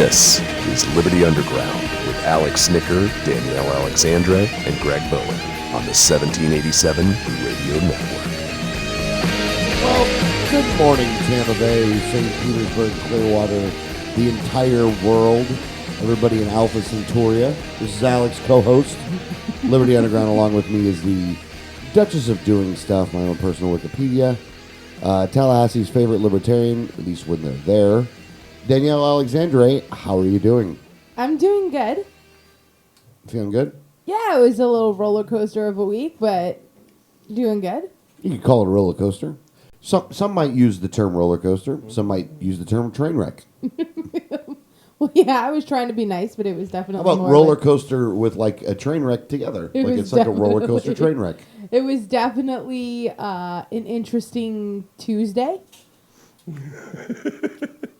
This is Liberty Underground with Alex Snicker, Danielle Alexandra, and Greg Bowen on the 1787 Radio Network. Well, good morning, Tampa Bay, St. Petersburg, Clearwater, the entire world, everybody in Alpha Centauria. This is Alex, co-host. Liberty Underground, along with me, is the Duchess of Doing Stuff, my own personal Wikipedia. Tallahassee's favorite libertarian, at least when they're there. Danielle Alexandre, how are you doing? I'm doing good. Feeling good? Yeah, it was a little roller coaster of a week, but doing good. You could call it a roller coaster. Some might use the term roller coaster. Some might use the term train wreck. Well, yeah, I was trying to be nice, but it was definitely How about more roller like, coaster with like a train wreck together? It Like was it's like a roller definitely- coaster train wreck. It was definitely an interesting Tuesday.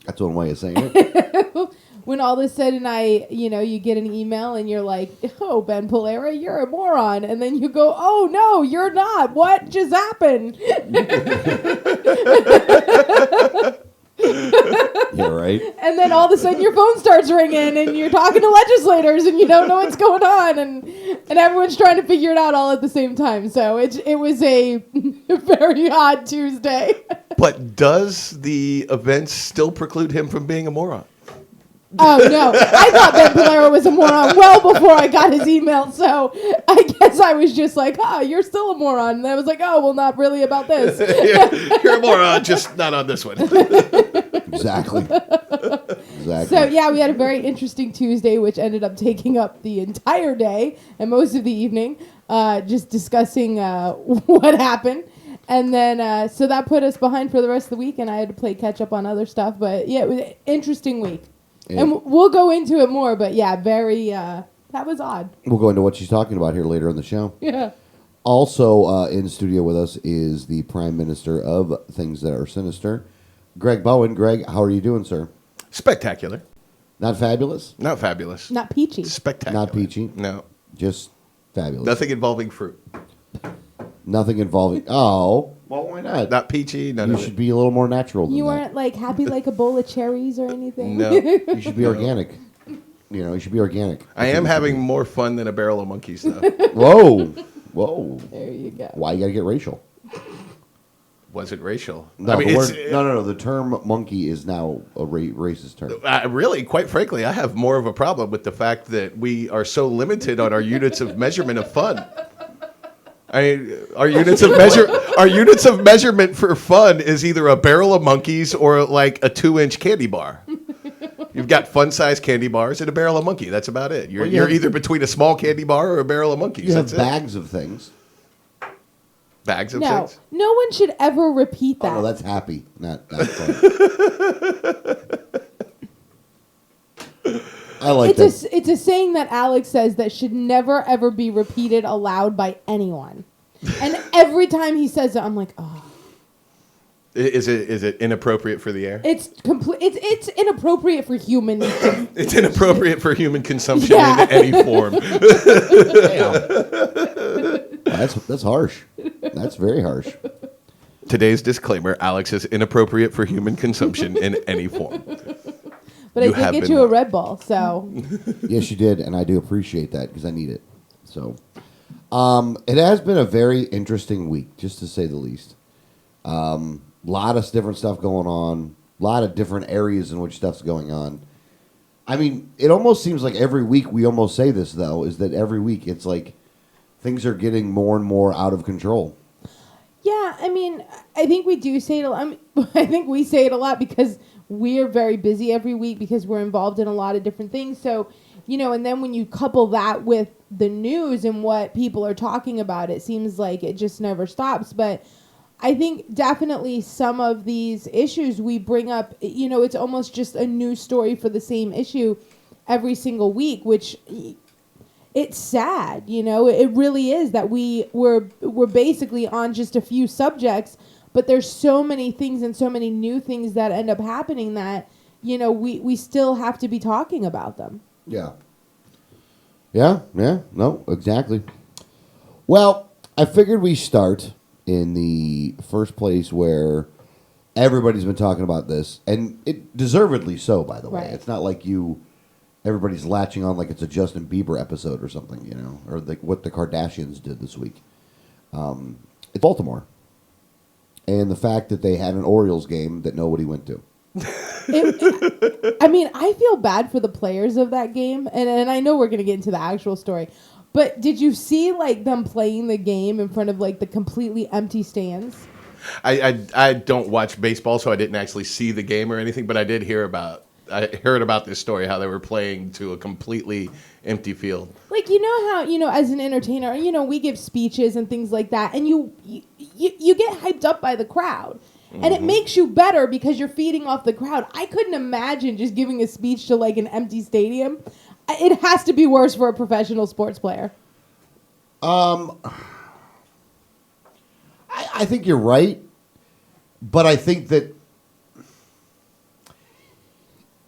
That's one way of saying it. When all of a sudden you get an email and you're like, oh, Ben Polera, you're a moron. And then you go, oh, no, you're not. What just happened? Yeah, right. And then all of a sudden your phone starts ringing and you're talking to legislators and you don't know what's going on. And everyone's trying to figure it out all at the same time. So it was a very odd Tuesday. But does the event still preclude him from being a moron? Oh, no. I thought Ben Polera was a moron well before I got his email. So I guess I was just like, you're still a moron. And I was like, oh, well, not really about this. You're a moron, just not on this one. Exactly. So, yeah, we had a very interesting Tuesday, which ended up taking up the entire day and most of the evening, just discussing what happened. And then, so that put us behind for the rest of the week, and I had to play catch up on other stuff. But, yeah, it was an interesting week. Yeah. And we'll go into it more, but, yeah, very, that was odd. We'll go into what she's talking about here later in the show. Yeah. Also in studio with us is the Prime Minister of Things That Are Sinister, Greg Bowen. Greg, how are you doing, sir? Spectacular. Not fabulous? Not fabulous. Not peachy. Spectacular. Not peachy? No. Just fabulous. Nothing involving fruit. Nothing involving... Oh, well, why not? Not peachy. None You of should it. be a little more natural than You that. weren't, like, happy like a bowl of cherries or anything? No. You should be organic. You should be organic. I am having more fun than a barrel of monkeys, though. Whoa. Whoa. There you go. Why you gotta get racial? Was it racial? No, I mean, the it's, word, no. The term monkey is now a racist term. Really, quite frankly, I have more of a problem with the fact that we are so limited on our units of measurement of fun. Our units of measurement for fun is either a barrel of monkeys or like a 2-inch candy bar. You've got fun-sized candy bars and a barrel of monkey. That's about it. You're either between a small candy bar or a barrel of monkeys. You have That's bags of things. Bags of No, things. no one should ever repeat that. Oh, no, that's happy, not fun. I like that. It's a saying that Alex says that should never ever be repeated aloud by anyone. And every time he says it, I'm like, oh. Is it inappropriate for the air? It's inappropriate for human. It's inappropriate for human consumption Yeah. in any form. That's harsh. That's very harsh. Today's disclaimer: Alex is inappropriate for human consumption in any form. But You I have did get been you a warned. Red Bull, so Yes, you did, and I do appreciate that because I need it. So, it has been a very interesting week, just to say the least. Lot of different stuff going on. A lot of different areas in which stuff's going on. I mean, it almost seems like every week we almost say this, though, is that every week it's like things are getting more and more out of control. yeah. I mean, I think we do say it a lot. I think we say it a lot because we're very busy every week because we're involved in a lot of different things. So, and then when you couple that with the news and what people are talking about, it seems like it just never stops. But I think definitely some of these issues we bring up, it's almost just a new story for the same issue every single week, which it's sad, it really is that we're basically on just a few subjects, but there's so many things and so many new things that end up happening that, we still have to be talking about them. Yeah. Yeah, no, exactly. Well, I figured we start in the first place where everybody's been talking about this, and it deservedly so. By the way, Right. it's not like everybody's latching on like it's a Justin Bieber episode or something, or like what the Kardashians did this week. It's Baltimore, and the fact that they had an Orioles game that nobody went to. I mean, I feel bad for the players of that game, and I know we're going to get into the actual story, but did you see like them playing the game in front of like the completely empty stands? I don't watch baseball, so I didn't actually see the game or anything, but I heard about this story, how they were playing to a completely empty field. Like, you know how, as an entertainer, we give speeches and things like that, and you get hyped up by the crowd. And it makes you better because you're feeding off the crowd. I couldn't imagine just giving a speech to like an empty stadium. It has to be worse for a professional sports player. I think you're right, but I think that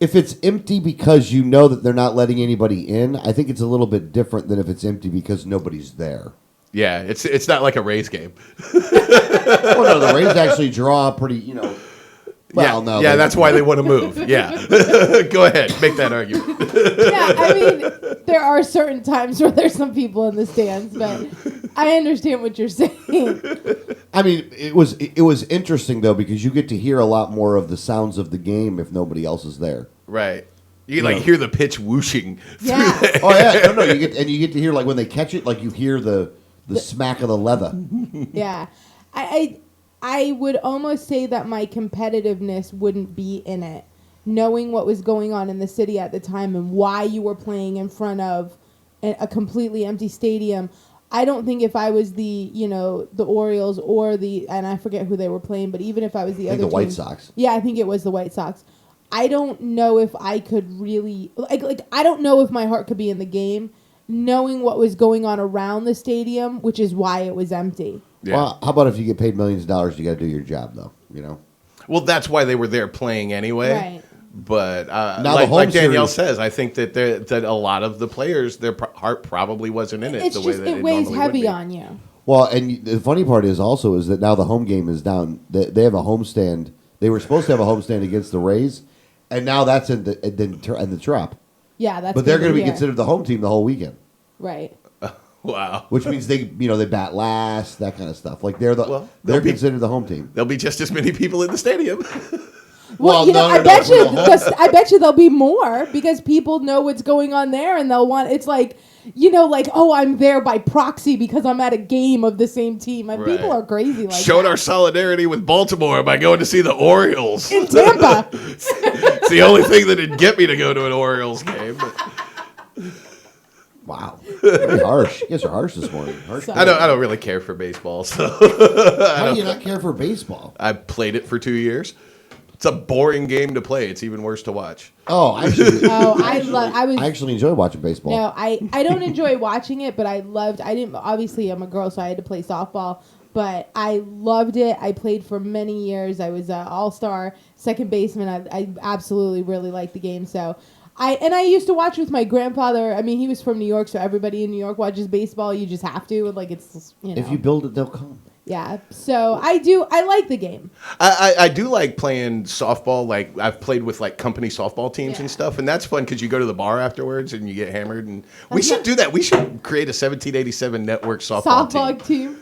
if it's empty because you know that they're not letting anybody in, I think it's a little bit different than if it's empty because nobody's there. Yeah, it's not like a Rays game. Well, no, the Rays actually draw pretty, Well, no. Yeah, that's why they want to move. Yeah. Go ahead. Make that argument. Yeah, I mean, there are certain times where there's some people in the stands, but I understand what you're saying. I mean, it was interesting, though, because you get to hear a lot more of the sounds of the game if nobody else is there. Right. You can hear the pitch whooshing. Yeah. Oh, yeah. No, you get to hear, like, when they catch it, like, you hear the smack of the leather. Yeah. I would almost say that my competitiveness wouldn't be in it. Knowing what was going on in the city at the time and why you were playing in front of a completely empty stadium. I don't think if I was the Orioles or and I forget who they were playing, but even if I was the other the team, White Sox. Yeah, I think it was the White Sox. I don't know if I could really like I don't know if my heart could be in the game knowing what was going on around the stadium, which is why it was empty. Yeah. Well, how about if you get paid millions of dollars, you got to do your job, though, Well, that's why they were there playing anyway. Right. But Now like the home Danielle series- says, I think that that a lot of the players, their heart probably wasn't in it It's the way just that it weighs normally heavy would be. on you. Well, and the funny part is that now the home game is down. They have a homestand. They were supposed to have a homestand against the Rays, and now that's in the Trop. Yeah, that's. But they're going to be here. considered the home team the whole weekend, Right. Wow. which means they bat last, that kind of stuff. Like they're Well, they're they'll be- considered the home team. There'll be just as many people in the stadium. Well, I bet you there'll be more because people know what's going on there, and they'll want. It's like, oh, I'm there by proxy because I'm at a game of the same team. And people Right. are crazy like Showed that. our solidarity with Baltimore by going to see the Orioles. In Tampa. It's the only thing that didn't get me to go to an Orioles game. But Wow, very harsh. You guys are harsh this morning. Harsh. Sorry. I don't really care for baseball, so How do you not care for baseball? I played it for 2 years. It's a boring game to play. It's even worse to watch. Oh, actually, I I enjoy watching baseball. No, I don't enjoy watching it, but obviously I'm a girl, so I had to play softball, but I loved it. I played for many years. I was an all-star second baseman. I absolutely really liked the game. So I used to watch with my grandfather. I mean, he was from New York, so everybody in New York watches baseball. You just have to. Like, it's, If you build it, they'll come. Yeah. So I like the game. I do like playing softball. Like I've played with like company softball teams Yeah. and stuff, and that's fun because you go to the bar afterwards and you get hammered. And we That's should not- do that. We should create a 1787 network softball team. Team.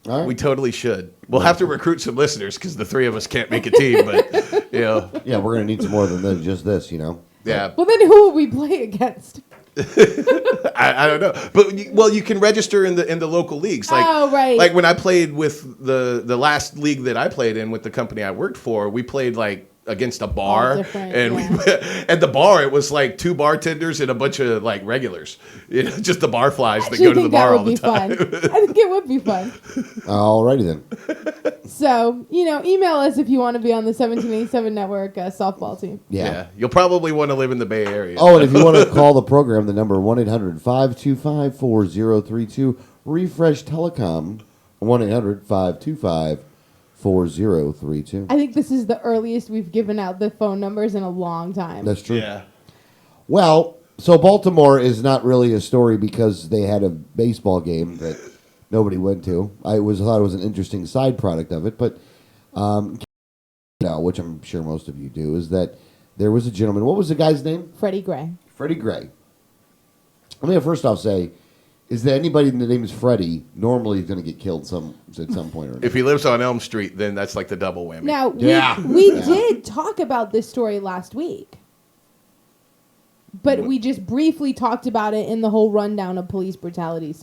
All right. We totally should. We'll have to recruit some listeners because the three of us can't make a team. But Yeah, we're gonna need some more than just this, yeah. Well, then who will we play against? I don't know, but you can register in the local leagues. Like, Oh, right. Like when I played with the last league that I played in with the company I worked for, we played like against a bar, different, and yeah. we at the bar it was like 2 bartenders and a bunch of like regulars, just the bar flies that go to the bar all the time. Fun. I think it would be fun. Alrighty then. So, email us if you want to be on the 1787 Network softball team. Yeah. You'll probably want to live in the Bay Area. Oh, and if you want to call the program, the number 1-800-525-4032. Refresh Telecom 1-800-525-4032. I think this is the earliest we've given out the phone numbers in a long time. That's true. yeah. Well, so Baltimore is not really a story because they had a baseball game that nobody went to. I thought it was an interesting side product of it, but know, which I'm sure most of you do, is that there was a gentleman. What was the guy's name? Freddie Gray. Freddie Gray. Let me first off say, is that anybody in the name is Freddie normally is going to get killed at some point or another. If he lives on Elm Street, then that's like the double whammy. Now, Yeah. we Yeah. did talk about this story last week. But we just briefly talked about it in the whole rundown of police brutality,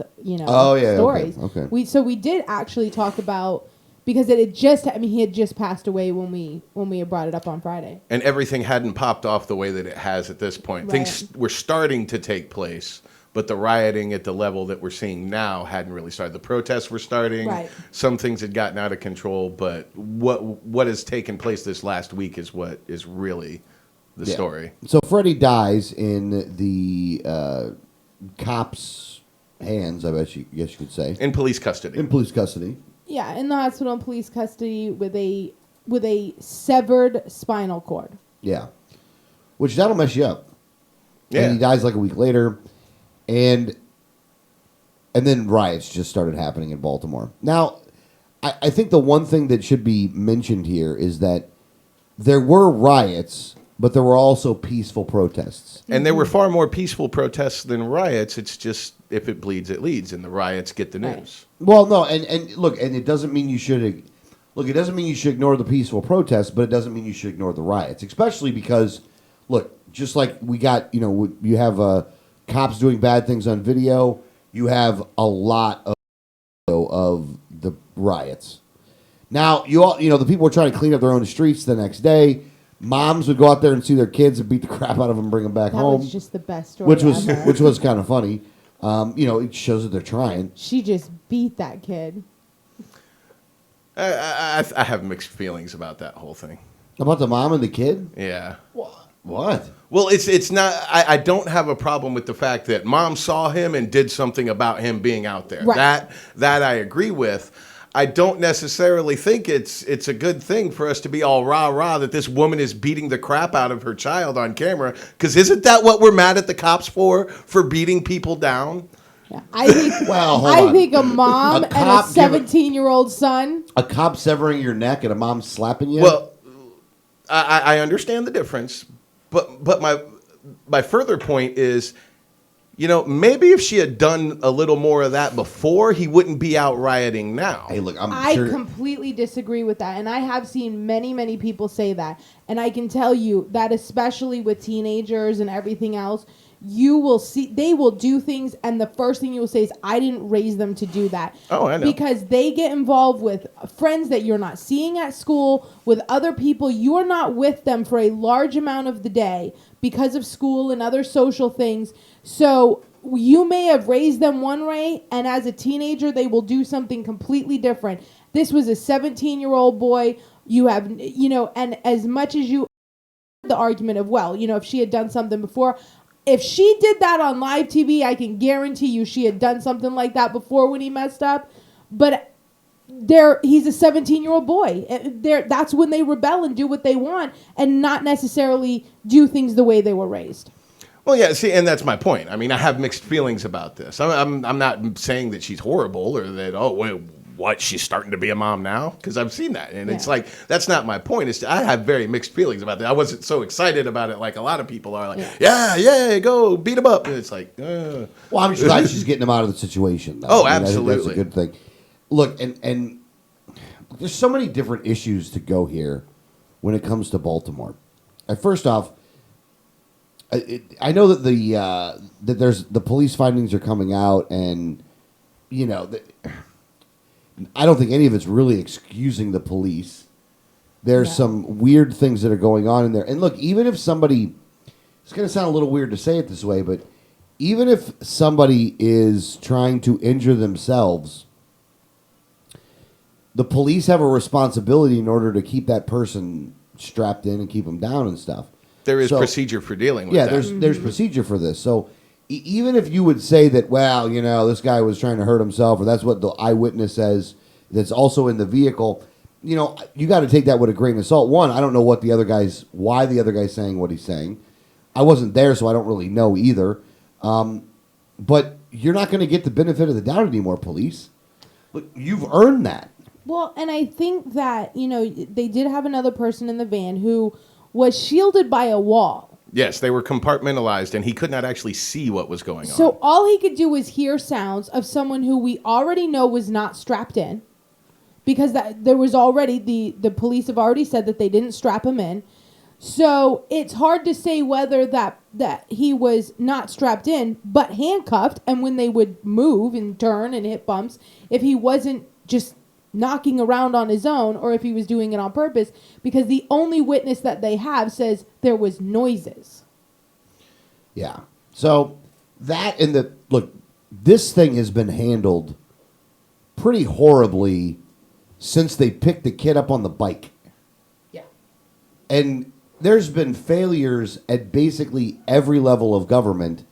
Oh, yeah, stories. okay. We did actually talk about, because he had just passed away when we had brought it up on Friday. And everything hadn't popped off the way that it has at this point. Right. Things were starting to take place, but the rioting at the level that we're seeing now hadn't really started. The protests were starting. Right. Some things had gotten out of control, but what has taken place this last week is what is really the story. So Freddie dies in the cops' hands, I guess you could say. In police custody. In police custody. Yeah, in the hospital in police custody with a severed spinal cord. Yeah. Which that'll mess you up. Yeah. And he dies like a week later. And then riots just started happening in Baltimore. Now, I think the one thing that should be mentioned here is that there were riots, but there were also peaceful protests. And there were far more peaceful protests than riots. It's just, if it bleeds, it leads, and the riots get the Right. news. Well, no, and look, and it doesn't mean you should look. It doesn't mean you should ignore the peaceful protests, but it doesn't mean you should ignore the riots, especially because, look, just like we got, you have cops doing bad things on video. You have a lot of the riots. Now, the people were trying to clean up their own streets the next day. Moms would go out there and see their kids and beat the crap out of them and bring them back That home. was just the best story which was ever. which was kind of funny. It shows that they're trying. She just beat that kid. I have mixed feelings about that whole thing. About the mom and the kid? Yeah. What? Well, it's not. I don't have a problem with the fact that mom saw him and did something about him being out there. Right. That I agree with. I don't necessarily think it's a good thing for us to be all rah that this woman is beating the crap out of her child on camera. Because isn't that what we're mad at the cops for beating people down? Yeah, I think. Well, hold I on. think a mom A and cop a 17-year-old son. A cop severing your neck and a mom slapping you? Well, I understand the difference, but my further point is, maybe if she had done a little more of that before, he wouldn't be out rioting now. Hey, look, I sure. completely disagree with that. And I have seen many, many people say that. And I can tell you that especially with teenagers and everything else, you will see they will do things and the first thing you will say is, I didn't raise them to do that. Oh, I know. Because they get involved with friends that you're not seeing at school, with other people. You are not with them for a large amount of the day because of school and other social things. So you may have raised them one way, and as a teenager, they will do something completely different. This was a 17-year-old boy. You have, and as much as you, the argument of, well, if she had done something before, if she did that on live TV, I can guarantee you she had done something like that before when he messed up. But he's a 17-year-old boy. That's when they rebel and do what they want and not necessarily do things the way they were raised. Well, yeah, see, and that's my point. I mean, I have mixed feelings about this. I'm not saying that she's horrible or that, what, she's starting to be a mom now? Because I've seen that. And it's like, that's not my point. I have very mixed feelings about that. I wasn't so excited about it like a lot of people are. Like, yeah, go beat him up. And it's like, Well, I'm glad she's getting him out of the situation, though. Oh, I think absolutely. that's a good thing. Look, and there's so many different issues to go here when it comes to Baltimore. First off, I know that that there's the police findings are coming out, and I don't think any of it's really excusing the police. There's some weird things that are going on in there. And look, even if somebody, it's going to sound a little weird to say it this way, but even if somebody is trying to injure themselves, the police have a responsibility in order to keep that person strapped in and keep them down and stuff. there is procedure for dealing with that. There's procedure for this. So even if you would say that, well, this guy was trying to hurt himself, or that's what the eyewitness says that's also in the vehicle, you got to take that with a grain of salt. One, I don't know why the other guy's saying what he's saying. I wasn't there, so I don't really know either. But you're not going to get the benefit of the doubt anymore, police. Look, you've earned that. Well, and I think that, they did have another person in the van who was shielded by a wall. Yes, they were compartmentalized, and he could not actually see what was going on. So all he could do was hear sounds of someone who we already know was not strapped in, because there was already, the police have already said that they didn't strap him in. So it's hard to say whether that he was not strapped in, but handcuffed, and when they would move and turn and hit bumps, if he wasn't just knocking around on his own or if he was doing it on purpose, because the only witness that they have says there was noises. Yeah. So that look, this thing has been handled pretty horribly since they picked the kid up on the bike. Yeah. And there's been failures at basically every level of government.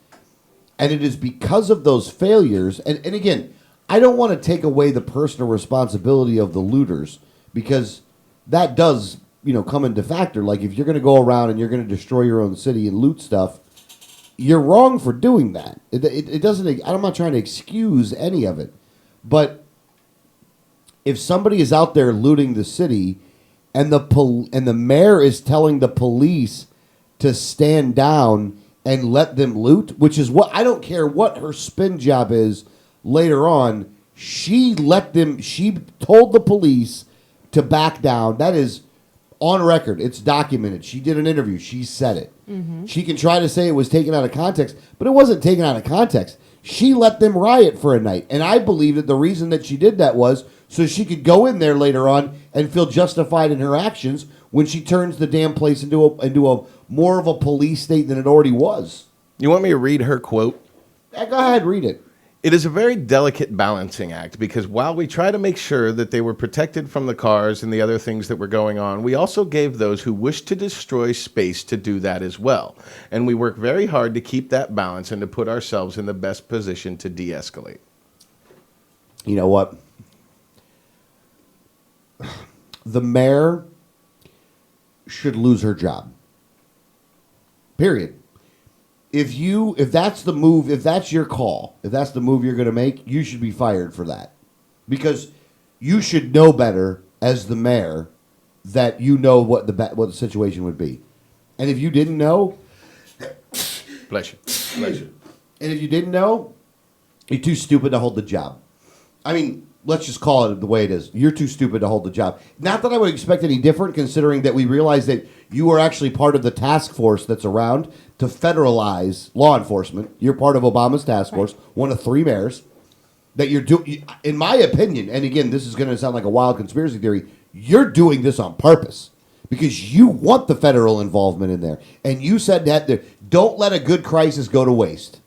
And it is because of those failures. And again, I don't want to take away the personal responsibility of the looters, because that does, come into factor. Like, if you're going to go around and you're going to destroy your own city and loot stuff, you're wrong for doing that. It doesn't. I'm not trying to excuse any of it, but if somebody is out there looting the city, and the mayor is telling the police to stand down and let them loot, which is what, I don't care what her spin job is. Later on, she told the police to back down. That is on record. It's documented. She did an interview. She said it. Mm-hmm. She can try to say it was taken out of context, but it wasn't taken out of context. She let them riot for a night. And I believe that the reason that she did that was so she could go in there later on and feel justified in her actions when she turns the damn place into a more of a police state than it already was. You want me to read her quote? Yeah, go ahead, read it. It is a very delicate balancing act, because while we try to make sure that they were protected from the cars and the other things that were going on, we also gave those who wished to destroy space to do that as well. And we work very hard to keep that balance and to put ourselves in the best position to de-escalate. You know what? The mayor should lose her job. Period. If that's the move, if that's your call, if that's the move you're going to make, you should be fired for that. Because you should know better as the mayor that you know what the situation would be. And if you didn't know, Bless you. Bless you. and if you didn't know, you're too stupid to hold the job. I mean, let's just call it the way it is. You're too stupid to hold the job. Not that I would expect any different, considering that we realize that you are actually part of the task force that's around to federalize law enforcement. You're part of Obama's task force, one of 3 mayors. That you're doing, in my opinion, and again, this is going to sound like a wild conspiracy theory, you're doing this on purpose because you want the federal involvement in there. And you said that don't let a good crisis go to waste.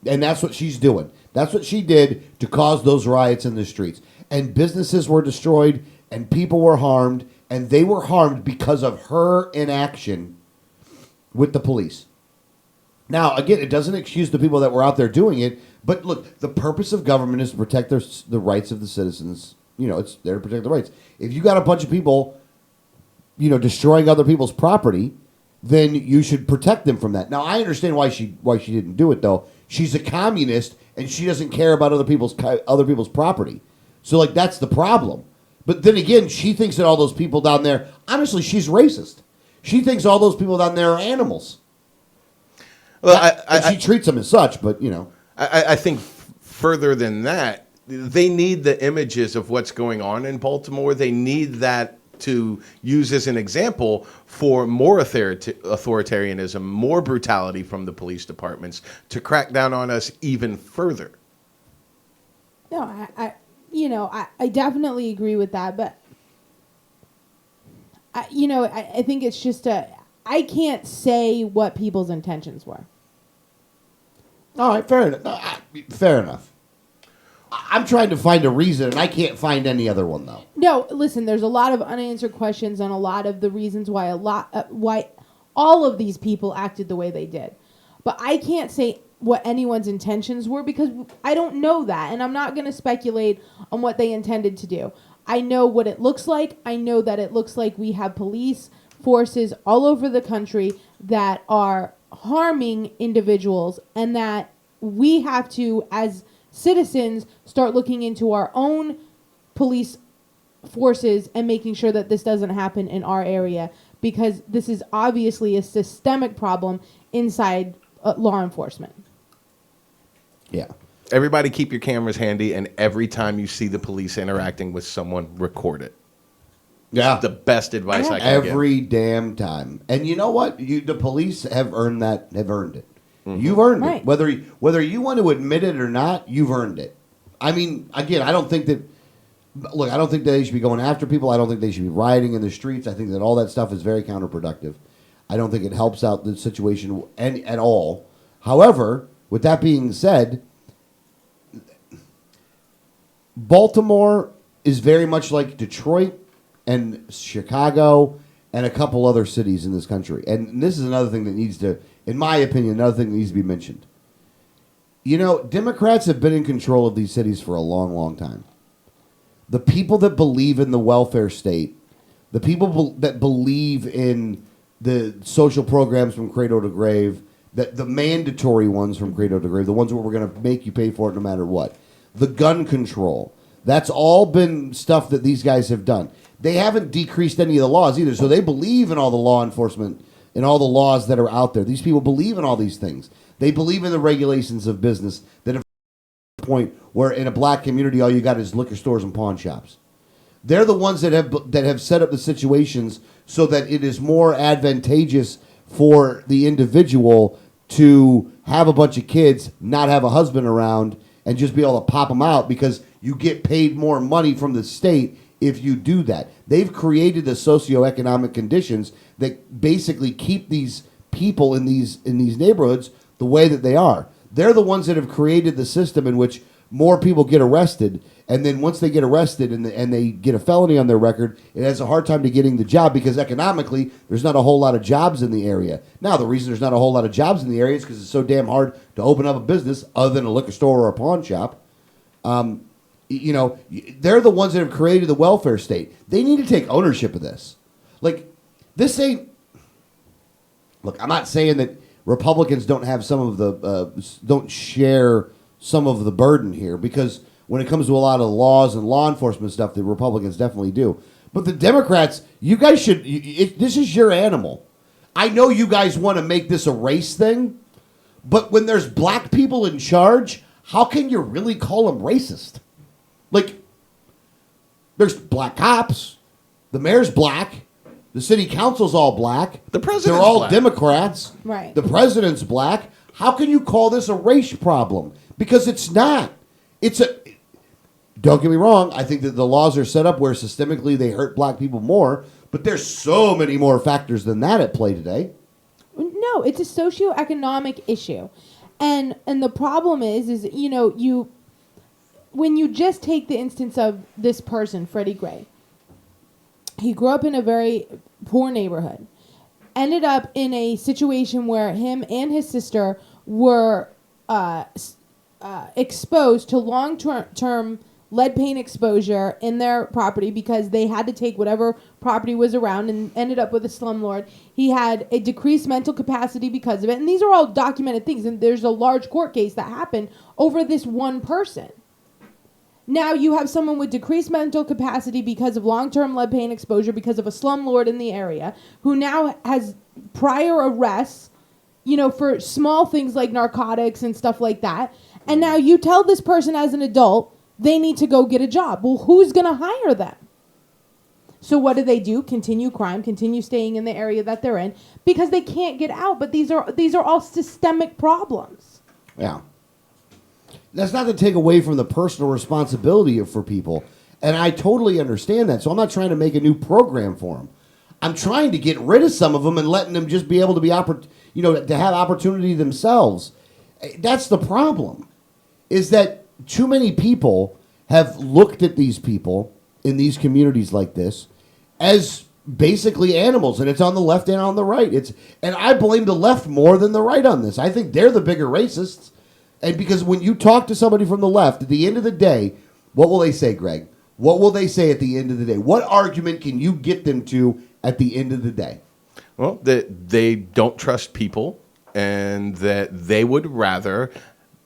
And that's what she's doing. That's what she did to cause those riots in the streets. And businesses were destroyed, and people were harmed, and they were harmed because of her inaction with the police. Now, again, it doesn't excuse the people that were out there doing it, but look, the purpose of government is to protect the rights of the citizens. It's there to protect the rights. If you got a bunch of people, destroying other people's property, then you should protect them from that. Now, I understand why she didn't do it, though. She's a communist, and she doesn't care about other people's property. So, that's the problem. But then again, she thinks that all those people down there, honestly, she's racist. She thinks all those people down there are animals. Well, she treats them as such, but, I think further than that, they need the images of what's going on in Baltimore. They need that to use as an example for more authoritarianism, more brutality from the police departments to crack down on us even further. No, I definitely agree with that, but I think it's just I can't say what people's intentions were. All right, fair enough. Fair enough. I'm trying to find a reason, and I can't find any other one, though. No, listen, there's a lot of unanswered questions on a lot of the reasons why why all of these people acted the way they did. But I can't say what anyone's intentions were because I don't know that, and I'm not going to speculate on what they intended to do. I know what it looks like. I know that it looks like we have police forces all over the country that are harming individuals, and that we have to, as citizens, start looking into our own police forces and making sure that this doesn't happen in our area, because this is obviously a systemic problem inside law enforcement. Yeah. Everybody keep your cameras handy, and every time you see the police interacting with someone, record it. Yeah. It's the best advice I can Every damn time. And you know what? The police have earned that. Have earned it. You've earned Right. it. Whether you want to admit it or not, you've earned it. I mean, again, I don't think that. Look, I don't think they should be going after people. I don't think they should be rioting in the streets. I think that all that stuff is very counterproductive. I don't think it helps out the situation at all. However, with that being said, Baltimore is very much like Detroit and Chicago and a couple other cities in this country. And this is another thing that needs to, in my opinion, another thing that needs to be mentioned. You know, Democrats have been in control of these cities for a long, long time. The people that believe in the welfare state, the people that believe in the social programs from cradle to grave, the mandatory ones from cradle to grave, the ones where we're going to make you pay for it no matter what, the gun control, that's all been stuff that these guys have done. They haven't decreased any of the laws either, so they believe in all the law enforcement and all the laws that are out there. These people believe in all these things. They believe in the regulations of business that have point where in a black community all you got is liquor stores and pawn shops. They're the ones that have set up the situations so that it is more advantageous for the individual to have a bunch of kids, not have a husband around, and just be able to pop them out because you get paid more money from the state if you do that. They've created the socioeconomic conditions that basically keep these people in these neighborhoods the way that they are. They're the ones that have created the system in which more people get arrested, and then once they get arrested and they get a felony on their record, it has a hard time to getting the job because economically there's not a whole lot of jobs in the area. Now, the reason there's not a whole lot of jobs in the area is because it's so damn hard to open up a business other than a liquor store or a pawn shop. You know, they're the ones that have created the welfare state. They need to take ownership of this. Like, this ain't... Look, I'm not saying that Republicans don't have some of the don't share some of the burden here, because when it comes to a lot of laws and law enforcement stuff, the Republicans definitely do. But the Democrats, you guys should. This is your animal. I know you guys want to make this a race thing, but when there's black people in charge, how can you really call them racist? Like, there's black cops, the mayor's black. The city council's all black. The president's They're all black. Democrats. Right. The president's black. How can you call this a race problem? Because it's not. It's a... Don't get me wrong. I think that the laws are set up where systemically they hurt black people more. But there's so many more factors than that at play today. No, it's a socioeconomic issue. And the problem is you know, when you just take the instance of this person, Freddie Gray, he grew up in a very poor neighborhood, ended up in a situation where him and his sister were exposed to long-term lead paint exposure in their property because they had to take whatever property was around, and ended up with a slumlord. He had a decreased mental capacity because of it. And these are all documented things. And there's a large court case that happened over this one person. Now you have someone with decreased mental capacity because of long-term lead paint exposure, because of a slumlord in the area, who now has prior arrests, you know, for small things like narcotics and stuff like that. And now you tell this person as an adult they need to go get a job. Well, who's going to hire them? So what do? Continue crime, continue staying in the area that they're in because they can't get out. But these are all systemic problems. Yeah. That's not to take away from the personal responsibility for people. And I totally understand that. So I'm not trying to make a new program for them. I'm trying to get rid of some of them and letting them just be able to be, to have opportunity themselves. That's the problem, is that too many people have looked at these people in these communities like this as basically animals, and it's on the left and on the right. And I blame the left more than the right on this. I think they're the bigger racists. And because when you talk to somebody from the left, at the end of the day, what will they say, Greg? What will they say at the end of the day? What argument can you get them to at the end of the day? Well, that they don't trust people, and that they would rather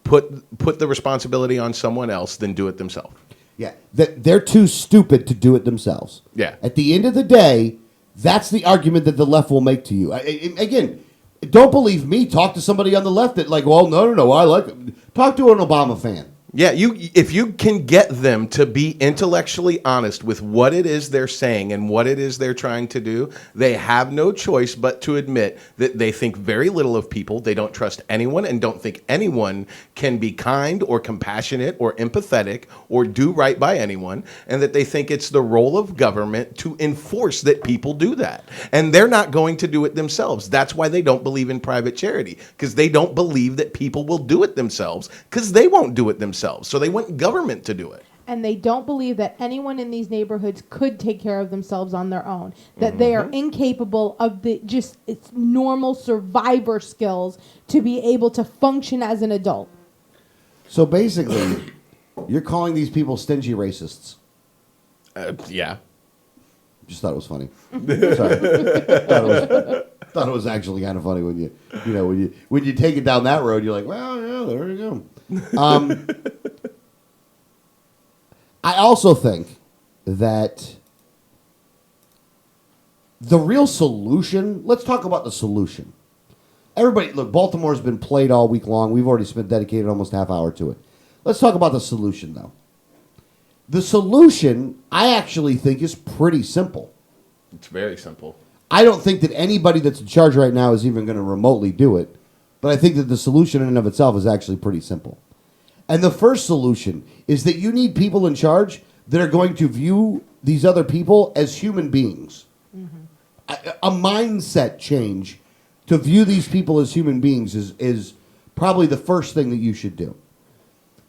put the responsibility on someone else than do it themselves. Yeah, that they're too stupid to do it themselves. Yeah. At the end of the day, that's the argument that the left will make to you. Again, don't believe me. Talk to somebody on the left that like, well, no, I like it. Talk to an Obama fan. Yeah, if you can get them to be intellectually honest with what it is they're saying and what it is they're trying to do, they have no choice but to admit that they think very little of people. They don't trust anyone and don't think anyone can be kind or compassionate or empathetic or do right by anyone, and that they think it's the role of government to enforce that people do that. And they're not going to do it themselves. That's why they don't believe in private charity, because they don't believe that people will do it themselves, because they won't do it themselves. So they want government to do it. And they don't believe that anyone in these neighborhoods could take care of themselves on their own. That they are incapable of it's normal survivor skills to be able to function as an adult. So basically, you're calling these people stingy racists. Yeah. Just thought it was funny. Sorry. Thought it was actually kind of funny when you take it down that road. You're like, well, yeah, there you go. I also think that the real solution. Let's talk about the solution. Everybody, look, Baltimore's been played all week long. We've already dedicated almost a half hour to it. Let's talk about the solution, though. The solution, I actually think, is pretty simple. It's very simple. I don't think that anybody that's in charge right now is even going to remotely do it, but I think that the solution in and of itself is actually pretty simple. And the first solution is that you need people in charge that are going to view these other people as human beings. A mindset change to view these people as human beings is probably the first thing that you should do.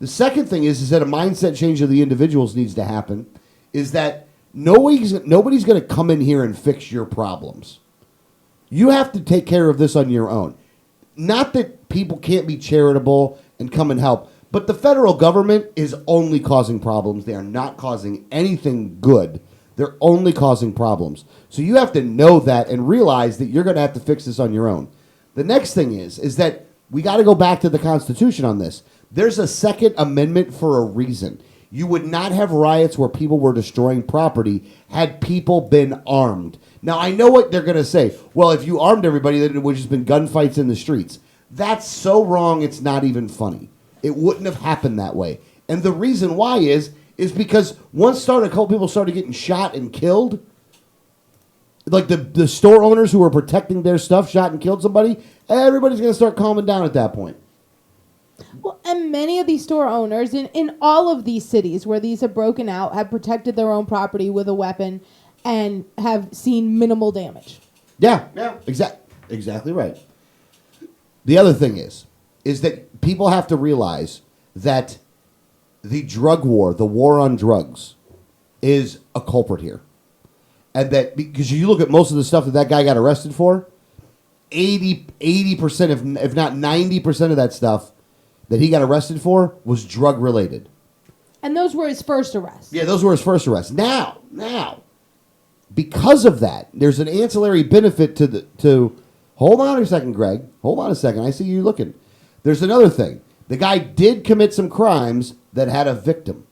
The second thing is that a mindset change of the individuals needs to happen, is that nobody's going to come in here and fix your problems. You have to take care of this on your own. Not that people can't be charitable and come and help, but the federal government is only causing problems. They are not causing anything good. They're only causing problems. So you have to know that and realize that you're going to have to fix this on your own. The next thing is that we got to go back to the Constitution on this. There's a Second Amendment for a reason. You would not have riots where people were destroying property had people been armed. Now, I know what they're going to say. Well, if you armed everybody, then it would have just been gunfights in the streets. That's so wrong, it's not even funny. It wouldn't have happened that way. And the reason why is because once a couple people started getting shot and killed, like the store owners who were protecting their stuff shot and killed somebody, everybody's going to start calming down at that point. Well, and many of these store owners in all of these cities where these have broken out have protected their own property with a weapon and have seen minimal damage. Yeah, exactly right. The other thing is that people have to realize that the drug war, the war on drugs, is a culprit here. And that because you look at most of the stuff that guy got arrested for, 80%, if not 90% of that stuff that he got arrested for was drug related. And those were his first arrests. Yeah, those were his first arrests. Now, because of that, there's an ancillary benefit to hold on a second, Greg. Hold on a second. I see you looking. There's another thing. The guy did commit some crimes that had a victim.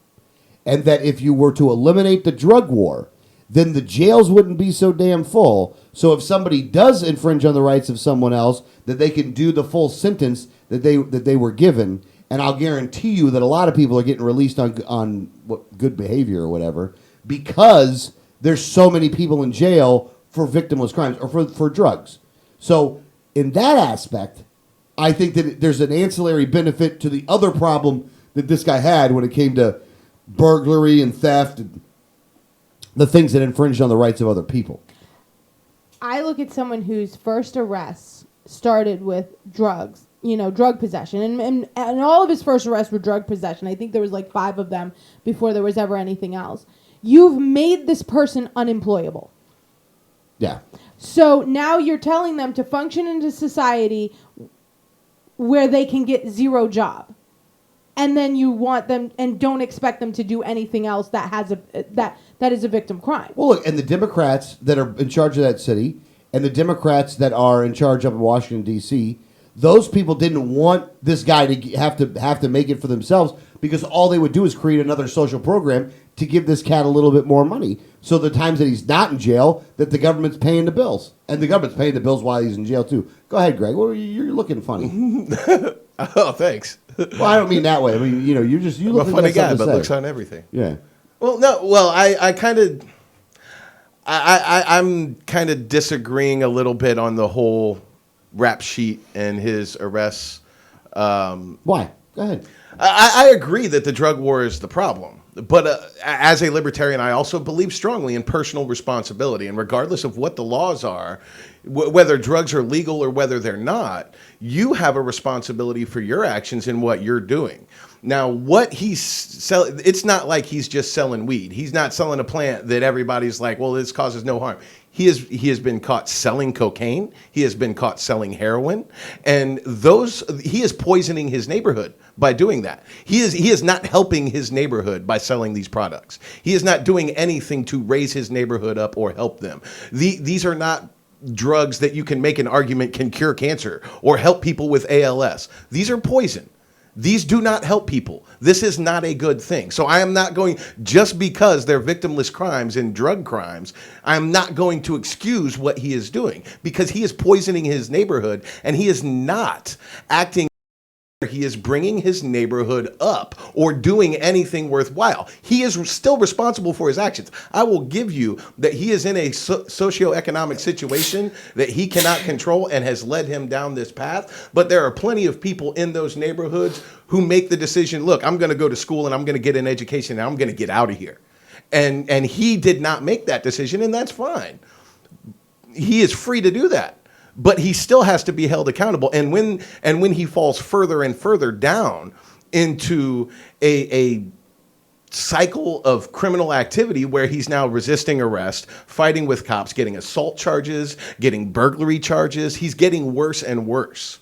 And that if you were to eliminate the drug war, then the jails wouldn't be so damn full. So if somebody does infringe on the rights of someone else, that they can do the full sentence that they were given. And I'll guarantee you that a lot of people are getting released on what, good behavior or whatever, because there's so many people in jail for victimless crimes or for drugs. So in that aspect, I think that there's an ancillary benefit to the other problem that this guy had when it came to burglary and theft and the things that infringed on the rights of other people. I look at someone whose first arrests started with drugs, drug possession. And all of his first arrests were drug possession. I think there was like 5 of them before there was ever anything else. You've made this person unemployable. Yeah. So now you're telling them to function into society where they can get zero job. And then you want them and don't expect them to do anything else that has that is a victim crime. Well, look, and the Democrats that are in charge of that city and the Democrats that are in charge up in Washington, D.C., those people didn't want this guy to have to make it for themselves because all they would do is create another social program to give this cat a little bit more money. So the times that he's not in jail, that the government's paying the bills. And the government's paying the bills while he's in jail, too. Go ahead, Greg. You're looking funny. Oh, thanks. Well, I don't mean that way. I mean, you look I'm a like funny guy, to but say. looks on everything. Yeah. Well, no. Well, I'm kind of disagreeing a little bit on the whole rap sheet and his arrests. Why? Go ahead. I agree that the drug war is the problem. But as a libertarian, I also believe strongly in personal responsibility. And regardless of what the laws are, whether drugs are legal or whether they're not, you have a responsibility for your actions and what you're doing. Now, what he's selling, it's not like he's just selling weed. He's not selling a plant that everybody's like, well, this causes no harm. He has been caught selling cocaine. He has been caught selling heroin, and he is poisoning his neighborhood by doing that. He is not helping his neighborhood by selling these products. He is not doing anything to raise his neighborhood up or help them. These are not drugs that you can make an argument can cure cancer or help people with ALS. These are poison. These do not help people. This is not a good thing. So I am not going, just because they're victimless crimes and drug crimes, I'm not going to excuse what he is doing because he is poisoning his neighborhood and he is not acting. He is bringing his neighborhood up or doing anything worthwhile. He is still responsible for his actions. I will give you that he is in a socioeconomic situation that he cannot control and has led him down this path. But there are plenty of people in those neighborhoods who make the decision, look, I'm going to go to school and I'm going to get an education and I'm going to get out of here. And he did not make that decision, and that's fine. He is free to do that. But he still has to be held accountable. And when he falls further and further down into a cycle of criminal activity where he's now resisting arrest, fighting with cops, getting assault charges, getting burglary charges, he's getting worse and worse.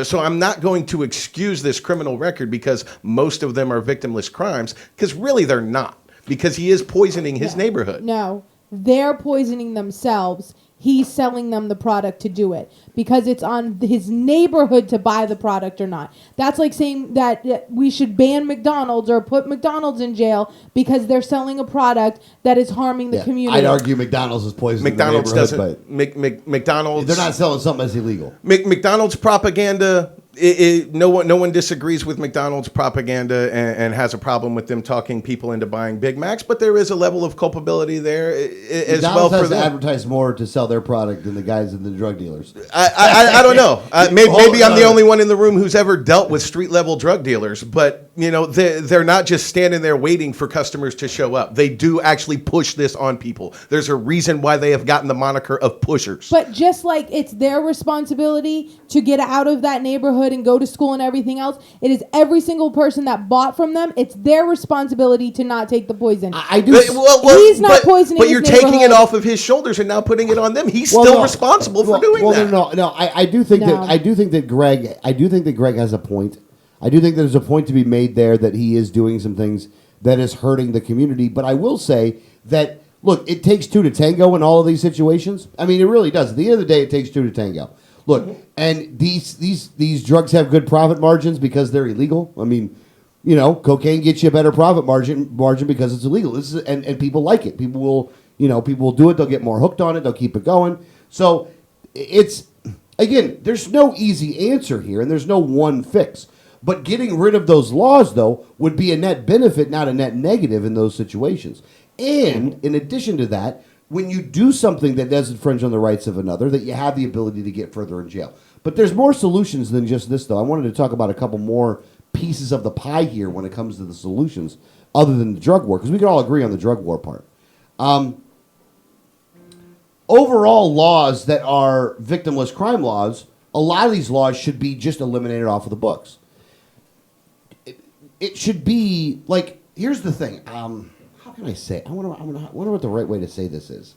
So I'm not going to excuse this criminal record because most of them are victimless crimes, because really they're not, because he is poisoning his neighborhood. No, they're poisoning themselves. He's selling them the product to do it because it's on his neighborhood to buy the product or not. That's like saying that we should ban McDonald's or put McDonald's in jail because they're selling a product that is harming the community. I'd argue McDonald's is poisoning McDonald's the neighborhood, doesn't. McDonald's. They're not selling something that's illegal. McDonald's propaganda. No one disagrees with McDonald's propaganda and has a problem with them talking people into buying Big Macs, but there is a level of culpability there as well for them. McDonald's has to advertise more to sell their product than the guys and the drug dealers. I don't know. Maybe I'm the only one in the room who's ever dealt with street level drug dealers, but they're not just standing there waiting for customers to show up. They do actually push this on people. There's a reason why they have gotten the moniker of pushers. But just like it's their responsibility to get out of that neighborhood and go to school and everything else, it is every single person that bought from them. It's their responsibility to not take the poison. I do. He's not poisoning. But you're taking it off of his shoulders and now putting it on them. He's responsible for doing that. No. I do think that Greg has a point. I do think there's a point to be made there that he is doing some things that is hurting the community. But I will say that, look, it takes two to tango in all of these situations. I mean, it really does. At the end of the day, it takes two to tango. Look, and these drugs have good profit margins because they're illegal. I mean, cocaine gets you a better profit margin because it's illegal. And people like it. People will do it. They'll get more hooked on it. They'll keep it going. So it's, again, there's no easy answer here, and there's no one fix. But getting rid of those laws, though, would be a net benefit, not a net negative in those situations. And in addition to that, when you do something that does infringe on the rights of another, that you have the ability to get further in jail. But there's more solutions than just this, though. I wanted to talk about a couple more pieces of the pie here when it comes to the solutions, other than the drug war, because we could all agree on the drug war part. Overall laws that are victimless crime laws, a lot of these laws should be just eliminated off of the books. It should be, like, here's the thing. How can I say? I wonder what the right way to say this is.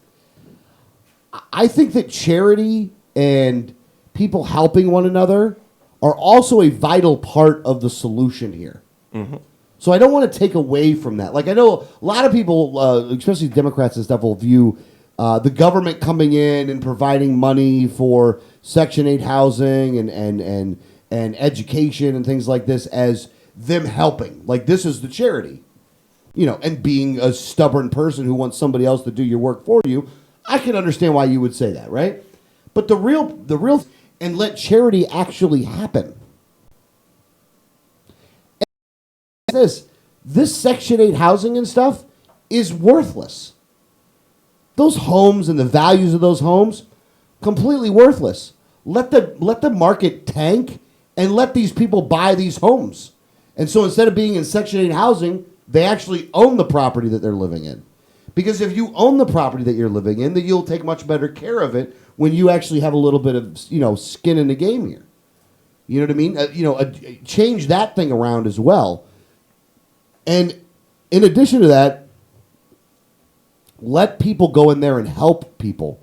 I think that charity and people helping one another are also a vital part of the solution here. Mm-hmm. So I don't want to take away from that. Like, I know a lot of people, especially Democrats and stuff, will view the government coming in and providing money for Section 8 housing and education and things like this as them helping. Like, this is the charity. You know, and being a stubborn person who wants somebody else to do your work for you, I can understand why you would say that, right? But the real, and let charity actually happen. And this Section 8 housing and stuff is worthless. Those homes and the values of those homes, completely worthless. Let the market tank and let these people buy these homes. And so instead of being in Section 8 housing, they actually own the property that they're living in. Because if you own the property that you're living in, then you'll take much better care of it when you actually have a little bit of, skin in the game here. You know what I mean? Change that thing around as well. And in addition to that, let people go in there and help people.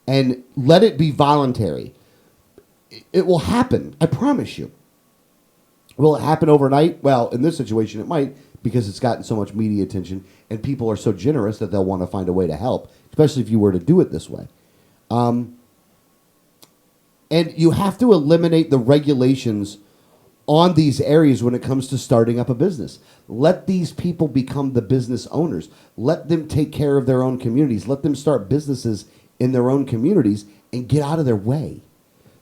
And let it be voluntary. It will happen. I promise you. Will it happen overnight? Well, in this situation, it might, because it's gotten so much media attention, and people are so generous that they'll want to find a way to help, especially if you were to do it this way. And you have to eliminate the regulations on these areas when it comes to starting up a business. Let these people become the business owners. Let them take care of their own communities. Let them start businesses in their own communities and get out of their way.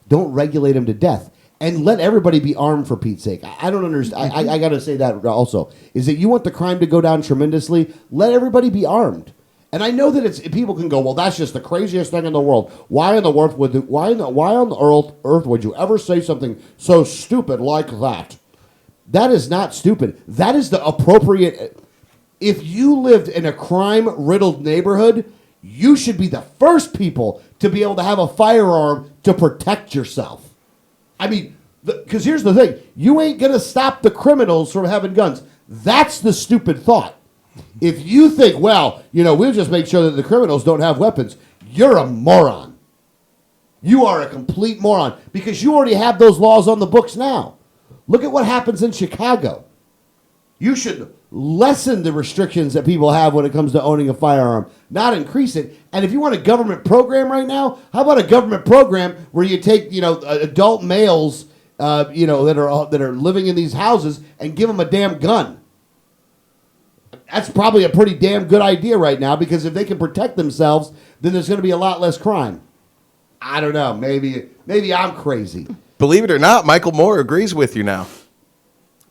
Don't regulate them to death. And let everybody be armed, for Pete's sake. I don't understand. I got to say that also. Is that you want the crime to go down tremendously? Let everybody be armed. And I know that people can go, well, that's just the craziest thing in the world. Why on the earth would you ever say something so stupid like that? That is not stupid. That is the appropriate. If you lived in a crime-riddled neighborhood, you should be the first people to be able to have a firearm to protect yourself. I mean, because here's the thing. You ain't going to stop the criminals from having guns. That's the stupid thought. If you think, well, we'll just make sure that the criminals don't have weapons, you're a moron. You are a complete moron because you already have those laws on the books now. Look at what happens in Chicago. You should lessen the restrictions that people have when it comes to owning a firearm, not increase it. And if you want a government program right now, how about a government program where you take, adult males, that are living in these houses and give them a damn gun? That's probably a pretty damn good idea right now, because if they can protect themselves, then there's going to be a lot less crime. I don't know. Maybe I'm crazy. Believe it or not, Michael Moore agrees with you now.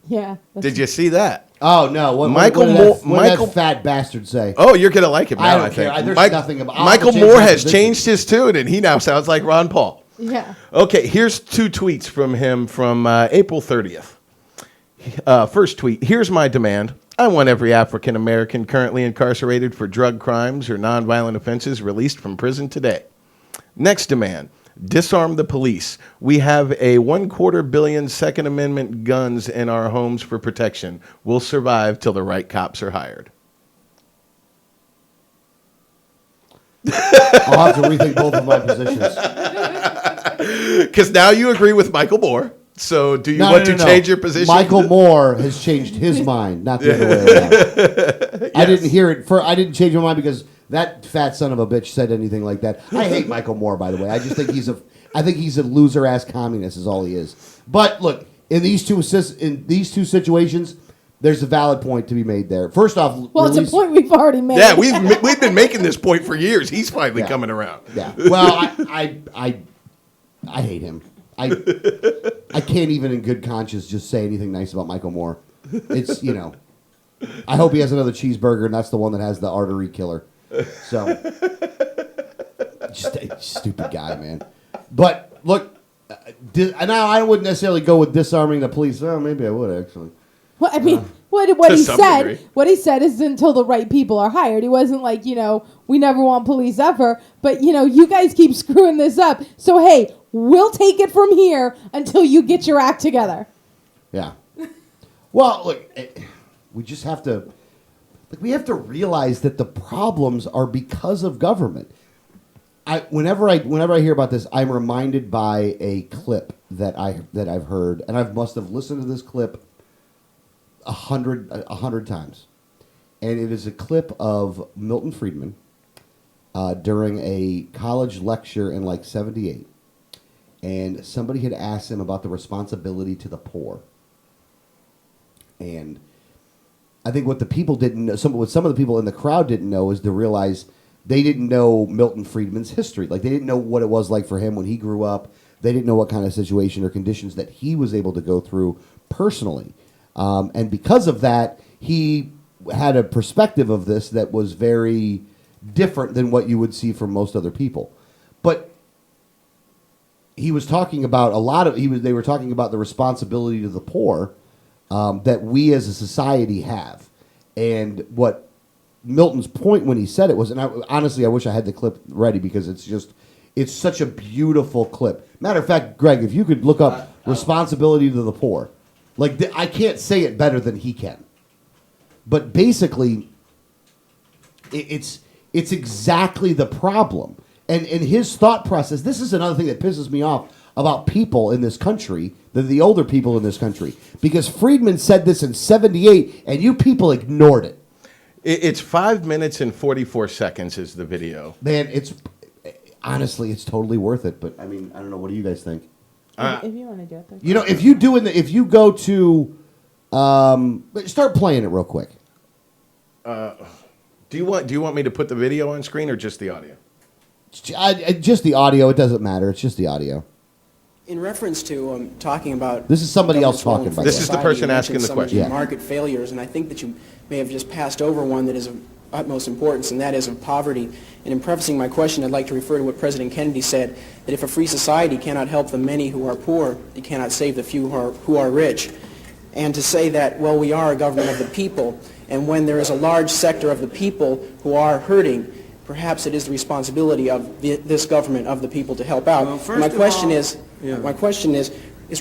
Yeah. Did you see that? Oh no! What did that fat bastard say? Oh, you're gonna like him now. I don't care. think. There's nothing about Michael Moore has changed his tune, and he now sounds like Ron Paul. Yeah. Okay, here's 2 tweets from him from April 30th. First tweet: here's my demand. I want every African American currently incarcerated for drug crimes or nonviolent offenses released from prison today. Next demand: disarm the police. We have a $250 million Second Amendment guns in our homes for protection. We'll survive till the right cops are hired. I'll have to rethink both of my positions. Because now you agree with Michael Moore. So do you want to change your position? Michael Moore has changed his mind, not the other way around. Yes. I didn't hear it. I didn't change my mind because that fat son of a bitch said anything like that. I hate Michael Moore, by the way. I just think he's a loser ass communist is all he is. But look, in these two situations, there's a valid point to be made there. First off, it's a point we've already made. Yeah, we've been making this point for years. He's finally coming around. Yeah. Well, I hate him. I can't even in good conscience just say anything nice about Michael Moore. It's, I hope he has another cheeseburger, and that's the one that has the artery killer. So, just a stupid guy, man. But look, now I wouldn't necessarily go with disarming the police. Well, maybe I would actually. Well, I mean, what he said is until the right people are hired. He wasn't like, we never want police ever, but you guys keep screwing this up. So hey, we'll take it from here until you get your act together. Yeah. Well, look, we just have to. We have to realize that the problems are because of government. Whenever I hear about this, I'm reminded by a clip that I've heard, and I must have listened to this clip 100 times, and it is a clip of Milton Friedman during a college lecture in like '78, and somebody had asked him about the responsibility to the poor. And I think what the people didn't know, what some of the people in the crowd didn't know, is to realize they didn't know Milton Friedman's history. Like, they didn't know what it was like for him when he grew up. They didn't know what kind of situation or conditions that he was able to go through personally. And because of that, he had a perspective of this that was very different than what you would see from most other people. But he was talking about they were talking about the responsibility to the poor that we as a society have. And what Milton's point when he said it was, and honestly, I wish I had the clip ready because it's such a beautiful clip. Matter of fact, Greg, if you could look up responsibility to the poor, like I can't say it better than he can. But basically, it's exactly the problem. And in his thought process, this is another thing that pisses me off about people in this country, the older people in this country, because Friedman said this in '78, and you people ignored it. It's 5 minutes and 44 seconds is the video. Man, honestly, it's totally worth it. But I mean, I don't know. What do you guys think? If you want to do it, then. You know, if you go to, start playing it real quick. Do you want me to put the video on screen or just the audio? Just the audio. It doesn't matter. It's just the audio. In reference to talking about... This is somebody else talking about this. This is the person asking the question. Yeah. Market failures, and I think that you may have just passed over one that is of utmost importance, and that is of poverty. And in prefacing my question, I'd like to refer to what President Kennedy said, that if a free society cannot help the many who are poor, it cannot save the few who are rich. And to say that, well, we are a government of the people, and when there is a large sector of the people who are hurting, perhaps it is the responsibility of this government of the people to help out. Well, my question is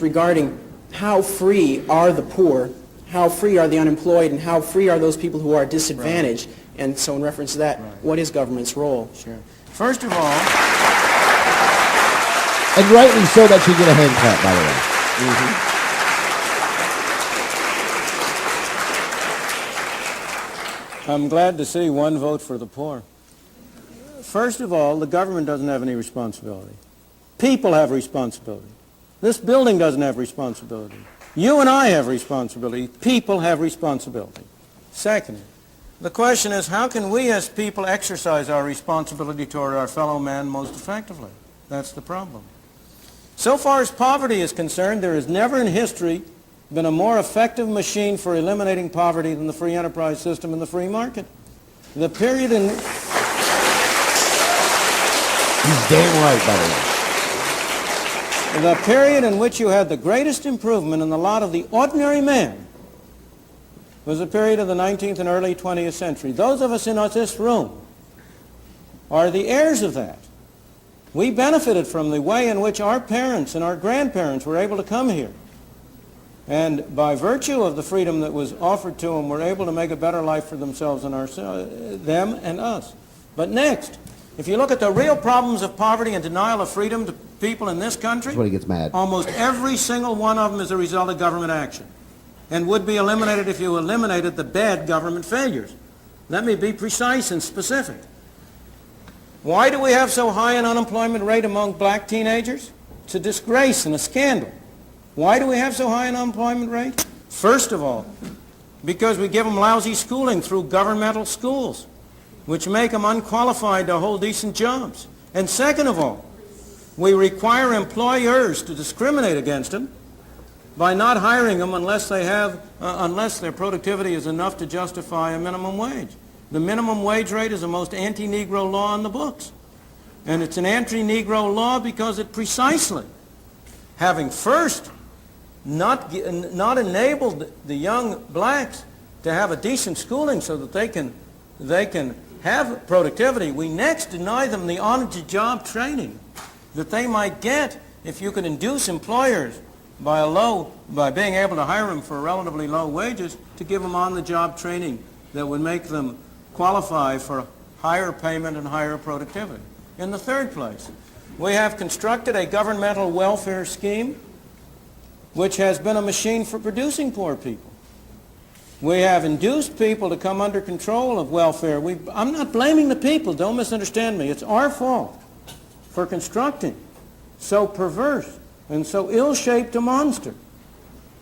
regarding how free are the poor, how free are the unemployed, and how free are those people who are disadvantaged? Right. And so in reference to that, what is government's role? Sure. First of all... And rightly so, that should get a hand clap, by the way. Mm-hmm. I'm glad to see one vote for the poor. First of all, the government doesn't have any responsibility. People have responsibility. This building doesn't have responsibility. You and I have responsibility. People have responsibility. Second, the question is, how can we as people exercise our responsibility toward our fellow man most effectively? That's the problem. So far as poverty is concerned, there has never in history been a more effective machine for eliminating poverty than the free enterprise system and the free market. The period in... He's damn right, by the way. The period in which you had the greatest improvement in the lot of the ordinary man was the period of the 19th and early 20th century. Those of us in this room are the heirs of that. We benefited from the way in which our parents and our grandparents were able to come here. And by virtue of the freedom that was offered to them, were able to make a better life for themselves and them and us. But next, if you look at the real problems of poverty and denial of freedom to people in this country, that's when he gets mad. Almost every single one of them is a result of government action and would be eliminated if you eliminated the bad government failures. Let me be precise and specific. Why do we have so high an unemployment rate among black teenagers? It's a disgrace and a scandal. Why do we have so high an unemployment rate? First of all, because we give them lousy schooling through governmental schools, which make them unqualified to hold decent jobs. And second of all, we require employers to discriminate against them by not hiring them unless their productivity is enough to justify a minimum wage. The minimum wage rate is the most anti-Negro law in the books. And it's an anti-Negro law because it precisely, having first not enabled the young blacks to have a decent schooling so that they can have productivity, we next deny them the on-the-job training that they might get if you could induce employers by being able to hire them for relatively low wages to give them on-the-job training that would make them qualify for higher payment and higher productivity. In the third place, we have constructed a governmental welfare scheme which has been a machine for producing poor people. We have induced people to come under control of welfare. I'm not blaming the people, don't misunderstand me. It's our fault for constructing so perverse and so ill-shaped a monster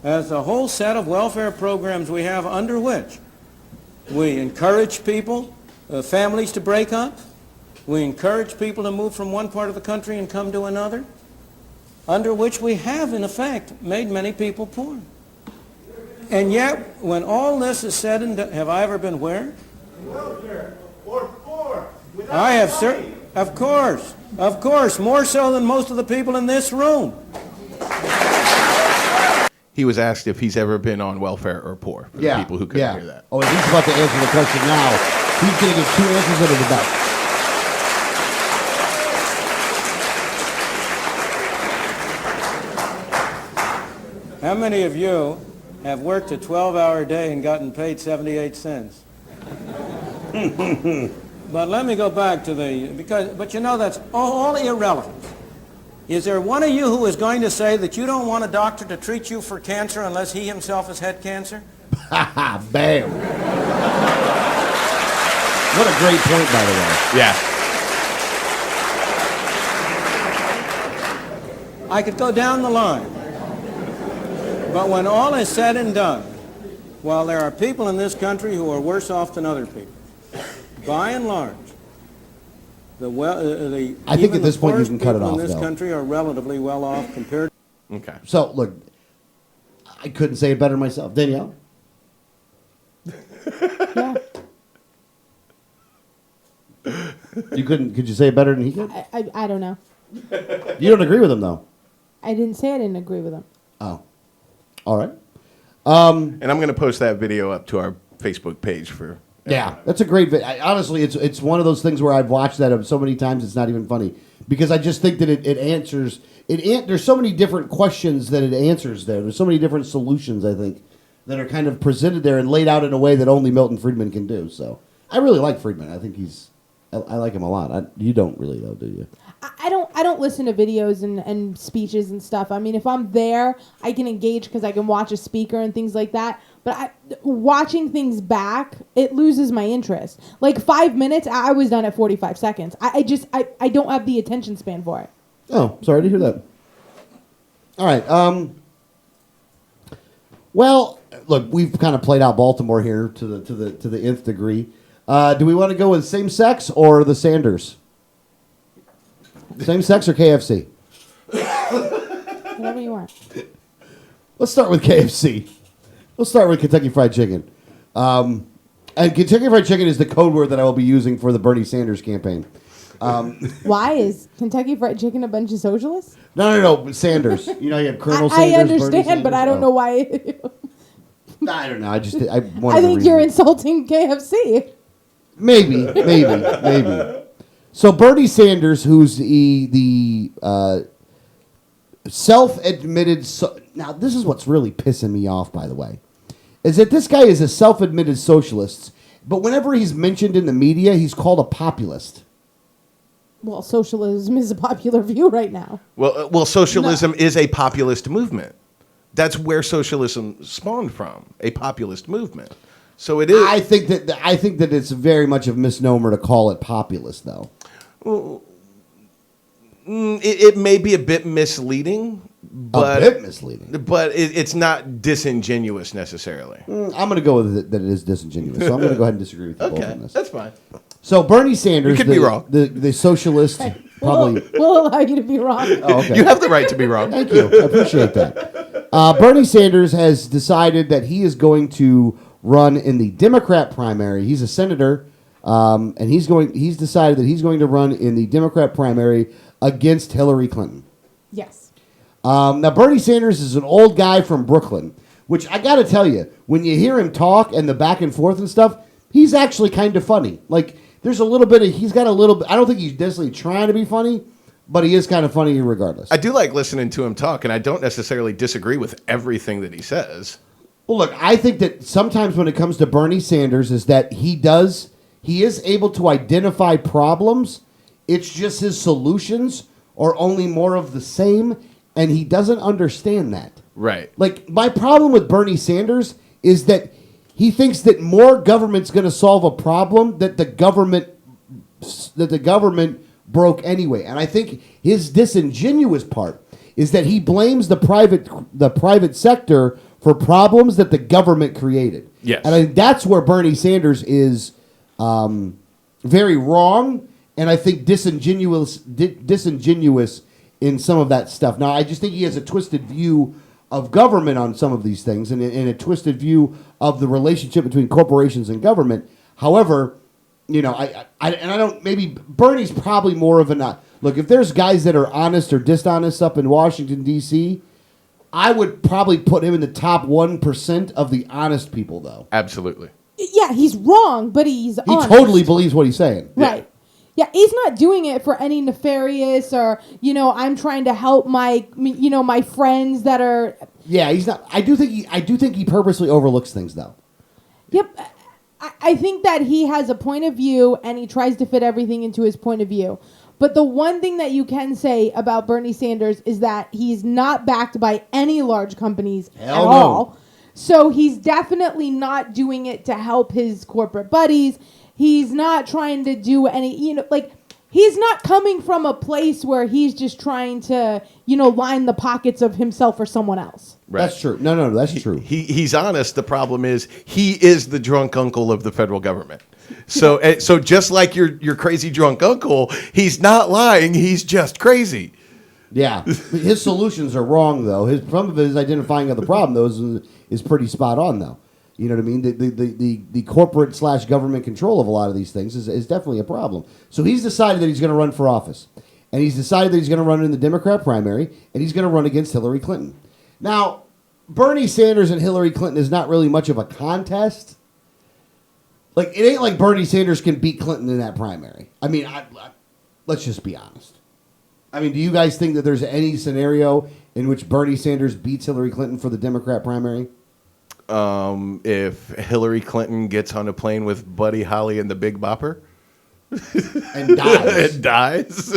as the whole set of welfare programs we have under which we encourage people, families to break up, we encourage people to move from one part of the country and come to another, under which we have, in effect, made many people poor. And yet, when all this is said and done, have I ever been where? Welfare or poor. I have certainly, of course, more so than most of the people in this room. He was asked if he's ever been on welfare or poor, for the people who couldn't hear that. Oh, and he's about to answer the question now. He's going to give 2 answers that are the best. How many of you have worked a 12-hour day and gotten paid 78 cents? But let me go back to but you know that's all irrelevant. Is there one of you who is going to say that you don't want a doctor to treat you for cancer unless he himself has had cancer? Bam. What a great point, by the way. Yeah. I could go down the line. But when all is said and done, while there are people in this country who are worse off than other people, by and large, I think at this point you can cut it off, in this though. country are relatively well off compared. Okay. So, look, I couldn't say it better myself. Danielle? Yeah. Could you say it better than he could? I don't know. You don't agree with him, though? I didn't say I didn't agree with him. Oh. All right. And I'm going to post that video up to our Facebook page for... Yeah, that's a great video. Honestly, it's one of those things where I've watched that so many times it's not even funny. Because I just think that it answers... there's so many different questions that it answers there. There's so many different solutions, I think, that are kind of presented there and laid out in a way that only Milton Friedman can do. So I really like Friedman. I think I like him a lot. You don't really, though, do you? I don't listen to videos and speeches and stuff. I mean, if I'm there, I can engage because I can watch a speaker and things like that. But watching things back, it loses my interest. Like 5 minutes, I was done at 45 seconds. I don't have the attention span for it. Oh, sorry to hear that. All right. Well, look, we've kind of played out Baltimore here to the nth degree. Do we want to go with same sex or the Sanders? Same sex or KFC? Whatever you want. Let's start with KFC. Let's start with Kentucky Fried Chicken. And Kentucky Fried Chicken is the code word that I will be using for the Bernie Sanders campaign. Why is Kentucky Fried Chicken a bunch of socialists? No. Sanders. You know, you have Colonel Sanders. I understand, Bernie but I don't know why. I don't know. I I think you're insulting KFC. Maybe. So Bernie Sanders, who's the self-admitted... now, this is what's really pissing me off, by the way, is that this guy is a self-admitted socialist, but whenever he's mentioned in the media, he's called a populist. Well, socialism is a popular view right now. Well, socialism is a populist movement. That's where socialism spawned from, a populist movement. So it is. I think that it's very much a misnomer to call it populist, though. It may be a bit misleading, but it's not disingenuous necessarily. I'm going to go with it that it is disingenuous. So I'm going to go ahead and disagree with you both on this. That's fine. So Bernie Sanders, you could be wrong. The socialist, probably. We'll allow you to be wrong. Oh, okay. You have the right to be wrong. Thank you. I appreciate that. Bernie Sanders has decided that he is going to run in the Democrat primary. He's a senator, and he's decided that he's going to run in the Democrat primary against Hillary Clinton. Yes. Now, Bernie Sanders is an old guy from Brooklyn, which I got to tell you, when you hear him talk and the back and forth and stuff, he's actually kind of funny. Like, there's a little bit of, he's got a little bit, I don't think he's necessarily trying to be funny, but he is kind of funny regardless. I do like listening to him talk, and I don't necessarily disagree with everything that he says. Well, look, I think that sometimes when it comes to Bernie Sanders is that he is able to identify problems. It's just his solutions are only more of the same, and he doesn't understand that. Right. Like, my problem with Bernie Sanders is that he thinks that more government's going to solve a problem that the government broke anyway. And I think his disingenuous part is that he blames the private sector for problems that the government created. Yes. And I think that's where Bernie Sanders is very wrong, and I think disingenuous in some of that stuff. Now, I just think he has a twisted view of government on some of these things, and a twisted view of the relationship between corporations and government. However, I don't. Maybe Bernie's probably more of a look. If there's guys that are honest or dishonest up in Washington D.C., I would probably put him in the top 1% of the honest people, though. Absolutely. Yeah, he's wrong, but he's honest. He totally believes what he's saying. Right. Yeah, he's not doing it for any nefarious or, I'm trying to help my friends that are. Yeah, he's not. I do think he purposely overlooks things, though. Yep. I think that he has a point of view and he tries to fit everything into his point of view. But the one thing that you can say about Bernie Sanders is that he's not backed by any large companies at all. So he's definitely not doing it to help his corporate buddies. He's not trying to do any, he's not coming from a place where he's just trying to, line the pockets of himself or someone else. Right. That's true. No, that's true. He's honest. The problem is he is the drunk uncle of the federal government. So just like your crazy drunk uncle, he's not lying. He's just crazy. Yeah, his solutions are wrong though. Some of his identifying of the problem though is pretty spot on though. You know what I mean? The corporate / government control of a lot of these things is definitely a problem. So he's decided that he's going to run for office, and he's decided that he's going to run in the Democrat primary, and he's going to run against Hillary Clinton. Now, Bernie Sanders and Hillary Clinton is not really much of a contest. Like, it ain't like Bernie Sanders can beat Clinton in that primary. I mean, let's just be honest. I mean, do you guys think that there's any scenario in which Bernie Sanders beats Hillary Clinton for the Democrat primary? If Hillary Clinton gets on a plane with Buddy Holly and the Big Bopper And dies. and dies,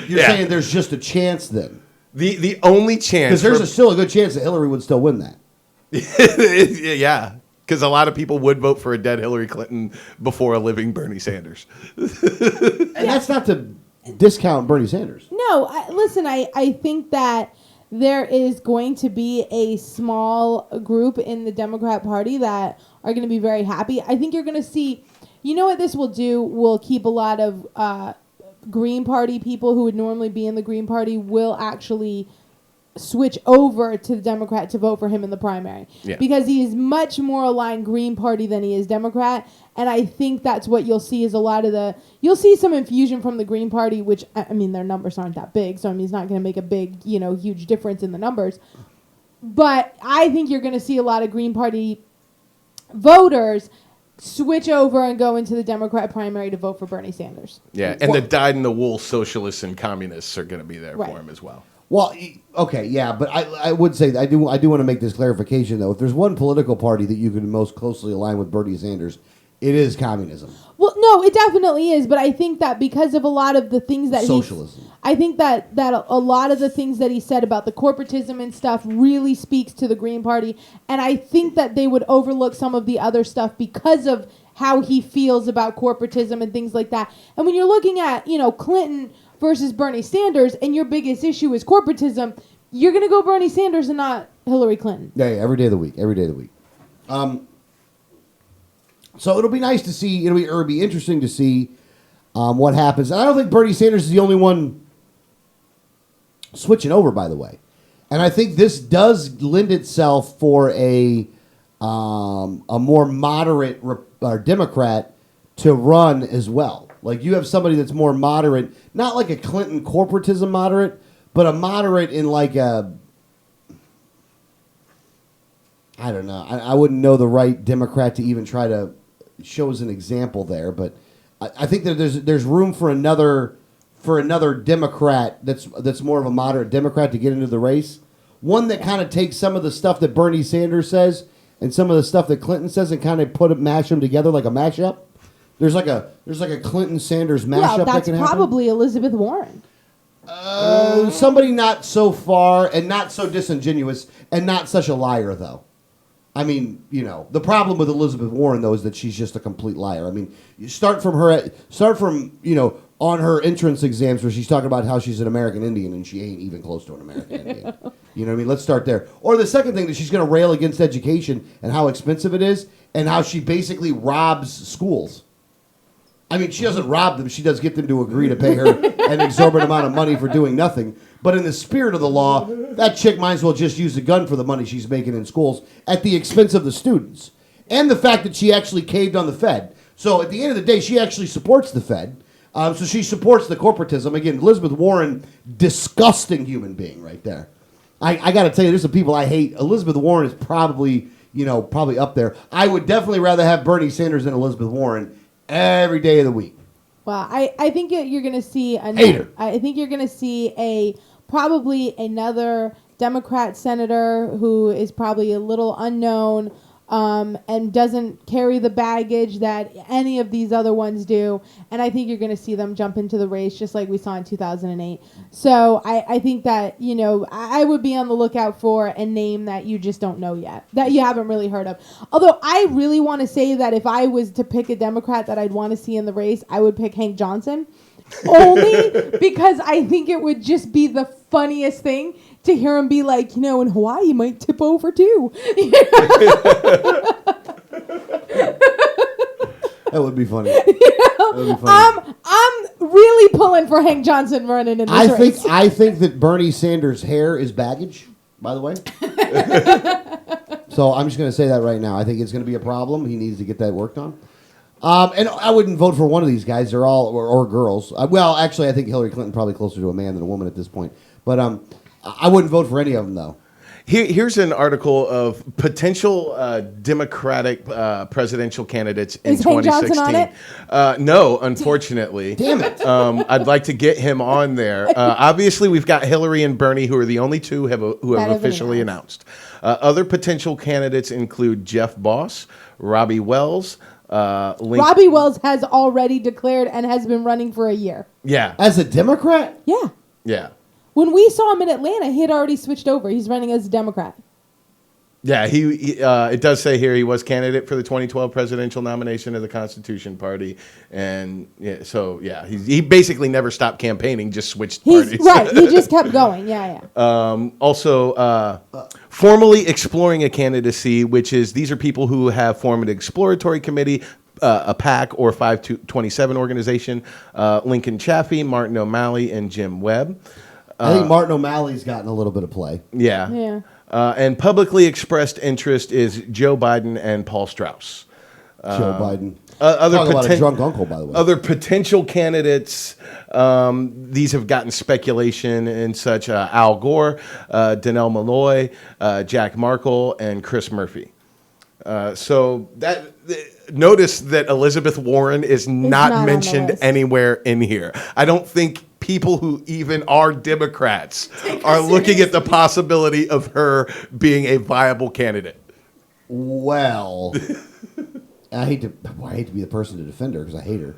You're saying there's just a chance then? the only chance Because there's still a good chance that Hillary would still win that. yeah, because a lot of people would vote for a dead Hillary Clinton before a living Bernie Sanders. And that's not to discount Bernie Sanders. No, listen, I think that there is going to be a small group in the Democrat Party that are going to be very happy. I think you're going to see, what this will do? Will keep a lot of Green Party people who would normally be in the Green Party will actually switch over to the Democrat to vote for him in the primary. Yeah. Because he is much more aligned Green Party than he is Democrat. And I think that's what you'll see is you'll see some infusion from the Green Party, which, I mean, their numbers aren't that big. So, I mean, it's not going to make a big, huge difference in the numbers. But I think you're going to see a lot of Green Party voters switch over and go into the Democrat primary to vote for Bernie Sanders. Yeah, and the dyed-in-the-wool socialists and communists are going to be there for him as well. Well, okay, yeah, but I would say I do want to make this clarification though. If there's one political party that you can most closely align with Bernie Sanders, it is communism. Well, no, it definitely is, but I think that because of a lot of the things that socialism. I think that a lot of the things that he said about the corporatism and stuff really speaks to the Green Party, and I think that they would overlook some of the other stuff because of how he feels about corporatism and things like that. And when you're looking at, Clinton versus Bernie Sanders, and your biggest issue is corporatism, you're going to go Bernie Sanders and not Hillary Clinton. Yeah, every day of the week. So it'll be nice to see, it'll be interesting to see what happens. And I don't think Bernie Sanders is the only one switching over, by the way. And I think this does lend itself for a more moderate Democrat to run as well. Like, you have somebody that's more moderate, not like a Clinton corporatism moderate, but a moderate in like a, I don't know. I wouldn't know the right Democrat to even try to show as an example there, but I think that there's room for another Democrat that's more of a moderate Democrat to get into the race. One that kind of takes some of the stuff that Bernie Sanders says and some of the stuff that Clinton says and kind of mash them together like a mashup. There's like a Clinton Sanders mashup. Well, that's that can happen. probably Elizabeth Warren. Somebody not so far and not so disingenuous and not such a liar though. I mean, the problem with Elizabeth Warren though is that she's just a complete liar. I mean, you start from on her entrance exams where she's talking about how she's an American Indian and she ain't even close to an American Indian. You know what I mean? Let's start there. Or the second thing that she's going to rail against education and how expensive it is and how she basically robs schools. I mean, she doesn't rob them. She does get them to agree to pay her an exorbitant amount of money for doing nothing. But in the spirit of the law, that chick might as well just use the gun for the money she's making in schools at the expense of the students. And the fact that she actually caved on the Fed. So at the end of the day, she actually supports the Fed. So she supports the corporatism. Again, Elizabeth Warren, disgusting human being right there. I got to tell you, there's some people I hate. Elizabeth Warren is probably up there. I would definitely rather have Bernie Sanders than Elizabeth Warren every day of the week. Well, I think you're going to see Hater. I think you're going to see probably another Democrat senator who is probably a little unknown and doesn't carry the baggage that any of these other ones do. And I think you're going to see them jump into the race just like we saw in 2008. So I think that, I would be on the lookout for a name that you just don't know yet, that you haven't really heard of. Although I really want to say that if I was to pick a Democrat that I'd want to see in the race, I would pick Hank Johnson. Only because I think it would just be the funniest thing to hear him be like, in Hawaii you might tip over too. That would be funny. That would be funny. I'm really pulling for Hank Johnson running in this race. I think that Bernie Sanders' hair is baggage, by the way. So I'm just going to say that right now. I think it's going to be a problem. He needs to get that worked on. And I wouldn't vote for one of these guys. They're all or girls. Well, actually, I think Hillary Clinton probably closer to a man than a woman at this point. But I wouldn't vote for any of them, though. Here's an article of potential Democratic presidential candidates in Is Hank 2016. Johnson on it? No, unfortunately. Damn it. I'd like to get him on there. Obviously, we've got Hillary and Bernie, who are the only two who have officially announced. Other potential candidates include Jeff Boss, Robbie Wells. Robbie Wells has already declared and has been running for a year. Yeah. As a Democrat? Yeah. Yeah. When we saw him in Atlanta, he had already switched over. He's running as a Democrat. Yeah, he it does say here he was candidate for the 2012 presidential nomination of the Constitution Party, and he basically never stopped campaigning, just switched parties. Right, he just kept going. Yeah. Also, formally exploring a candidacy, which is these are people who have formed an exploratory committee, a PAC or 527 organization. Lincoln Chaffee, Martin O'Malley, and Jim Webb. I think Martin O'Malley's gotten a little bit of play. Yeah. And publicly expressed interest is Joe Biden and Paul Strauss. Joe Biden. Talk about a drunk uncle, by the way. Other potential candidates, these have gotten speculation and such. Al Gore, Danelle Malloy, Jack Markle, and Chris Murphy. So that notice that Elizabeth Warren is not mentioned anywhere in here. I don't think people who even are Democrats are looking at the possibility of her being a viable candidate. Well, I hate to be the person to defend her because I hate her.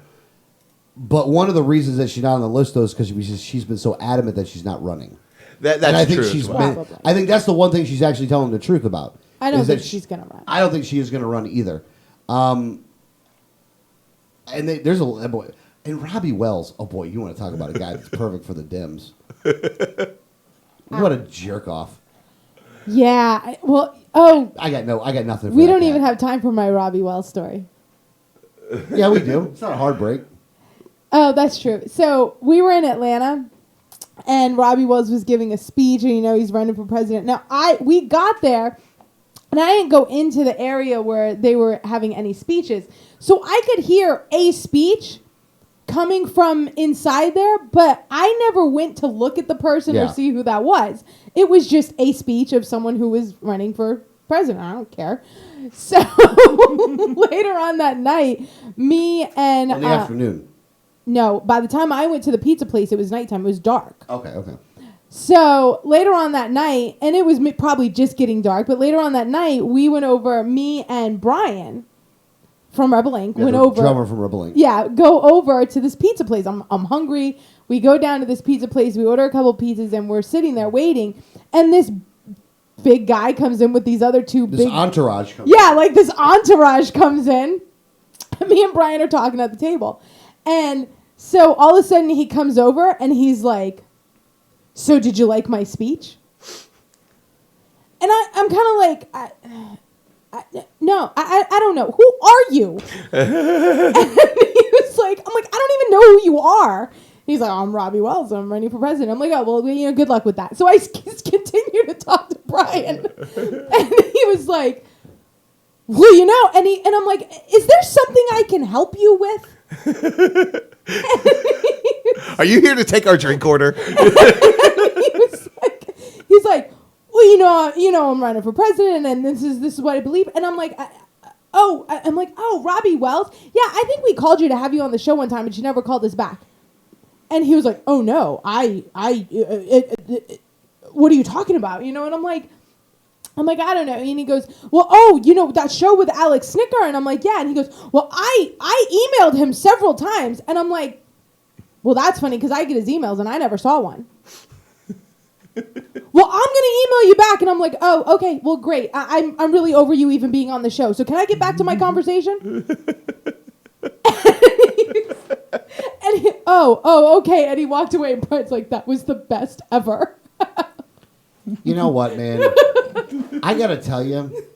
But one of the reasons that she's not on the list, though, is because she's been so adamant that she's not running. That's and I think true. she's been, I think that's the one thing she's actually telling the truth about. I don't think she's going to run. I don't think she is going to run either. And there's a boy. And Robbie Wells, oh boy, you want to talk about a guy that's perfect for the Dems. What a jerk off. Yeah. I got nothing for we that don't guy. even have time for my Robbie Wells story. Yeah, we do. It's not a hard break. Oh, that's true. So we were in Atlanta, and Robbie Wells was giving a speech, and he's running for president. Now we got there, and I didn't go into the area where they were having any speeches, so I could hear a speech coming from inside there, but I never went to look at the person or see who that was. It was just a speech of someone who was running for president. I don't care. So later on that night, me and in the afternoon. No, by the time I went to the pizza place, it was nighttime. It was dark. Okay. So later on that night, and it was probably just getting dark, but later on that night, we went over, me and Brian from Rebel Inc. went over. Drummer from Rebel Inc. Yeah, go over to this pizza place. I'm hungry. We go down to this pizza place. We order a couple pizzas, and we're sitting there waiting. And this big guy comes in with these other two This entourage comes in. Like this entourage comes in. Me and Brian are talking at the table. And So all of a sudden he comes over and he's like, so did you like my speech? And I'm kind of like, no, I don't know. Who are you? And he was like, I'm like, I don't even know who you are. He's like, I'm Robbie Wells. I'm running for president. I'm like, oh, well, good luck with that. So I continue to talk to Brian. And he was like, well, and I'm like, is there something I can help you with? Are you here to take our drink order? He's like, well, I'm running for president, and this is what I believe. And I'm like, oh, Robbie Wells. Yeah, I think we called you to have you on the show one time, but you never called us back. And he was like, oh no, what are you talking about? And I'm like, I don't know. And he goes, well, that show with Alex Snicker. And I'm like, yeah. And he goes, well, I emailed him several times. And I'm like, well, that's funny because I get his emails and I never saw one. Well, I'm going to email you back. And I'm like, oh, okay, well, great. I'm really over you even being on the show. So can I get back to my conversation? Okay. And he walked away and Brian's like, that was the best ever. You know what, man? I got to tell you,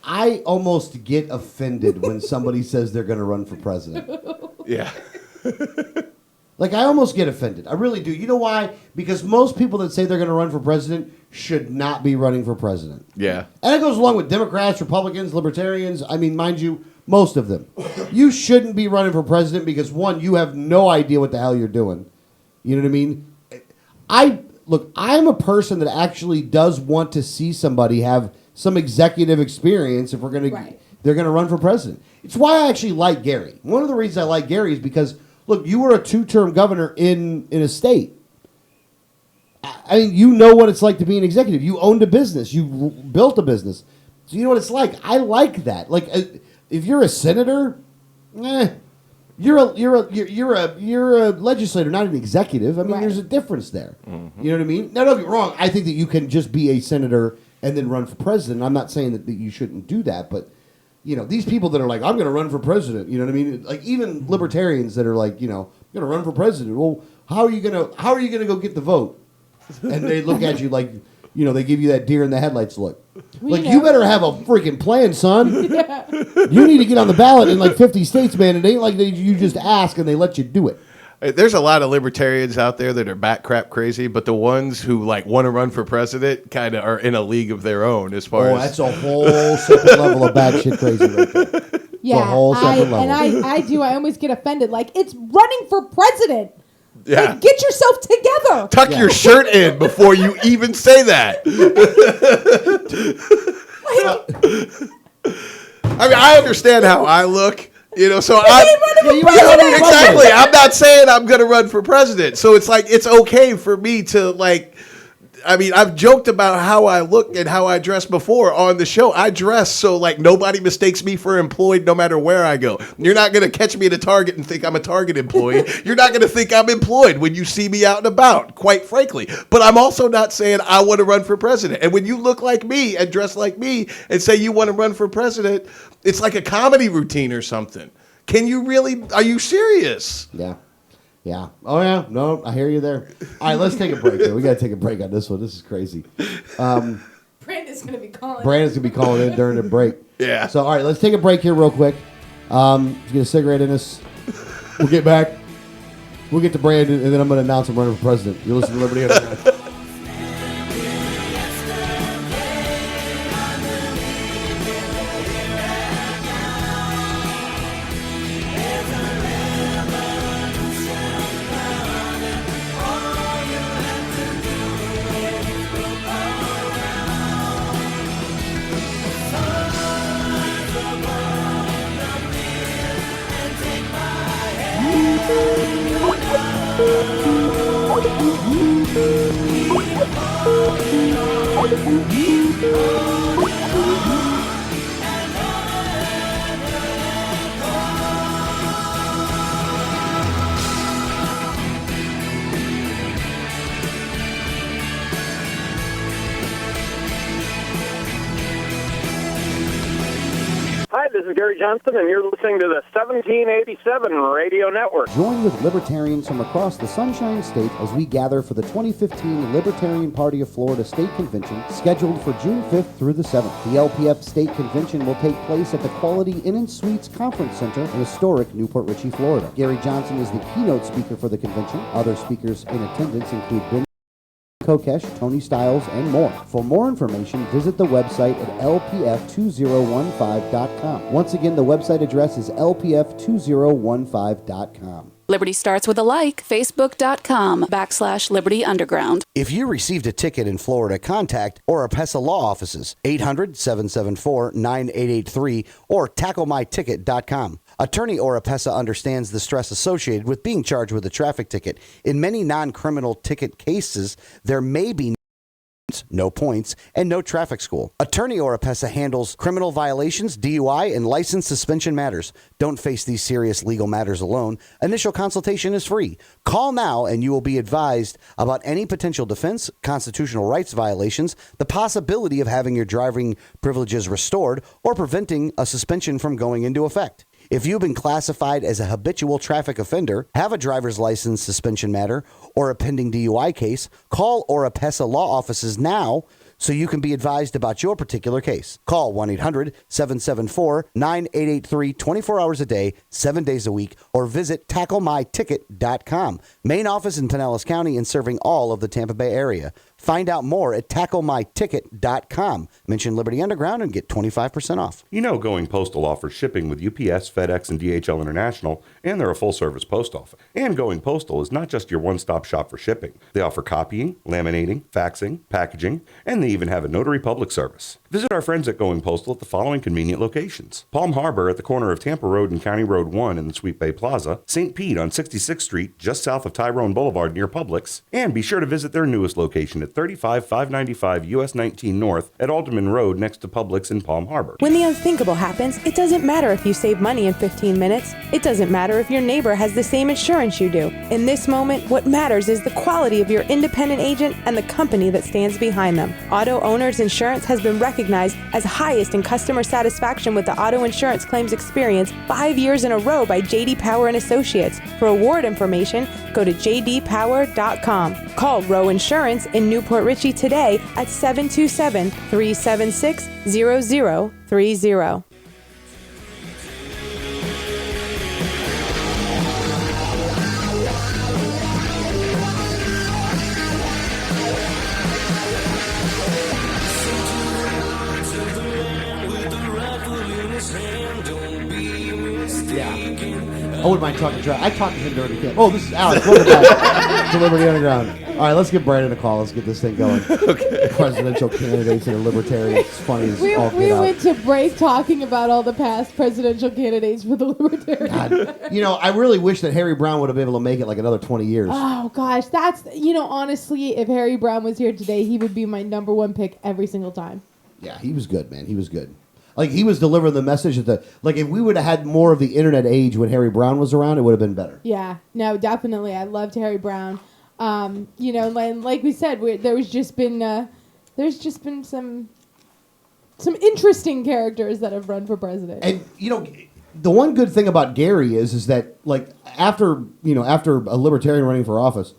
I almost get offended when somebody says they're going to run for president. Yeah. Like, I almost get offended. I really do. You know why? Because most people that say they're going to run for president should not be running for president. Yeah. And it goes along with Democrats, Republicans, Libertarians. I mean, mind you, most of them. You shouldn't be running for president because, one, you have no idea what the hell you're doing. You know what I mean? Look, I'm a person that actually does want to see somebody have some executive experience if they're going to run for president. It's why I actually like Gary. One of the reasons I like Gary is because, look, you were a 2-term governor in a state. I mean, you know what it's like to be an executive. You owned a business. You built a business. So you know what it's like. I like that. Like, if you're a senator, you're a legislator, not an executive. I mean, there's a difference there. Mm-hmm. You know what I mean? Now, don't get me wrong. I think that you can just be a senator and then run for president. I'm not saying that you shouldn't do that, but these people that are like, I'm going to run for president. You know what I mean? Like even libertarians that are like, I'm going to run for president. Well, how are you going to go get the vote? And they look at you like, they give you that deer in the headlights look. Like, you better have a freaking plan, son. Yeah. You need to get on the ballot in like 50 states, man. It ain't like you just ask and they let you do it. There's a lot of libertarians out there that are bat crap crazy, but the ones who like want to run for president kind of are in a league of their own as far as... that's a whole separate level of bad shit crazy right there. Yeah, a whole separate level. And I almost get offended. Like, it's running for president. Yeah. Like, get yourself together. Tuck your shirt in before you even say that. I mean, I understand how I look. So exactly. I'm not saying I'm going to run for president. So it's like, it's okay for me to like, I mean, I've joked about how I look and how I dress before on the show. I dress so like nobody mistakes me for employed no matter where I go. You're not going to catch me at a Target and think I'm a Target employee. You're not going to think I'm employed when you see me out and about, quite frankly. But I'm also not saying I want to run for president. And when you look like me and dress like me and say you want to run for president, it's like a comedy routine or something. Are you serious? Yeah. Yeah. Oh, yeah. No, I hear you there. All right, let's take a break, though. We got to take a break on this one. This is crazy. Brandon's going to be calling in during the break. Yeah. So, all right, let's take a break here real quick. Get a cigarette in us. We'll get back. We'll get to Brandon, and then I'm going to announce I'm running for president. You're listening to Liberty Underground. Hi, this this is Gary Johnson, and you're listening to the 1787 Radio Network. Join with libertarians from across the Sunshine State as we gather for the 2015 Libertarian Party of Florida State Convention, scheduled for June 5th through the 7th. The LPF State Convention will take place at the Quality Inn and Suites Conference Center in historic Newport Richey, Florida. Gary Johnson is the keynote speaker for the convention. Other speakers in attendance include Ben Kokesh, Tony Stiles, and more. For more information, visit the website at lpf2015.com. Once again, the website address is lpf2015.com. Liberty starts with a like, facebook.com/Liberty Underground. If you received a ticket in Florida, contact Oropesa Law Offices, 800-774-9883 or tacklemyticket.com. Attorney Oropesa understands the stress associated with being charged with a traffic ticket. In many non-criminal ticket cases, there may be no points, and no traffic school. Attorney Oropesa handles criminal violations, DUI, and license suspension matters. Don't face these serious legal matters alone. Initial consultation is free. Call now and you will be advised about any potential defense, constitutional rights violations, the possibility of having your driving privileges restored, or preventing a suspension from going into effect. If you've been classified as a habitual traffic offender, have a driver's license suspension matter, or a pending DUI case, call Oropesa Law Offices now so you can be advised about your particular case. Call 1-800-774-9883 24 hours a day, 7 days a week, or visit tacklemyticket.com. Main office in Pinellas County and serving all of the Tampa Bay area. Find out more at tacklemyticket.com. Mention Liberty Underground and get 25% off. You know Going Postal offers shipping with UPS, FedEx, and DHL International, and they're a full-service post office. And Going Postal is not just your one-stop shop for shipping. They offer copying, laminating, faxing, packaging, and they even have a notary public service. Visit our friends at Going Postal at the following convenient locations: Palm Harbor at the corner of Tampa Road and County Road 1 in the Sweet Bay Plaza, St. Pete on 66th Street just south of Tyrone Boulevard near Publix, and be sure to visit their newest location at 35595 US 19 North at Alderman Road next to Publix in Palm Harbor. When the unthinkable happens, it doesn't matter if you save money in 15 minutes. It doesn't matter if your neighbor has the same insurance you do. In this moment, what matters is the quality of your independent agent and the company that stands behind them. Auto Owners Insurance has been recognized as highest in customer satisfaction with the auto insurance claims experience 5 years in a row by J.D. Power and Associates. For award information, go to jdpower.com. Call Row Insurance in Newport Richey today at 727-376-0030. I wouldn't mind talking to I talked to him during the camp. Oh, this is Alex. Welcome back to Liberty Underground. All right, let's give Brandon a call. Let's get this thing going. Okay. Presidential candidates and libertarians. It's funny as all We get out. went to break talking about all the past presidential candidates for the Libertarians. God, I really wish that Harry Brown would have been able to make it like another 20 years. Oh, gosh. That's, honestly, if Harry Brown was here today, he would be my number one pick every single time. Yeah, he was good, man. He was good. Like, he was delivering the message that if we would have had more of the internet age when Harry Brown was around, it would have been better. Yeah, no, definitely. I loved Harry Brown. Like we said, there's just been some interesting characters that have run for president. And, the one good thing about Gary is that, after a libertarian running for office,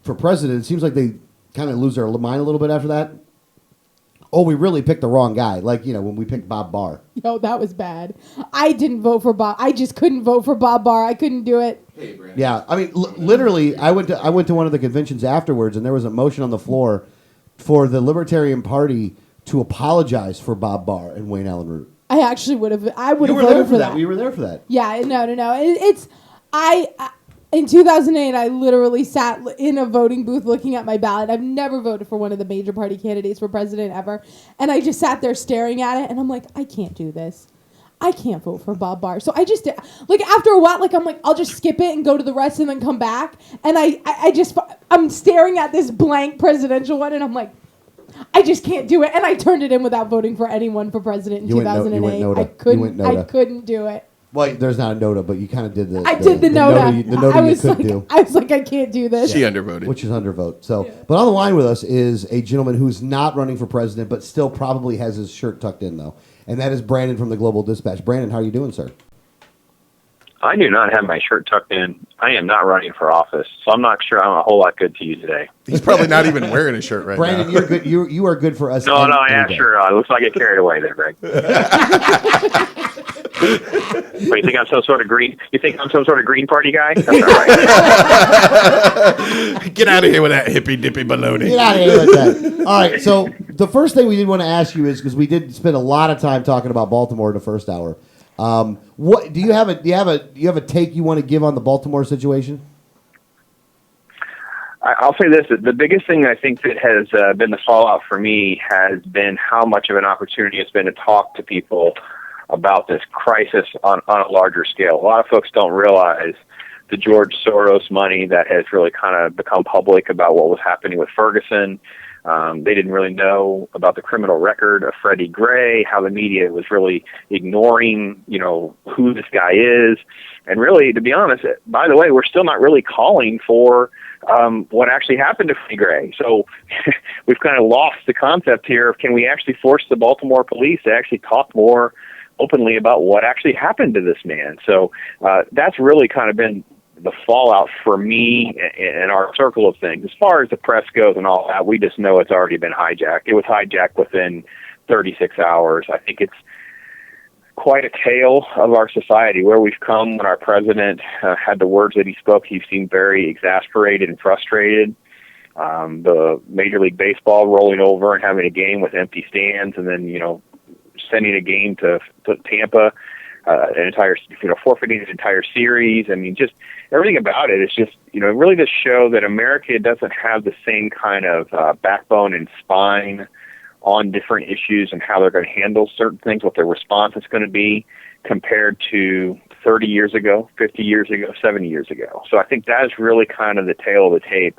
for president, it seems like they kind of lose their mind a little bit after that. Oh, we really picked the wrong guy. When we picked Bob Barr. Yo, that was bad. I didn't vote for Bob. I just couldn't vote for Bob Barr. I couldn't do it. Hey, Brandon. Yeah, I mean, literally, I went to one of the conventions afterwards, and there was a motion on the floor for the Libertarian Party to apologize for Bob Barr and Wayne Allen Root. I actually would have. I would have voted for that. You were there for that. Yeah, no. In 2008, I literally sat in a voting booth looking at my ballot. I've never voted for one of the major party candidates for president ever. And I just sat there staring at it, and I'm like, I can't do this. I can't vote for Bob Barr. So I just, after a while, I'm like, I'll just skip it and go to the rest and then come back. And I'm staring at this blank presidential one, and I'm like, I just can't do it. And I turned it in without voting for anyone for president in 2008. I couldn't do it. Well, there's not a NOTA, but you kind of did the. I did the NOTA. The NOTA you could do. I was like, I can't do this. She undervoted. Which is undervote. So, But on the line with us is a gentleman who's not running for president, but still probably has his shirt tucked in, though. and that is Brandon from the Global Dispatch. Brandon, how are you doing, sir? I do not have my shirt tucked in. I am not running for office, so I'm not sure I'm a whole lot good to you today. He's probably not even wearing a shirt right Brandon, now. you're good. You are good for us. No, yeah, sure. It looks like I get carried away there, Greg. What, you think I'm some sort of green? You think I'm some sort of Green Party guy? That's not right. Get out of here with that hippy dippy baloney. Get out of here with that. All right. So the first thing we did want to ask you is, because we did spend a lot of time talking about Baltimore in the first hour. What do you have a take you want to give on the Baltimore situation? I'll say this: the biggest thing I think that has been the fallout for me has been how much of an opportunity it's been to talk to people about this crisis on a larger scale. A lot of folks don't realize the George Soros money that has really kind of become public about what was happening with Ferguson. They didn't really know about the criminal record of Freddie Gray, how the media was really ignoring, who this guy is. And really, to be honest, by the way, we're still not really calling for what actually happened to Freddie Gray. So we've kind of lost the concept here of, can we actually force the Baltimore police to actually talk more openly about what actually happened to this man? So that's really kind of been the fallout for me and our circle of things. As far as the press goes and all that, we just know it's already been hijacked. It was hijacked within 36 hours. I think it's quite a tale of our society, where we've come when our president had the words that he spoke. He seemed very exasperated and frustrated. The Major League Baseball rolling over and having a game with empty stands, and then, sending a game to Tampa, forfeiting an entire series. I mean, just everything about it is just, really to show that America doesn't have the same kind of backbone and spine on different issues and how they're going to handle certain things, what their response is going to be compared to 30 years ago, 50 years ago, 70 years ago. So I think that is really kind of the tail of the tape,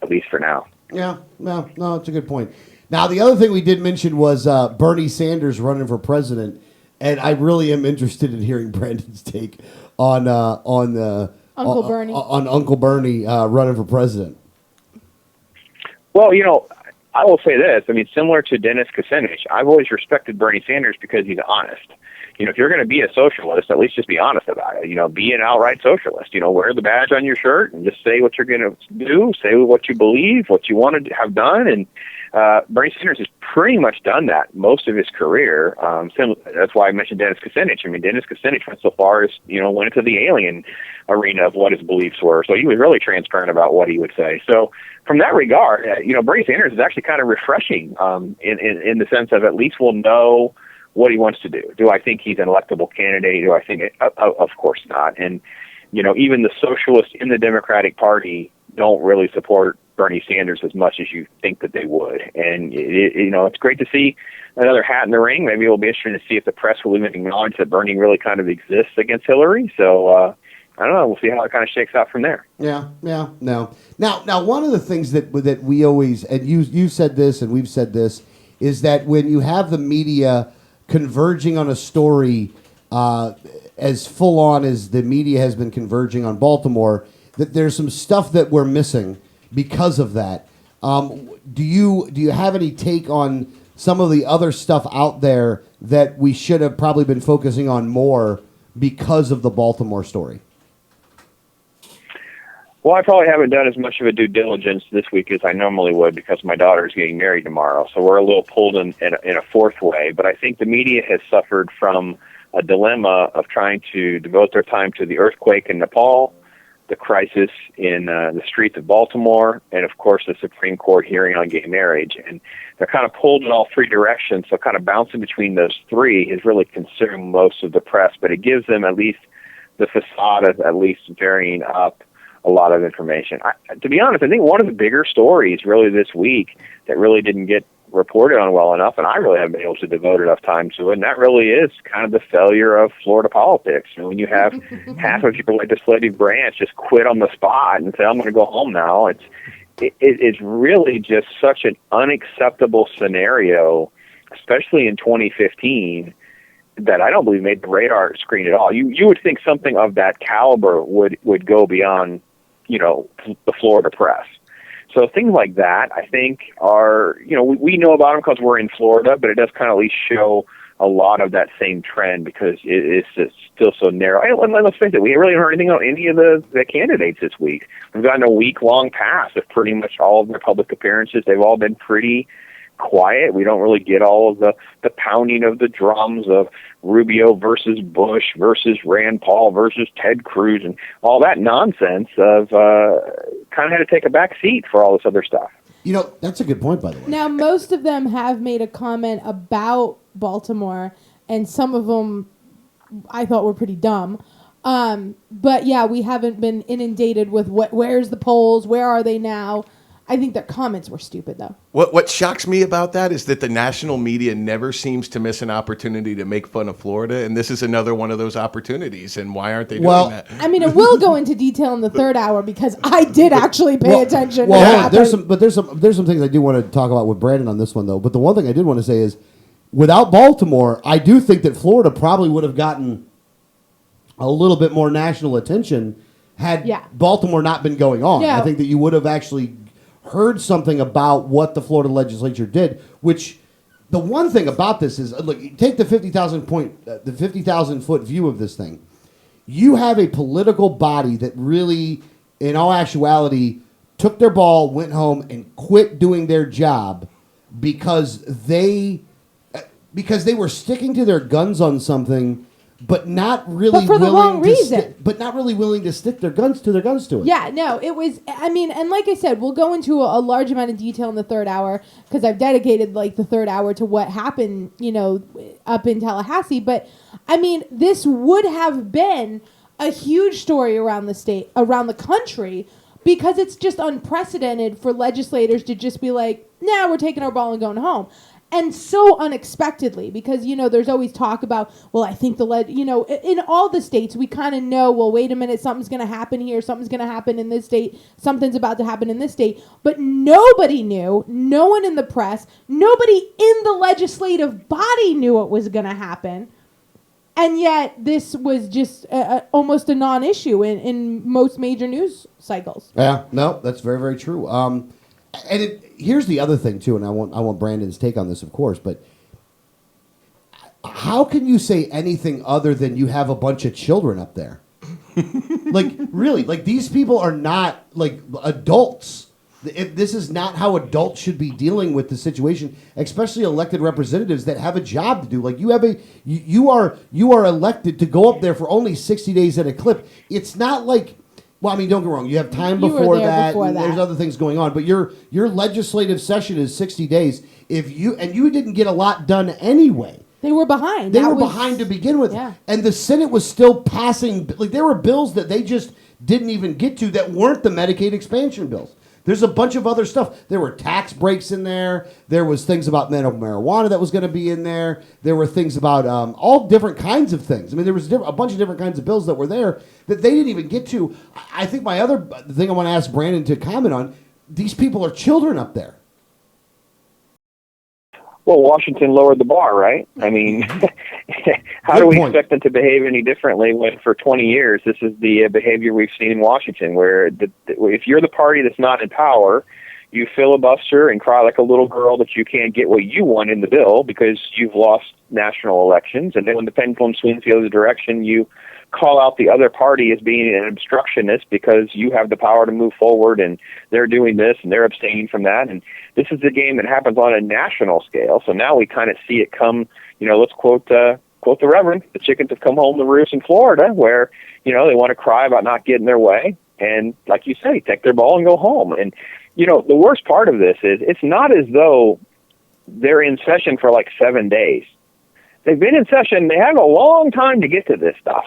at least for now. Yeah, no, it's a good point. Now, the other thing we did mention was Bernie Sanders running for president, and I really am interested in hearing Brandon's take on Uncle Bernie. On Uncle Bernie running for president. Well, I will say this. I mean, similar to Dennis Kucinich, I've always respected Bernie Sanders because he's honest. If you're going to be a socialist, at least just be honest about it. Be an outright socialist. Wear the badge on your shirt and just say what you're going to do, say what you believe, what you want to have done. And Bernie Sanders has pretty much done that most of his career. That's why I mentioned Dennis Kucinich. I mean, Dennis Kucinich went so far as, went into the alien arena of what his beliefs were. So he was really transparent about what he would say. So from that regard, Bernie Sanders is actually kind of refreshing in the sense of at least we'll know what he wants to do. Do I think he's an electable candidate? Do I think of course not. And, even the socialists in the Democratic Party don't really support Bernie Sanders as much as you think that they would. And, it's great to see another hat in the ring. Maybe it'll be interesting to see if the press will even acknowledge that Bernie really kind of exists against Hillary. So, I don't know. We'll see how it kind of shakes out from there. Yeah, no. Now, one of the things that we always, and you said this and we've said this, is that when you have the media converging on a story as full on as the media has been converging on Baltimore, that there's some stuff that we're missing because of that. Do you have any take on some of the other stuff out there that we should have probably been focusing on more because of the Baltimore story? Well, I probably haven't done as much of a due diligence this week as I normally would because my daughter's getting married tomorrow. So we're a little pulled in a fourth way. But I think the media has suffered from a dilemma of trying to devote their time to the earthquake in Nepal, the crisis in the streets of Baltimore, and, of course, the Supreme Court hearing on gay marriage. And they're kind of pulled in all three directions. So kind of bouncing between those three has really consumed most of the press. But it gives them at least the facade of at least varying up a lot of information. To be honest, I think one of the bigger stories really this week that really didn't get reported on well enough, and I really haven't been able to devote enough time to it, and that really is kind of the failure of Florida politics. When you have half of your legislative branch just quit on the spot and say, I'm going to go home now, it's really just such an unacceptable scenario, especially in 2015, that I don't believe made the radar screen at all. You would think something of that caliber would go beyond, the Florida press. So things like that, I think, are, we know about them because we're in Florida, but it does kind of at least show a lot of that same trend because it's still so narrow. And let's face it, we really haven't heard anything on any of the candidates this week. We've gotten a week-long pass of pretty much all of their public appearances. They've all been pretty quiet. We don't really get all of the pounding of the drums of Rubio versus Bush versus Rand Paul versus Ted Cruz and all that nonsense of kind of had to take a back seat for all this other stuff. You know, that's a good point, by the way. Now, most of them have made a comment about Baltimore, and some of them I thought were pretty dumb. But yeah, we haven't been inundated with where's the polls, where are they now? I think their comments were stupid, though. What shocks me about that is that the national media never seems to miss an opportunity to make fun of Florida, and this is another one of those opportunities. And why aren't they doing that? I mean, it will go into detail in the third hour because I did actually pay attention. Well, there's some things I do want to talk about with Brandon on this one, though. But the one thing I did want to say is, without Baltimore, I do think that Florida probably would have gotten a little bit more national attention had Baltimore not been going on. Yeah. I think that you would have actually heard something about what the Florida legislature did, which the one thing about this is, look, take the 50,000 foot view of this thing. You have a political body that really, in all actuality, took their ball, went home, and quit doing their job because they were sticking to their guns on something, but not really for the wrong reason. But not really willing to stick their guns to it. Yeah, no, it was, I mean, and like I said, we'll go into a large amount of detail in the third hour because I've dedicated like the third hour to what happened, up in Tallahassee. But I mean, this would have been a huge story around the state, around the country, because it's just unprecedented for legislators to just be like, nah, we're taking our ball and going home. And so unexpectedly, because, there's always talk about, well, I think in all the states, we kind of know, well, wait a minute, something's going to happen here, something's going to happen in this state, something's about to happen in this state. But nobody knew, no one in the press, nobody in the legislative body knew what was going to happen. And yet this was just almost a non-issue in most major news cycles. Yeah, no, that's very, very true. And here's the other thing too, and I want Brandon's take on this, of course. But how can you say anything other than you have a bunch of children up there? Like, really, like these people are not like adults. This is not how adults should be dealing with the situation, especially elected representatives that have a job to do. Like you are elected to go up there for only 60 days at a clip. It's not like. Well, I mean, don't get me wrong. You have time before that. There's other things going on, but your legislative session is 60 days. You didn't get a lot done anyway. They were behind. They were behind to begin with, and the Senate was still passing. Like there were bills that they just didn't even get to that weren't the Medicaid expansion bills. There's a bunch of other stuff. There were tax breaks in there. There was things about medical marijuana that was going to be in there. There were things about all different kinds of things. I mean, there was a bunch of different kinds of bills that were there that they didn't even get to. I think my other thing I want to ask Brandon to comment on, these people are children up there. Well, Washington lowered the bar, right? I mean, how do we expect them to behave any differently when for 20 years this is the behavior we've seen in Washington, where if you're the party that's not in power, you filibuster and cry like a little girl that you can't get what you want in the bill because you've lost national elections, and then when the pendulum swings the other direction, you call out the other party as being an obstructionist because you have the power to move forward and they're doing this and they're abstaining from that. And this is the game that happens on a national scale. So now we kind of see it come, let's quote the Reverend, the chickens have come home to roost in Florida where, they want to cry about not getting their way. And like you say, take their ball and go home. And, the worst part of this is it's not as though they're in session for like 7 days. They've been in session. They have a long time to get to this stuff.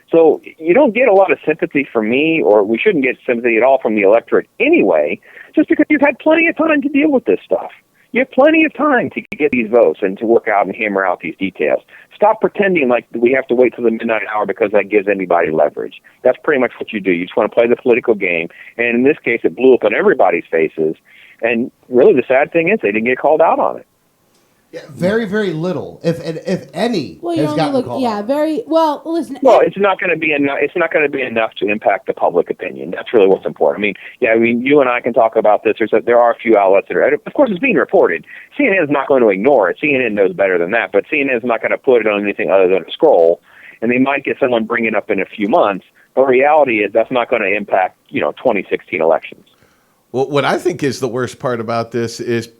So you don't get a lot of sympathy from me, or we shouldn't get sympathy at all from the electorate anyway, just because you've had plenty of time to deal with this stuff. You have plenty of time to get these votes and to work out and hammer out these details. Stop pretending like we have to wait till the midnight hour because that gives anybody leverage. That's pretty much what you do. You just want to play the political game. And in this case, it blew up on everybody's faces. And really the sad thing is they didn't get called out on it. Very, very little, if any, Well, you has only gotten look, called yeah, out. very well. Listen, Well, it's not going to be enough. It's not going to be enough to impact the public opinion. That's really what's important. I mean, you and I can talk about this. There are a few outlets that are, of course, it's being reported. CNN is not going to ignore it. CNN knows better than that, but CNN is not going to put it on anything other than a scroll. And they might get someone bring it up in a few months. But reality is that's not going to impact, 2016 elections. Well, what I think is the worst part about this is,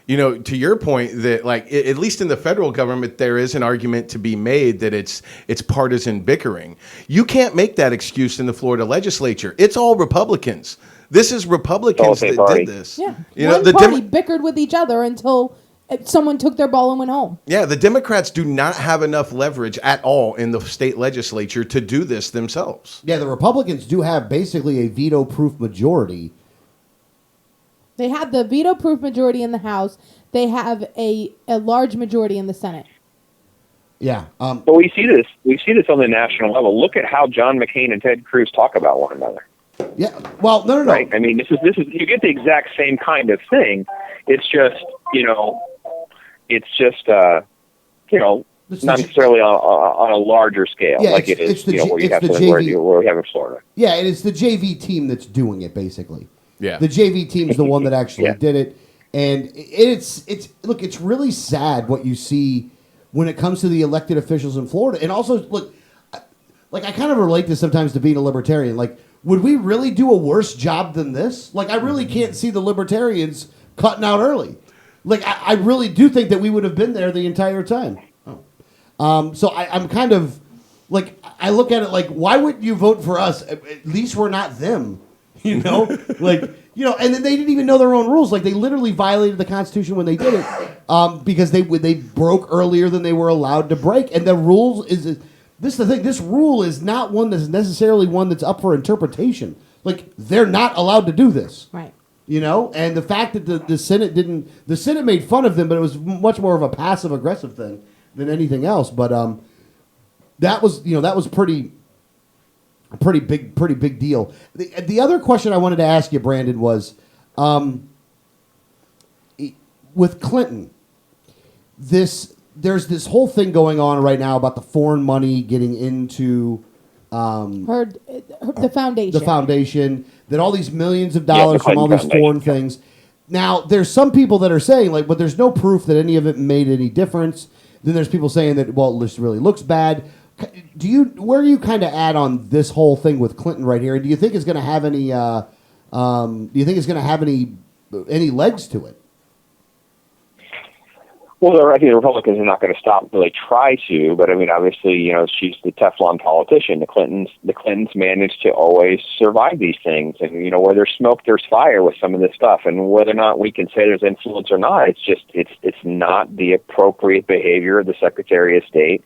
to your point that at least in the federal government, there is an argument to be made that it's partisan bickering. You can't make that excuse in the Florida legislature. It's all Republicans. This is Republicans that did this. Yeah. One party bickered with each other until someone took their ball and went home. Yeah, the Democrats do not have enough leverage at all in the state legislature to do this themselves. Yeah, the Republicans do have basically a veto-proof majority. They have the veto-proof majority in the House. They have a large majority in the Senate. Yeah. But we see this on the national level. Look at how John McCain and Ted Cruz talk about one another. Yeah. Well, no. Right? I mean, this is you get the exact same kind of thing. It's just, not necessarily on a larger scale like it is, where we have in Florida. Yeah, and it's the JV team that's doing it, basically. Yeah. The JV team's the one that actually did it. And it's really sad what you see when it comes to the elected officials in Florida. And also, look, I kind of relate this sometimes to being a libertarian. Like, would we really do a worse job than this? Like, I really can't see the libertarians cutting out early. Like, I really do think that we would have been there the entire time. So I'm kind of, I look at it like, why wouldn't you vote for us? At least we're not them. And then they didn't even know their own rules. Like, they literally violated the Constitution when they did it because they broke earlier than they were allowed to break. And the rules this is the thing. This rule is not one that's necessarily one that's up for interpretation. Like, they're not allowed to do this. Right. And the fact that the Senate the Senate made fun of them, but it was much more of a passive aggressive thing than anything else. But that was pretty big deal. The other question I wanted to ask you, Brandon, was with Clinton, there's this whole thing going on right now about the foreign money getting into the foundation. The foundation, that all these millions of dollars from all these foreign things. Now, there's some people that are saying, but there's no proof that any of it made any difference. Then there's people saying that, this really looks bad. Where do you kind of add on this whole thing with Clinton right here? Do you think it's going to have any? Any legs to it? Well, I think the Republicans are not going to stop until they try to. But I mean, obviously, she's the Teflon politician. The Clintons managed to always survive these things, and where there's smoke, there's fire with some of this stuff. And whether or not we can say there's influence or not, it's not the appropriate behavior of the Secretary of State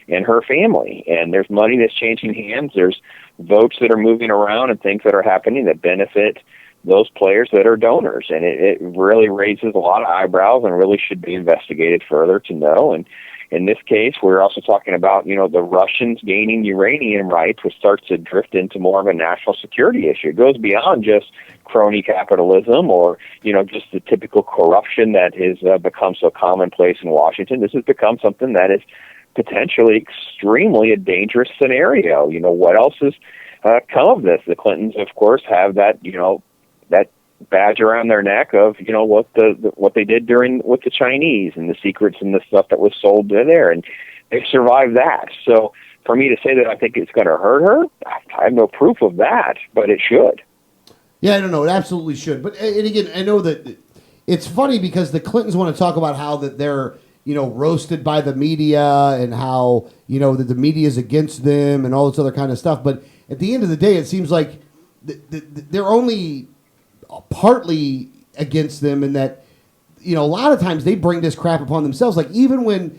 and her family. And there's money that's changing hands. There's votes that are moving around and things that are happening that benefit those players that are donors. And it really raises a lot of eyebrows and really should be investigated further to know. And in this case, we're also talking about, the Russians gaining uranium rights, which starts to drift into more of a national security issue. It goes beyond just crony capitalism or, just the typical corruption that has become so commonplace in Washington. This has become something that is potentially extremely a dangerous scenario. What else has come of this? The Clintons, of course, have that, that badge around their neck of, what they did with the Chinese and the secrets and the stuff that was sold there, and they survived that. So for me to say that I think it's going to hurt her, I have no proof of that, but it should. Yeah, I don't know. It absolutely should. But and again, I know that it's funny because the Clintons want to talk about how that they're roasted by the media and how that the media is against them and all this other kind of stuff. But at the end of the day, it seems like they're only partly against them, and that a lot of times they bring this crap upon themselves. Like even when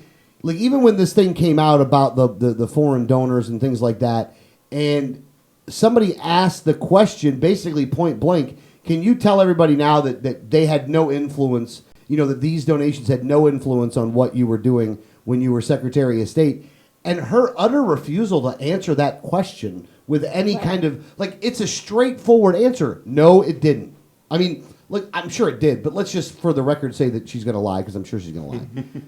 this thing came out about the foreign donors and things like that, and somebody asked the question basically point blank, can you tell everybody now that they had no influence, that these donations had no influence on what you were doing when you were Secretary of State? And her utter refusal to answer that question with any kind of, it's a straightforward answer. No, it didn't. I mean, look, I'm sure it did, but let's just for the record say that she's going to lie because I'm sure she's going to lie.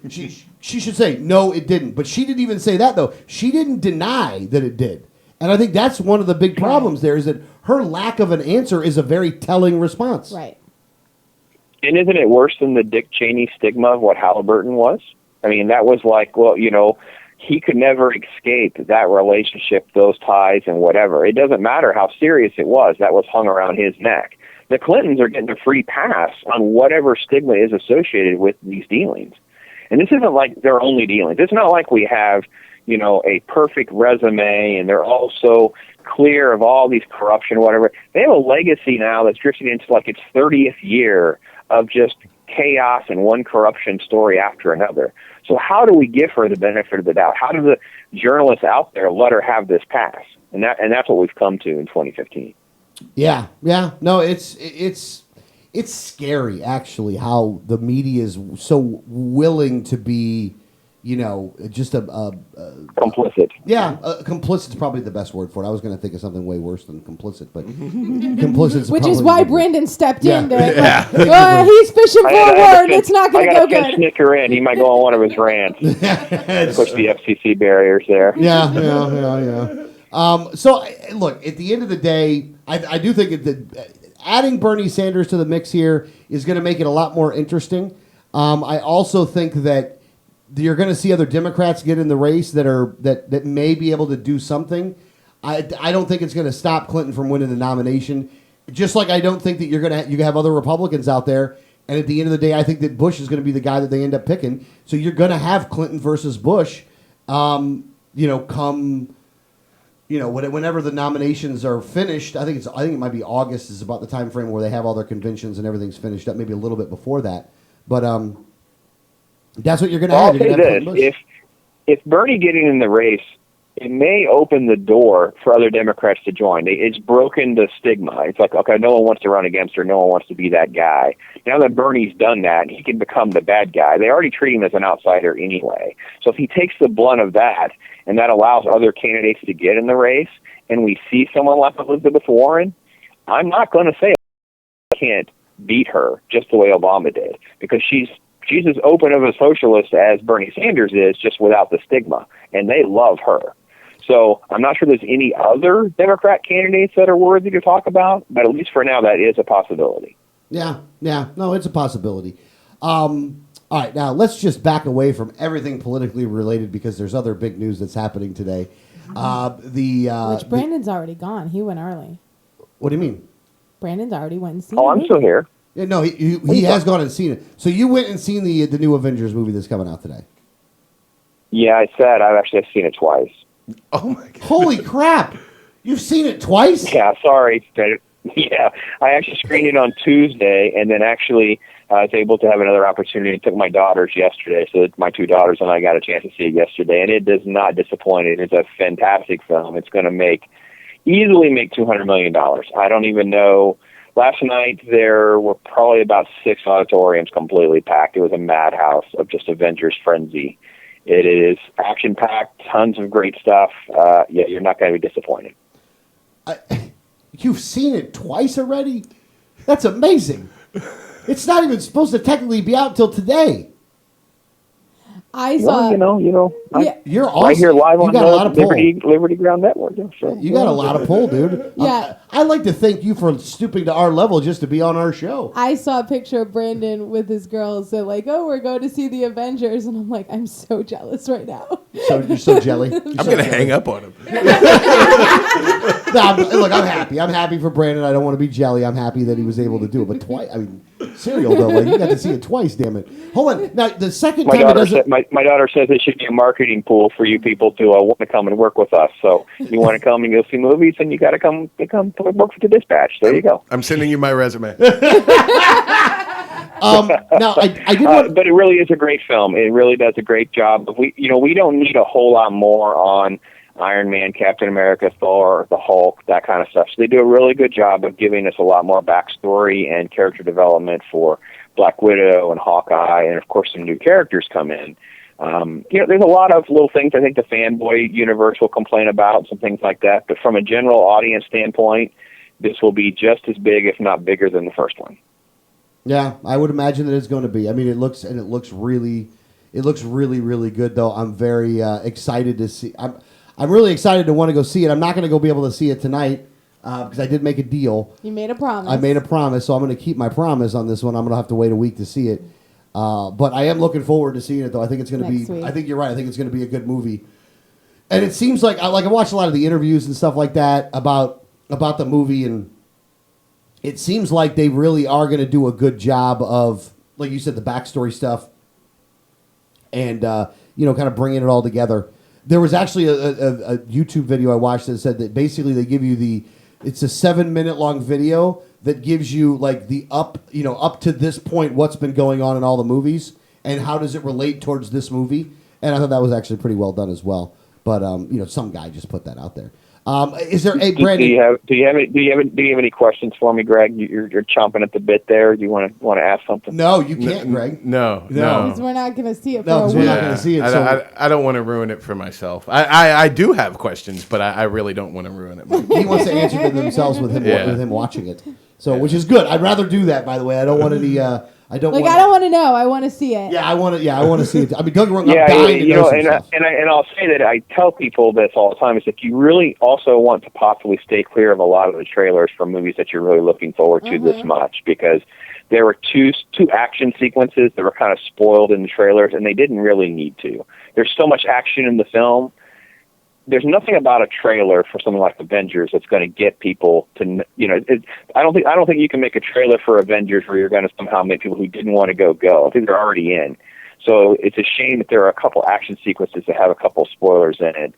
She should say no, it didn't. But she didn't even say that though. She didn't deny that it did, and I think that's one of the big problems. There is that her lack of an answer is a very telling response. Right. And isn't it worse than the Dick Cheney stigma of what Halliburton was? I mean, that was like, well, he could never escape that relationship, those ties, and whatever. It doesn't matter how serious it was. That was hung around his neck. The Clintons are getting a free pass on whatever stigma is associated with these dealings. And this isn't like their only dealings. It's not like we have, a perfect resume and they're all so clear of all these corruption, whatever. They have a legacy now that's drifting into like its 30th year of just chaos and one corruption story after another. So how do we give her the benefit of the doubt? How do the journalists out there let her have this pass? And that's what we've come to in 2015. Yeah. No, it's scary actually how the media is so willing to be, just complicit. Yeah, complicit is probably the best word for it. I was going to think of something way worse than complicit, but complicit, which is why Brandon stepped in there. Yeah. He's fishing for a word. It's not going to go good. Snicker in. He might go on one of his rants. Push the FCC barriers there. Yeah. So look, at the end of the day, I do think that adding Bernie Sanders to the mix here is going to make it a lot more interesting. I also think that you're going to see other Democrats get in the race that may be able to do something. I don't think it's going to stop Clinton from winning the nomination. Just like I don't think that you have other Republicans out there. And at the end of the day, I think that Bush is going to be the guy that they end up picking. So you're going to have Clinton versus Bush. Whenever the nominations are finished, I think it might be August is about the time frame where they have all their conventions and everything's finished up. Maybe a little bit before that, but that's what you're going to have. I'll say this: if Bernie getting in the race, it may open the door for other Democrats to join. It's broken the stigma. It's like, okay, no one wants to run against her. No one wants to be that guy. Now that Bernie's done that, he can become the bad guy. They already treat him as an outsider anyway. So if he takes the blunt of that, and that allows other candidates to get in the race, and we see someone like Elizabeth Warren, I'm not going to say I can't beat her just the way Obama did, because she's as open of a socialist as Bernie Sanders is, just without the stigma, and they love her. So I'm not sure there's any other Democrat candidates that are worthy to talk about, but at least for now, that is a possibility. Yeah. No, it's a possibility. All right, now let's just back away from everything politically related because there's other big news that's happening today. Which Brandon's already gone. He went early. What do you mean? Brandon's already went and seen I'm still here. Yeah, no, he has gone and seen it. So you went and seen the new Avengers movie that's coming out today. Yeah, I said I've seen it twice. Oh my God! Holy crap! You've seen it twice? Yeah, sorry. Yeah, I actually screened it on Tuesday, and then actually I was able to have another opportunity. I took my daughters yesterday, so my two daughters and I got a chance to see it yesterday, and it does not disappoint. It's a fantastic film. It's going to easily make $200 million. I don't even know. Last night, there were probably about 6 auditoriums completely packed. It was a madhouse of just Avengers frenzy. It is action-packed, tons of great stuff. Yeah, you're not going to be disappointed. You've seen it twice already? That's amazing. It's not even supposed to technically be out till today. I saw. You're awesome. Right here live on the Liberty Ground Network. Yeah, sure. You got a lot of pull, dude. Yeah. I'd like to thank you for stooping to our level just to be on our show. I saw a picture of Brandon with his girls. They're like, "Oh, we're going to see the Avengers," and I'm like, "I'm so jealous right now." So you're so jelly. I'm going to hang up on him. Look, I'm happy. I'm happy for Brandon. I don't want to be jelly. I'm happy that he was able to do it. But twice, I mean, serial though. Like you got to see it twice. Damn it. Hold on. Now the second time it doesn't. My daughter says it should be a marketing pool for you people to want to come and work with us. So you want to come and go see movies, and you got to come work for the Dispatch. There you go. I'm sending you my resume. Now I did want, but it really is a great film. It really does a great job. We don't need a whole lot more on Iron Man, Captain America, Thor, the Hulk, that kind of stuff. So they do a really good job of giving us a lot more backstory and character development for Black Widow and Hawkeye, and of course some new characters come in. There's a lot of little things I think the fanboy universe will complain about, some things like that. But from a general audience standpoint, this will be just as big, if not bigger, than the first one. Yeah, I would imagine that it's going to be. I mean, it looks really good. Though I'm very excited to see. I'm really excited to want to go see it. I'm not going to go be able to see it tonight because I did make a deal. You made a promise. I made a promise, so I'm going to keep my promise on this one. I'm going to have to wait a week to see it, but I am looking forward to seeing it. Though I think it's going to be. Week. I think you're right. I think it's going to be a good movie. And it seems like I watched a lot of the interviews and stuff like that about the movie, and it seems like they really are going to do a good job of, like you said, the backstory stuff, and kind of bringing it all together. There was actually a YouTube video I watched that said that basically they give you it's a 7-minute long video that gives you like the up to this point what's been going on in all the movies and how does it relate towards this movie, and I thought that was actually pretty well done as well. But some guy just put that out there. Is there a Brandon? Do you have any questions for me, Greg? You're chomping at the bit there. Do you want to ask something? No, you can't, Greg. No. Because we're not going to see it. No, because we're not going to see it. I don't want to ruin it for myself. I do have questions, but I really don't want to ruin it. He wants to answer them themselves with him watching it. So, which is good. I'd rather do that. By the way, I don't want any. I don't want to know. I want to see it. Yeah, I want to see it. I mean, don't get me wrong. Yeah, I'm dying to know some stuff. And I'll say that I tell people this all the time is if you really also want to possibly stay clear of a lot of the trailers for movies that you're really looking forward to this much, because there were two action sequences that were kind of spoiled in the trailers, and they didn't really need to. There's so much action in the film. There's nothing about a trailer for something like Avengers that's going to get people to, I don't think you can make a trailer for Avengers where you're going to somehow make people who didn't want to go. I think they're already in. So it's a shame that there are a couple action sequences that have a couple spoilers in it.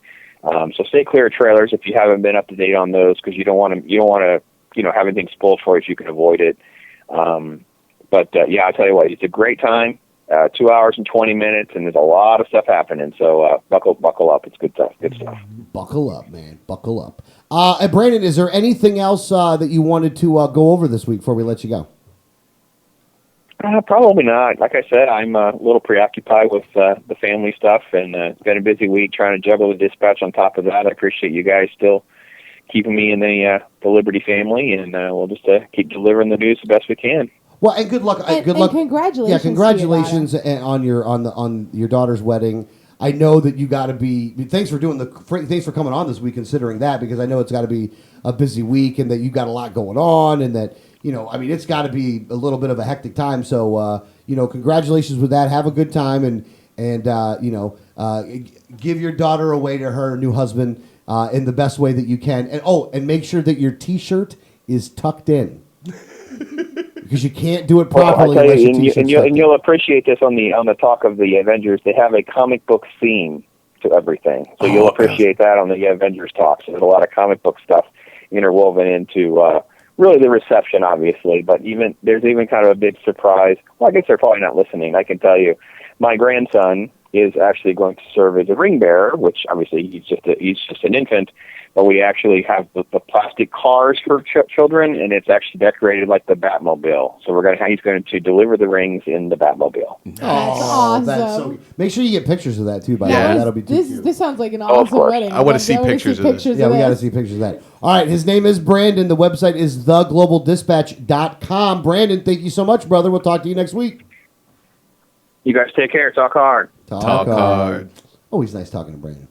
So stay clear of trailers if you haven't been up to date on those, because you don't want to have anything spoiled for you if you can avoid it. But I tell you what, it's a great time. 2 hours and 20 minutes, and there's a lot of stuff happening. So buckle up. It's good stuff. Good stuff. Buckle up, man. Buckle up. And Brandon, is there anything else that you wanted to go over this week before we let you go? Probably not. Like I said, I'm a little preoccupied with the family stuff, and it's been a busy week trying to juggle the dispatch on top of that. I appreciate you guys still keeping me in the Liberty family, and we'll just keep delivering the news the best we can. Well, and good luck. Good luck. Congratulations. Yeah, congratulations on your daughter's wedding. I know that you got to be. Thanks for thanks for coming on this week, considering that, because I know it's got to be a busy week and that you got a lot going on, and that it's got to be a little bit of a hectic time. So congratulations with that. Have a good time and give your daughter away to her new husband in the best way that you can. And make sure that your T-shirt is tucked in. Because you can't do it properly. Well, you'll appreciate this on the talk of the Avengers. They have a comic book theme to everything, so you'll appreciate that on the Avengers talk. So there's a lot of comic book stuff interwoven into really the reception, obviously. But there's even kind of a big surprise. Well, I guess they're probably not listening. I can tell you, my grandson is actually going to serve as a ring bearer, which obviously he's just an infant. But we actually have the plastic cars for children, and it's actually decorated like the Batmobile. So he's going to deliver the rings in the Batmobile. That's awesome. That's so. Make sure you get pictures of that too. By the way, that'll be too cute. This sounds like an awesome wedding. I want to see pictures of this. Yeah, we got to see pictures of that. All right, his name is Brandon. The website is theglobaldispatch.com. Brandon, thank you so much, brother. We'll talk to you next week. You guys take care. Talk hard. Talk hard. Always nice talking to Brandon.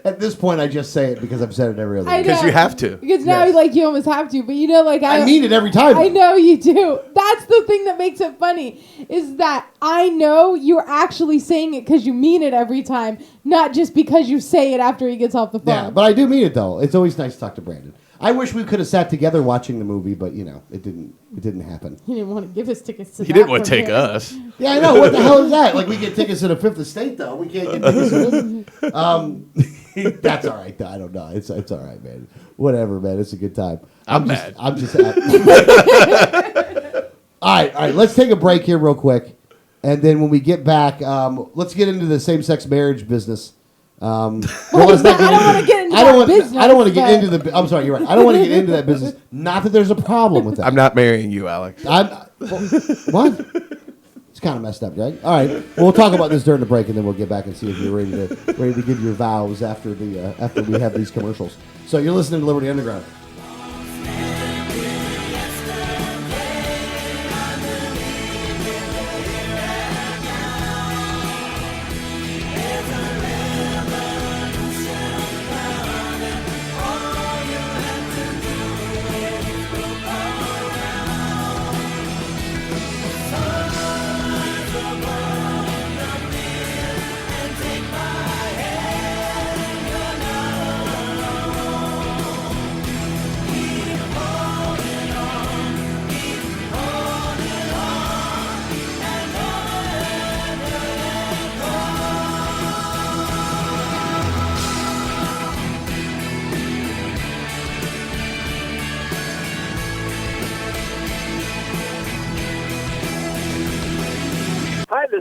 At this point, I just say it because I've said it every other week. Because you have to. Because now, you almost have to. But I mean it every time. I know you do. That's the thing that makes it funny, is that I know you're actually saying it because you mean it every time, not just because you say it after he gets off the phone. Yeah, but I do mean it, though. It's always nice to talk to Brandon. I wish we could have sat together watching the movie, but, it didn't happen. He didn't want to give us tickets to He didn't want to take us. Yeah, I know. What the hell is that? Like, we get tickets to the Fifth Estate, though. We can't get tickets to this. That's all right, though. I don't know. It's all right, man. Whatever, man. It's a good time. I'm mad. I'm just happy. All right. Let's take a break here real quick. And then when we get back, let's get into the same-sex marriage business. I don't want to get into that business. I don't want to get into the. I'm sorry, you're right. I don't want to get into that business. Not that there's a problem with that. I'm not marrying you, Alex. What? It's kind of messed up, right? All right. Well, we'll talk about this during the break, and then we'll get back and see if you're ready to give your vows after we have these commercials. So you're listening to Liberty Underground.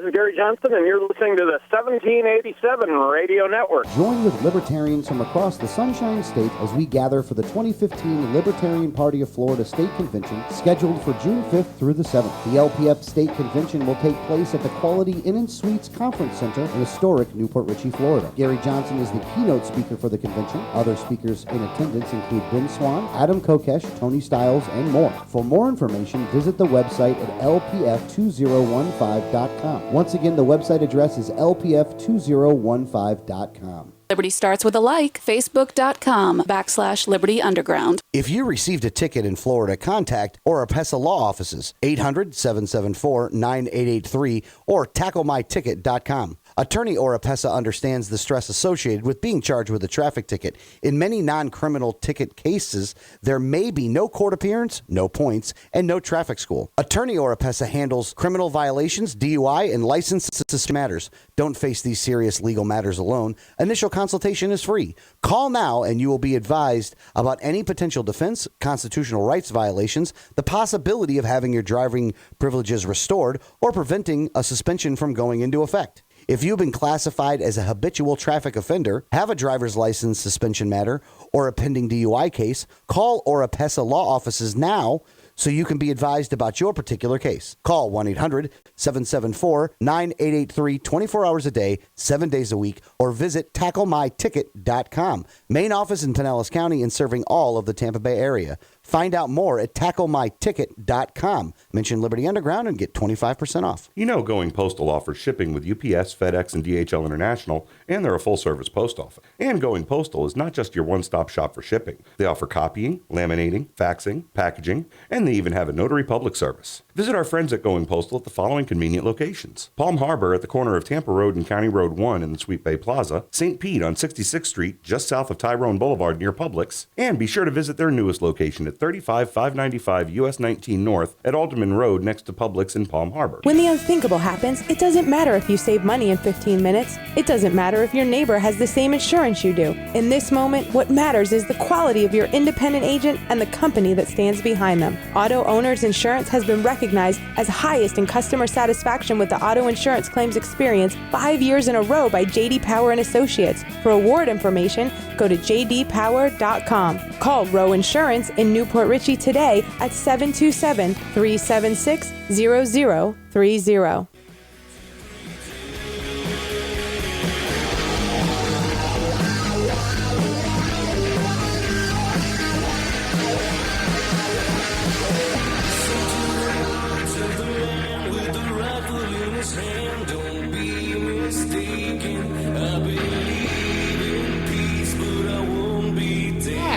this is Gary Johnson, and you're listening to the 1787 Radio Network. Join with libertarians from across the Sunshine State as we gather for the 2015 Libertarian Party of Florida State Convention, scheduled for June 5th through the 7th. The LPF State Convention will take place at the Quality Inn & Suites Conference Center in historic Newport Richey, Florida. Gary Johnson is the keynote speaker for the convention. Other speakers in attendance include Ben Swan, Adam Kokesh, Tony Stiles, and more. For more information, visit the website at lpf2015.com. Once again, the website address is lpf2015.com. Liberty starts with a like. Facebook.com/Liberty Underground. If you received a ticket in Florida, contact Oropesa Law Offices, 800-774-9883 or tacklemyticket.com. Attorney Oropesa understands the stress associated with being charged with a traffic ticket. In many non-criminal ticket cases, there may be no court appearance, no points, and no traffic school. Attorney Oropesa handles criminal violations, DUI, and license matters. Don't face these serious legal matters alone. Initial consultation is free. Call now and you will be advised about any potential defense, constitutional rights violations, the possibility of having your driving privileges restored, or preventing a suspension from going into effect. If you've been classified as a habitual traffic offender, have a driver's license suspension matter, or a pending DUI case, call Oropesa Law Offices now so you can be advised about your particular case. Call 1-800-774-9883 24 hours a day, 7 days a week, or visit tacklemyticket.com. Main office in Pinellas County and serving all of the Tampa Bay area. Find out more at tacklemyticket.com. Mention Liberty Underground and get 25% off. You know Going Postal offers shipping with UPS, FedEx, and DHL International, and they're a full-service post office. And Going Postal is not just your one-stop shop for shipping. They offer copying, laminating, faxing, packaging, and they even have a notary public service. Visit our friends at Going Postal at the following convenient locations: Palm Harbor at the corner of Tampa Road and County Road 1 in the Sweet Bay Plaza, St. Pete on 66th Street just south of Tyrone Boulevard near Publix, and be sure to visit their newest location at 35595 US 19 North at Alderman Road next to Publix in Palm Harbor. When the unthinkable happens, it doesn't matter if you save money in 15 minutes. It doesn't matter if your neighbor has the same insurance you do. In this moment, what matters is the quality of your independent agent and the company that stands behind them. Auto Owners Insurance has been recognized as highest in customer satisfaction with the auto insurance claims experience 5 years in a row by J.D. Power and Associates. For award information, go to jdpower.com. Call Row Insurance in Newport Richey today at 727-376-0030.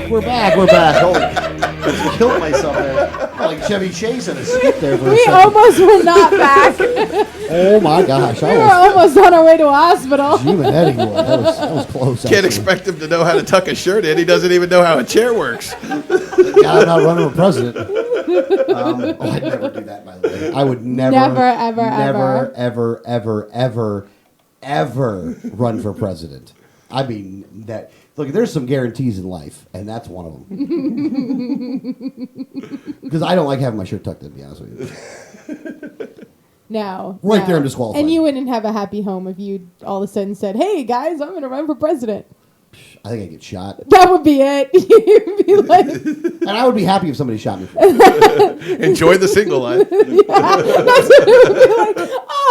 We're back. Holy, I killed myself there. Like Chevy Chase in a skip there for a We second. almost were not back. Oh my gosh. We were almost on our way to a hospital. Jim and Eddie were. That was close. Can't actually. expect him to know how to tuck a shirt in. He doesn't even know how a chair works. I'm not running for president. I'd never do that, by the way. I would never, ever run for president. I mean, that. Look, there's some guarantees in life, and that's one of them. Because I don't like having my shirt tucked in, to be honest with you. No. Right there, I'm disqualified. And you wouldn't have a happy home if you all of a sudden said, "Hey guys, I'm going to run for president." I think I'd get shot. That would be it. You'd be like, and I would be happy if somebody shot me. Enjoy the single line. yeah, that's what it would be like.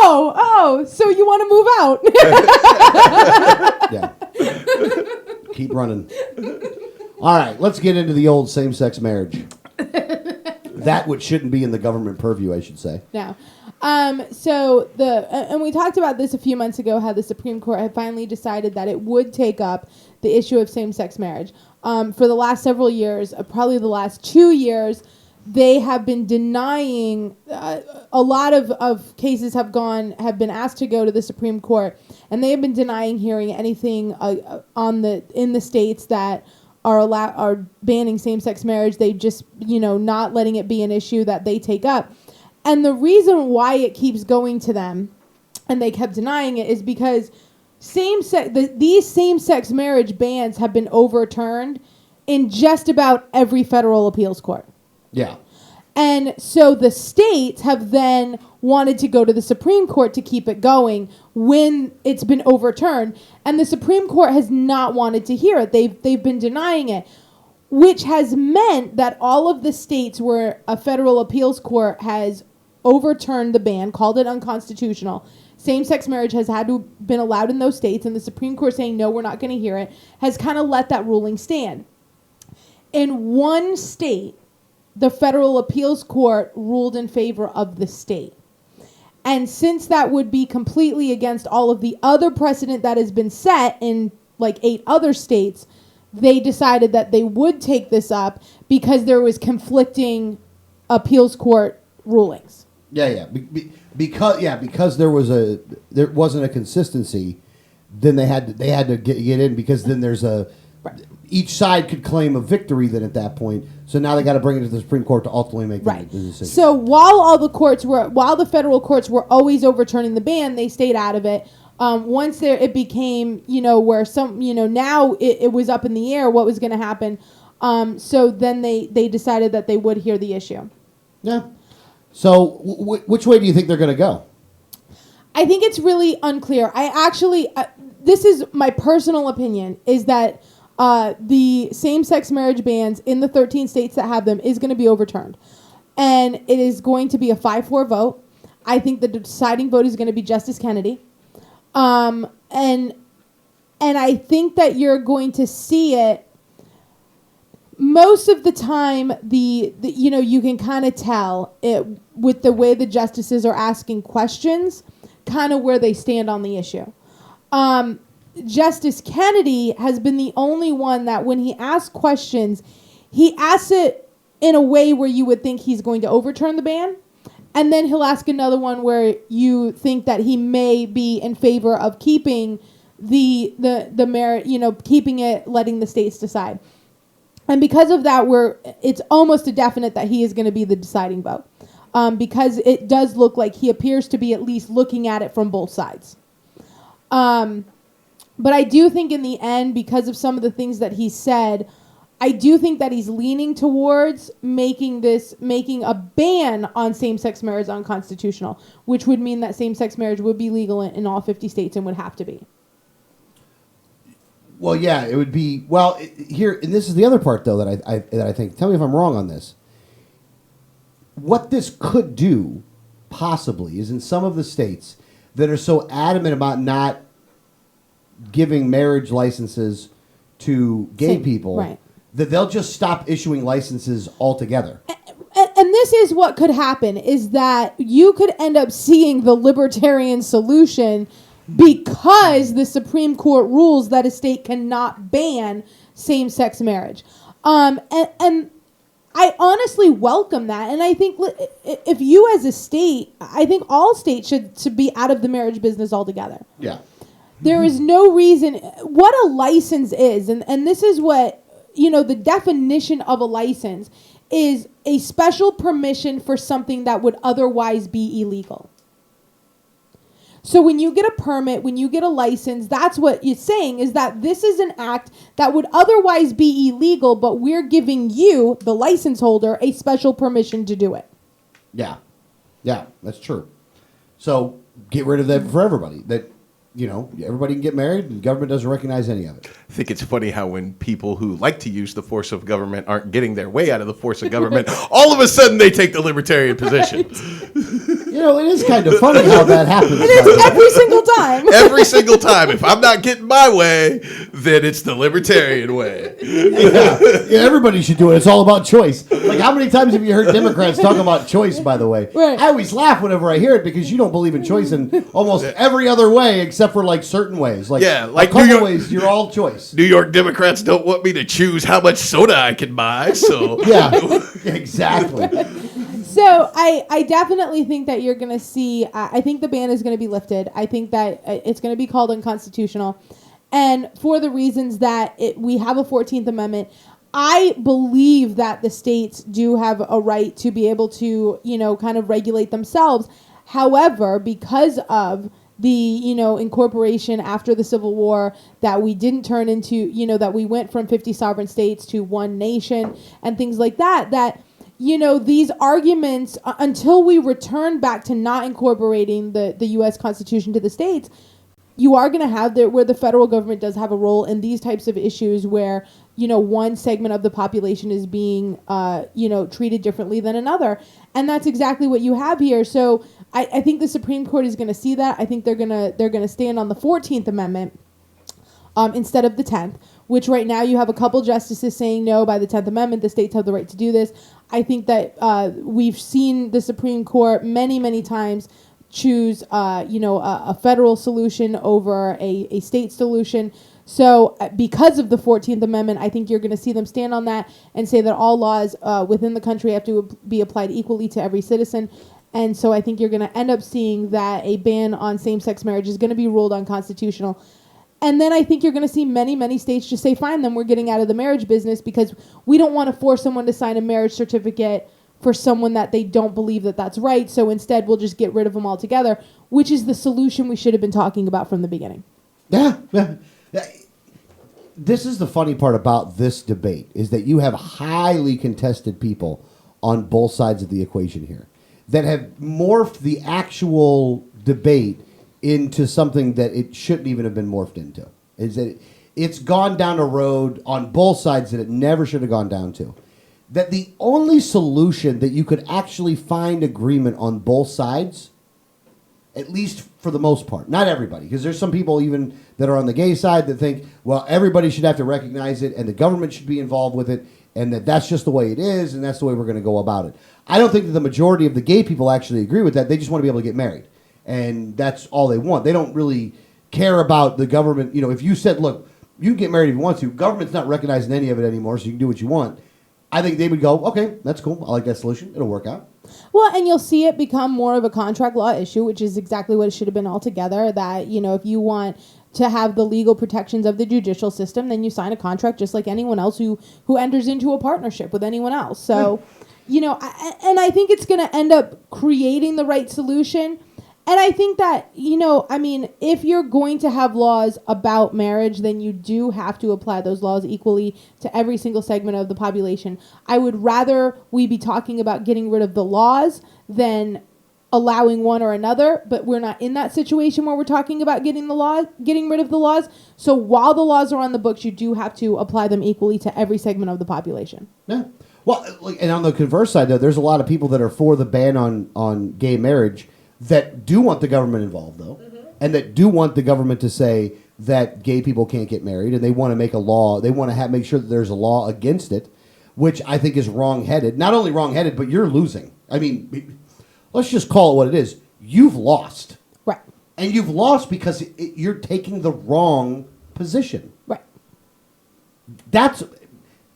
Oh, so you want to move out? Yeah. Keep running. All right, let's get into the old same-sex marriage. That which shouldn't be in the government purview, I should say. No. So and we talked about this a few months ago, how the Supreme Court had finally decided that it would take up the issue of same-sex marriage. For the last several years, probably the last 2 years, they have been denying. A lot of cases have been asked to go to the Supreme Court, and they have been denying hearing anything in the states that are banning same-sex marriage. They just not letting it be an issue that they take up. And the reason why it keeps going to them, and they kept denying it, is because these same-sex marriage bans have been overturned in just about every federal appeals court. Yeah. And so the states have then wanted to go to the Supreme Court to keep it going when it's been overturned. And the Supreme Court has not wanted to hear it. They've been denying it, which has meant that all of the states where a federal appeals court has overturned the ban, called it unconstitutional, same-sex marriage has had to been allowed in those states, and the Supreme Court saying, no, we're not going to hear it, has kind of let that ruling stand. In one state, the federal appeals court ruled in favor of the state. And since that would be completely against all of the other precedent that has been set in like 8 other states, they decided that they would take this up because there was conflicting appeals court rulings. Yeah. Because there wasn't a consistency, then they had to get in, because then there's each side could claim a victory then at that point. So now they got to bring it to the Supreme Court to ultimately make the decision. So while the federal courts were always overturning the ban, they stayed out of it. Once it became, where some, now it was up in the air what was going to happen. So then they decided that they would hear the issue. Yeah. So which way do you think they're going to go? I think it's really unclear. This is my personal opinion, is that the same-sex marriage bans in the 13 states that have them is going to be overturned. And it is going to be a 5-4 vote. I think the deciding vote is going to be Justice Kennedy. And I think that you're going to see it most of the time. You can kind of tell it with the way the justices are asking questions, kind of where they stand on the issue. Justice Kennedy has been the only one that when he asks questions, he asks it in a way where you would think he's going to overturn the ban. And then he'll ask another one where you think that he may be in favor of keeping the merit, keeping it, letting the states decide. And because of that, it's almost a definite that he is going to be the deciding vote. Because it does look like he appears to be at least looking at it from both sides. But I do think in the end, because of some of the things that he said, I do think that he's leaning towards making a ban on same-sex marriage unconstitutional, which would mean that same-sex marriage would be legal in all 50 states and would have to be. Well, yeah, it would be. Well, here, and this is the other part, though, that I think. Tell me if I'm wrong on this. What this could do, possibly, is in some of the states that are so adamant about not giving marriage licenses to gay people, right, that they'll just stop issuing licenses altogether. And this is what could happen, is that you could end up seeing the libertarian solution because the Supreme Court rules that a state cannot ban same-sex marriage. And I honestly welcome that. And I think if you as a state, I think all states should be out of the marriage business altogether. Yeah. There is no reason. What a license is, and this is what, the definition of a license is a special permission for something that would otherwise be illegal. So when you get a permit, when you get a license, that's what it's saying, is that this is an act that would otherwise be illegal, but we're giving you, the license holder, a special permission to do it. Yeah. Yeah, that's true. So get rid of that for everybody. That, everybody can get married and the government doesn't recognize any of it. I think it's funny how when people who like to use the force of government aren't getting their way out of the force of government, all of a sudden they take the libertarian position. It is kind of funny how that happens. It is every single time. Every single time. If I'm not getting my way, then it's the libertarian way. Yeah, everybody should do it. It's all about choice. Like, how many times have you heard Democrats talk about choice, by the way? Right. I always laugh whenever I hear it because you don't believe in choice in almost every other way except for, like, certain ways. Like a couple ways, you're all choice. New York Democrats don't want me to choose how much soda I can buy, so... Yeah, exactly. So I definitely think that you're going to see, I think the ban is going to be lifted. I think that it's going to be called unconstitutional. And for the reasons that we have a 14th Amendment, I believe that the states do have a right to be able to, kind of regulate themselves. However, because of the, incorporation after the Civil War, that we didn't turn into, that we went from 50 sovereign states to one nation and things like that, these arguments, until we return back to not incorporating the U.S. Constitution to the states, you are going to have where the federal government does have a role in these types of issues where, one segment of the population is being, treated differently than another. And that's exactly what you have here. So I think the Supreme Court is going to see that. I think they're going to stand on the 14th Amendment instead of the 10th, which right now you have a couple justices saying no, by the 10th Amendment, the states have the right to do this. I think that we've seen the Supreme Court many, many times choose, a federal solution over a state solution. So because of the 14th Amendment, I think you're going to see them stand on that and say that all laws within the country have to be applied equally to every citizen. And so I think you're going to end up seeing that a ban on same-sex marriage is going to be ruled unconstitutional. And then I think you're going to see many, many states just say, fine, then we're getting out of the marriage business because we don't want to force someone to sign a marriage certificate for someone that they don't believe that that's right. So instead, we'll just get rid of them altogether, which is the solution we should have been talking about from the beginning. Yeah. This is the funny part about this debate, is that you have highly contested people on both sides of the equation here that have morphed the actual debate into something that it shouldn't even have been morphed into. Is that it's gone down a road on both sides that it never should have gone down to. That the only solution that you could actually find agreement on both sides, at least for the most part, not everybody, because there's some people even that are on the gay side that think, well, everybody should have to recognize it and the government should be involved with it and that's just the way it is and that's the way we're going to go about it. I don't think that the majority of the gay people actually agree with that. They just want to be able to get married. And that's all they want. They don't really care about the government. If you said, look, you can get married if you want to. Government's not recognizing any of it anymore, so you can do what you want. I think they would go, okay, that's cool. I like that solution. It'll work out. Well, and you'll see it become more of a contract law issue, which is exactly what it should have been altogether. That, if you want to have the legal protections of the judicial system, then you sign a contract just like anyone else who enters into a partnership with anyone else. So, I think it's going to end up creating the right solution. And I think that, if you're going to have laws about marriage, then you do have to apply those laws equally to every single segment of the population. I would rather we be talking about getting rid of the laws than allowing one or another, but we're not in that situation where we're talking about getting rid of the laws. So while the laws are on the books, you do have to apply them equally to every segment of the population. Yeah. Well, and on the converse side, though, there's a lot of people that are for the ban on gay marriage that do want the government involved, though, and that do want the government to say that gay people can't get married, and they want to make a law. They want to make sure that there's a law against it, which I think is wrong-headed. Not only wrong-headed, but you're losing. I mean, let's just call it what it is. You've lost. Right. And you've lost because you're taking the wrong position. Right.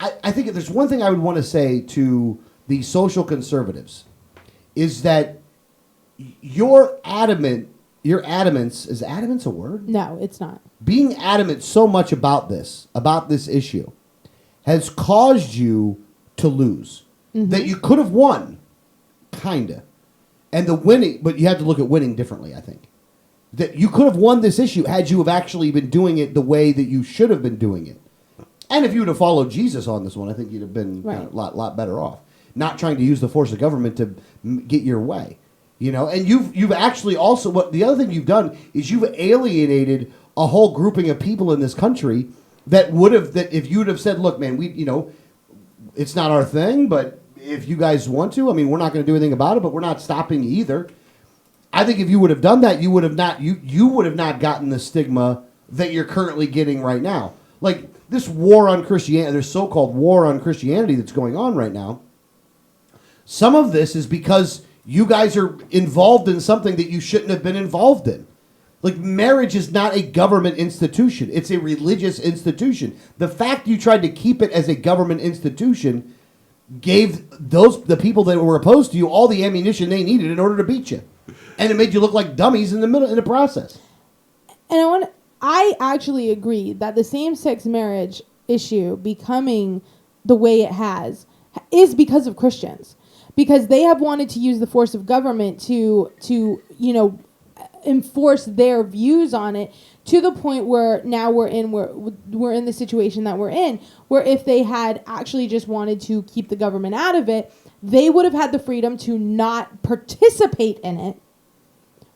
I think if there's one thing I would want to say to the social conservatives is that your adamance, is adamance a word? No, it's not. Being adamant so much about this issue, has caused you to lose. Mm-hmm. That you could have won, kinda. And the winning, but you have to look at winning differently, I think. That you could have won this issue had you have actually been doing it the way that you should have been doing it. And if you would have followed Jesus on this one, I think you'd have been a lot better off. Not trying to use the force of government to get your way. And you've actually also, the other thing you've done is you've alienated a whole grouping of people in this country that if you would have said, look, man, it's not our thing, but if you guys want to, we're not going to do anything about it, but we're not stopping you either. I think if you would have done that, you would have not gotten the stigma that you're currently getting right now. Like this war on Christianity, this so-called war on Christianity that's going on right now. Some of this is because you guys are involved in something that you shouldn't have been involved in. Like, marriage is not a government institution. It's a religious institution. The fact you tried to keep it as a government institution gave the people that were opposed to you all the ammunition they needed in order to beat you. And it made you look like dummies in the process. And I actually agree that the same-sex marriage issue becoming the way it has is because of Christians. Because they have wanted to use the force of government to enforce their views on it, to the point where now we're in the situation that we're in, where if they had actually just wanted to keep the government out of it, they would have had the freedom to not participate in it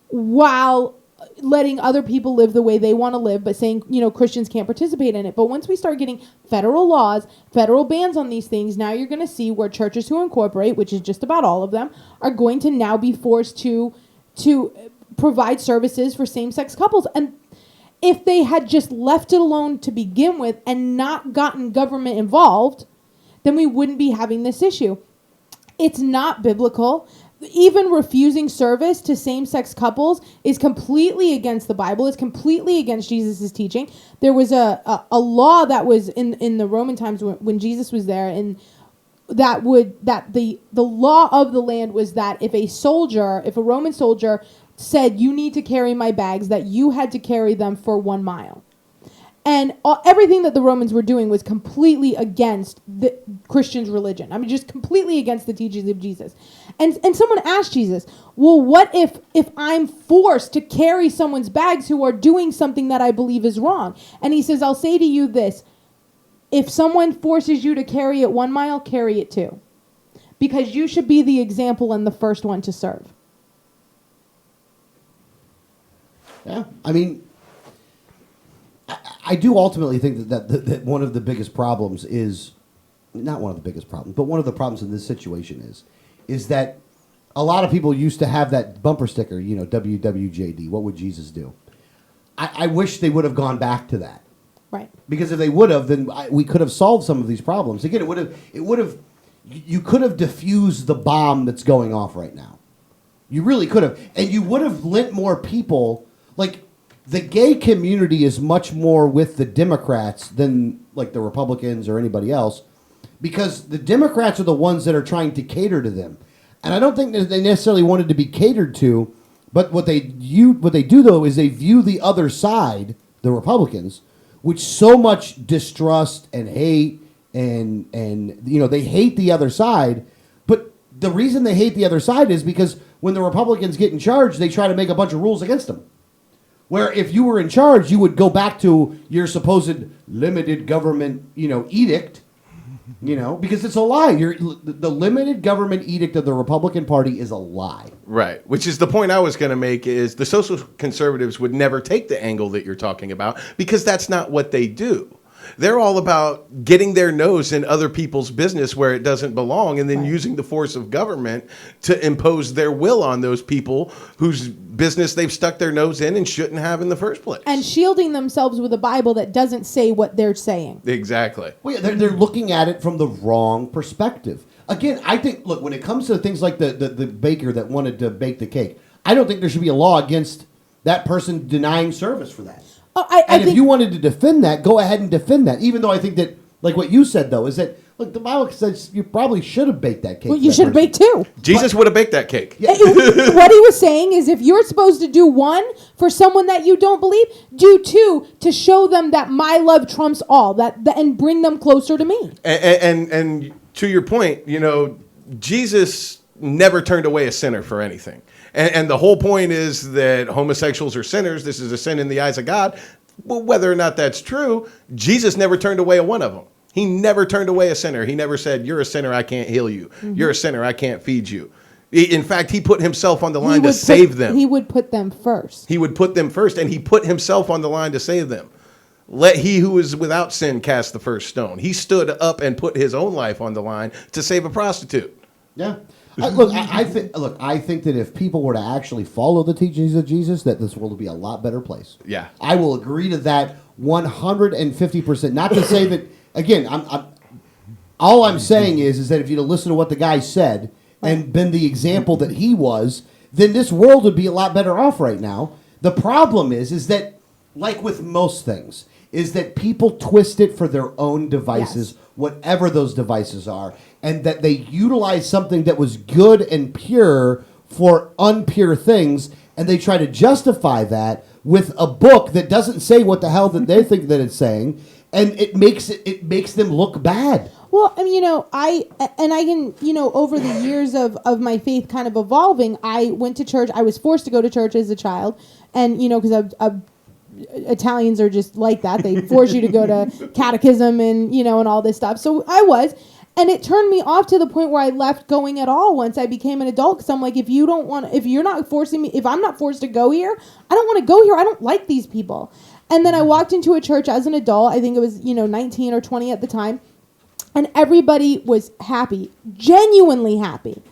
while letting other people live the way they want to live, but saying, Christians can't participate in it. But once we start getting federal laws, federal bans on these things, now you're going to see where churches who incorporate, which is just about all of them, are going to now be forced to provide services for same-sex couples. And if they had just left it alone to begin with and not gotten government involved, then we wouldn't be having this issue. It's not biblical. Even refusing service to same-sex couples is completely against the Bible. It's completely against Jesus' teaching. There was a law that was in the Roman times when Jesus was there, and the law of the land was that if a Roman soldier said, you need to carry my bags, that you had to carry them for 1 mile. And everything that the Romans were doing was completely against the Christian's religion. I mean, just completely against the teachings of Jesus. And someone asked Jesus, well, what if I'm forced to carry someone's bags who are doing something that I believe is wrong? And he says, I'll say to you this, if someone forces you to carry it 1 mile, carry it 2. Because you should be the example and the first one to serve. Yeah, I mean, I do ultimately think that one of the biggest problems is, not one of the biggest problems, but one of the problems in this situation is that a lot of people used to have that bumper sticker, WWJD, what would Jesus do? I wish they would have gone back to that. Right. Because if they would have, then we could have solved some of these problems. Again, you could have diffused the bomb that's going off right now. You really could have. And you would have lent more people, like, the gay community is much more with the Democrats than like the Republicans or anybody else, because the Democrats are the ones that are trying to cater to them. And I don't think that they necessarily wanted to be catered to, but what they do though is they view the other side, the Republicans, with so much distrust and hate and they hate the other side. But the reason they hate the other side is because when the Republicans get in charge, they try to make a bunch of rules against them. Where if you were in charge, you would go back to your supposed limited government, edict, because it's a lie. The limited government edict of the Republican Party is a lie. Right, which is the point I was going to make, is the social conservatives would never take the angle that you're talking about, because that's not what they do. They're all about getting their nose in other people's business where it doesn't belong, and then using the force of government to impose their will on those people whose business they've stuck their nose in and shouldn't have in the first place. And shielding themselves with a Bible that doesn't say what they're saying. Exactly. Well, yeah, they're looking at it from the wrong perspective. Again, I think, look, when it comes to things like the baker that wanted to bake the cake, I don't think there should be a law against that person denying service for that. And if you wanted to defend that, go ahead and defend that. Even though I think that, like what you said, though, is that, look, the Bible says you probably should have baked that cake. Well, you should have baked 2. Jesus would have baked that cake. Yeah. What he was saying is, if you're supposed to do 1 for someone that you don't believe, do 2 to show them that my love trumps all, and bring them closer to me. And to your point, Jesus never turned away a sinner for anything. And the whole point is that homosexuals are sinners. This is a sin in the eyes of God. Well, whether or not that's true, Jesus never turned away a one of them. He never turned away a sinner. He never said, you're a sinner, I can't heal you. Mm-hmm. You're a sinner, I can't feed you. In fact, he put himself on the line to save them. He would put them first. He would put them first, and he put himself on the line to save them. Let he who is without sin cast the first stone. He stood up and put his own life on the line to save a prostitute. Yeah. I think that if people were to actually follow the teachings of Jesus, that this world would be a lot better place. Yeah. I will agree to that 150%. Not to say that, again, all I'm saying is that if you'd listen to what the guy said and been the example that he was, then this world would be a lot better off right now. The problem is that, like with most things, is that people twist it for their own devices, whatever those devices are, and that they utilize something that was good and pure for unpure things, and they try to justify that with a book that doesn't say what the hell that they think that it's saying, and it makes them look bad. Well, I mean, I can, over the years of my faith kind of evolving, I went to church. I was forced to go to church as a child, and because Italians are just like that. They force you to go to catechism and and all this stuff. So I was, and it turned me off to the point where I left going at all once I became an adult. Because I'm like, if you're not forcing me, if I'm not forced to go here, I don't want to go here. I don't like these people. And then I walked into a church as an adult. I think it was 19 or 20 at the time, and everybody was happy, genuinely happy.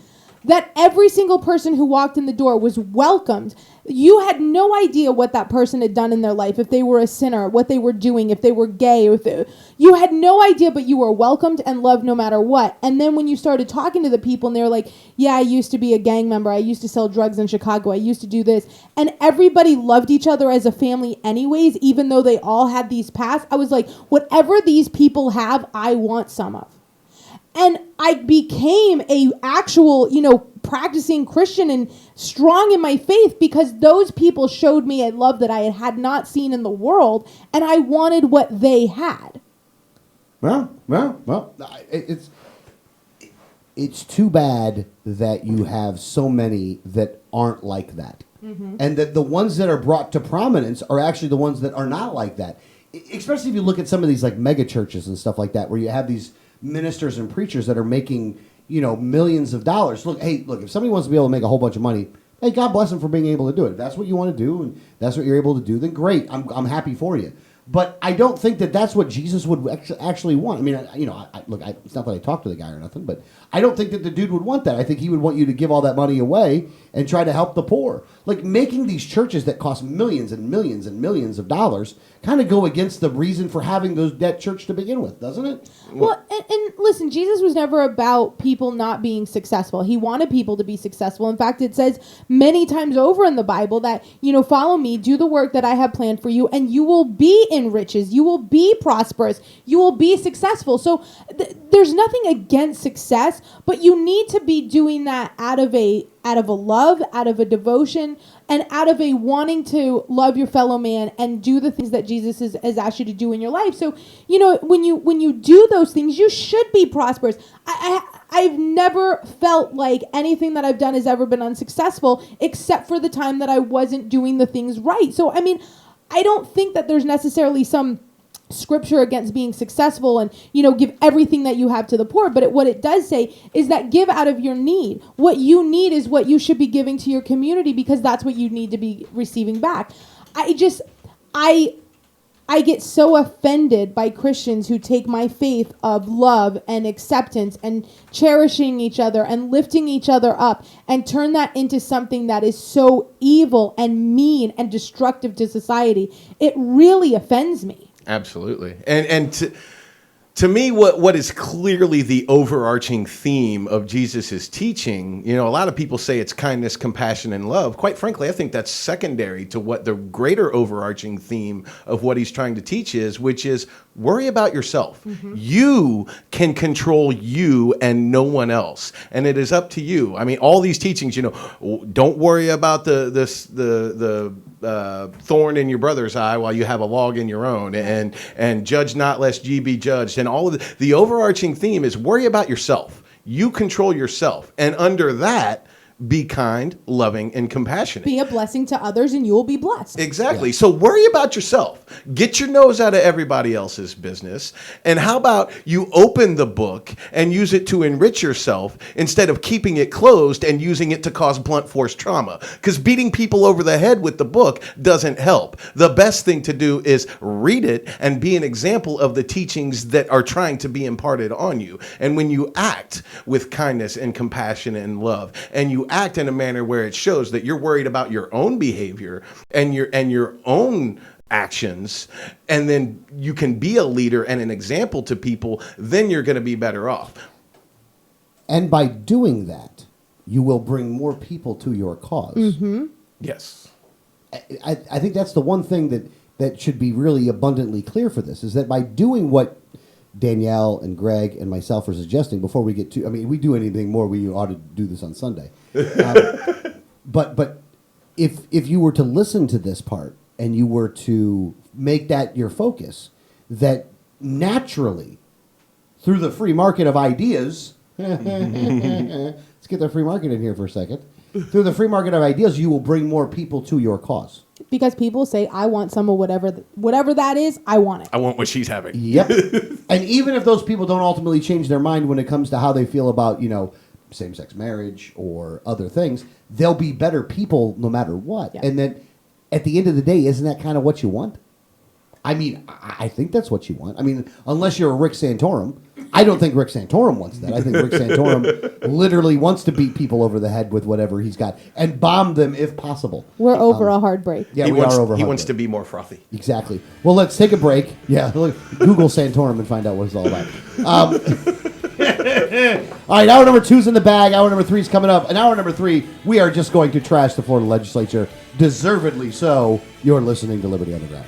That every single person who walked in the door was welcomed. You had no idea what that person had done in their life, if they were a sinner, what they were doing, if they were gay. You had no idea, but you were welcomed and loved no matter what. And then when you started talking to the people and they were like, yeah, I used to be a gang member. I used to sell drugs in Chicago. I used to do this. And everybody loved each other as a family anyways, even though they all had these pasts. I was like, whatever these people have, I want some of. And I became a actual, practicing Christian and strong in my faith because those people showed me a love that I had not seen in the world, and I wanted what they had. Well, it's too bad that you have so many that aren't like that. Mm-hmm. And that the ones that are brought to prominence are actually the ones that are not like that. Especially if you look at some of these like mega churches and stuff like that, where you have these ministers and preachers that are making, millions of dollars. Look, if somebody wants to be able to make a whole bunch of money, hey, God bless them for being able to do it. If that's what you want to do and that's what you're able to do, then great. I'm happy for you. But I don't think that that's what Jesus would actually want. I mean, it's not that I talked to the guy or nothing, but I don't think that the dude would want that. I think he would want you to give all that money away and try to help the poor. Like making these churches that cost millions and millions and millions of dollars kind of go against the reason for having that church to begin with, doesn't it? Well, and listen, Jesus was never about people not being successful. He wanted people to be successful. In fact, it says many times over in the Bible that, follow me, do the work that I have planned for you, and you will be in riches. You will be prosperous. You will be successful. So there's nothing against success, but you need to be doing that out of a love, out of a devotion, and out of a wanting to love your fellow man and do the things that Jesus has asked you to do in your life. So, when you do those things, you should be prosperous. I've never felt like anything that I've done has ever been unsuccessful, except for the time that I wasn't doing the things right. So, I mean, I don't think that there's necessarily some scripture against being successful and, give everything that you have to the poor. But what it does say is that give out of your need. What you need is what you should be giving to your community because that's what you need to be receiving back. I get so offended by Christians who take my faith of love and acceptance and cherishing each other and lifting each other up and turn that into something that is so evil and mean and destructive to society. It really offends me. Absolutely. And to me, what is clearly the overarching theme of Jesus' teaching, a lot of people say it's kindness, compassion, and love. Quite frankly, I think that's secondary to what the greater overarching theme of what he's trying to teach is, which is worry about yourself. Mm-hmm. You can control you and no one else. And it is up to you. I mean, all these teachings, don't worry about the thorn in your brother's eye while you have a log in your own, and judge not lest ye be judged. And all of the overarching theme is worry about yourself. You control yourself. And under that, be kind, loving, and compassionate. Be a blessing to others and you will be blessed. Exactly. Yeah. So worry about yourself. Get your nose out of everybody else's business. And how about you open the book and use it to enrich yourself instead of keeping it closed and using it to cause blunt force trauma? Because beating people over the head with the book doesn't help. The best thing to do is read it and be an example of the teachings that are trying to be imparted on you. And when you act with kindness and compassion and love, and you act in a manner where it shows that you're worried about your own behavior and your own actions, and then you can be a leader and an example to people, then you're going to be better off. And by doing that, you will bring more people to your cause. Mm-hmm. Yes. I think that's the one thing that should be really abundantly clear for this, is that by doing what Danielle and Greg and myself are suggesting before we get to, I mean, we do anything more, we ought to do this on Sunday. But if you were to listen to this part and you were to make that your focus, that naturally, through the free market of ideas, let's get the free market in here for a second. Through the free market of ideas, you will bring more people to your cause. Because people say, I want some of whatever that is, I want it. I want what she's having. Yep. And even if those people don't ultimately change their mind when it comes to how they feel about, same-sex marriage or other things, they'll be better people no matter what. Yeah. And then at the end of the day, isn't that kind of what you want? I mean, I think that's what you want. I mean, unless you're a Rick Santorum. I don't think Rick Santorum wants that. I think Rick Santorum literally wants to beat people over the head with whatever he's got and bomb them if possible. We're over a hard break. Yeah, he we are over. He wants to be more frothy. Exactly. Well, let's take a break. Yeah, Google Santorum and find out what it's all about. All right, hour number 2's in the bag. Hour number 3's coming up. And hour number 3, we are just going to trash the Florida legislature. Deservedly so. You're listening to Liberty Underground.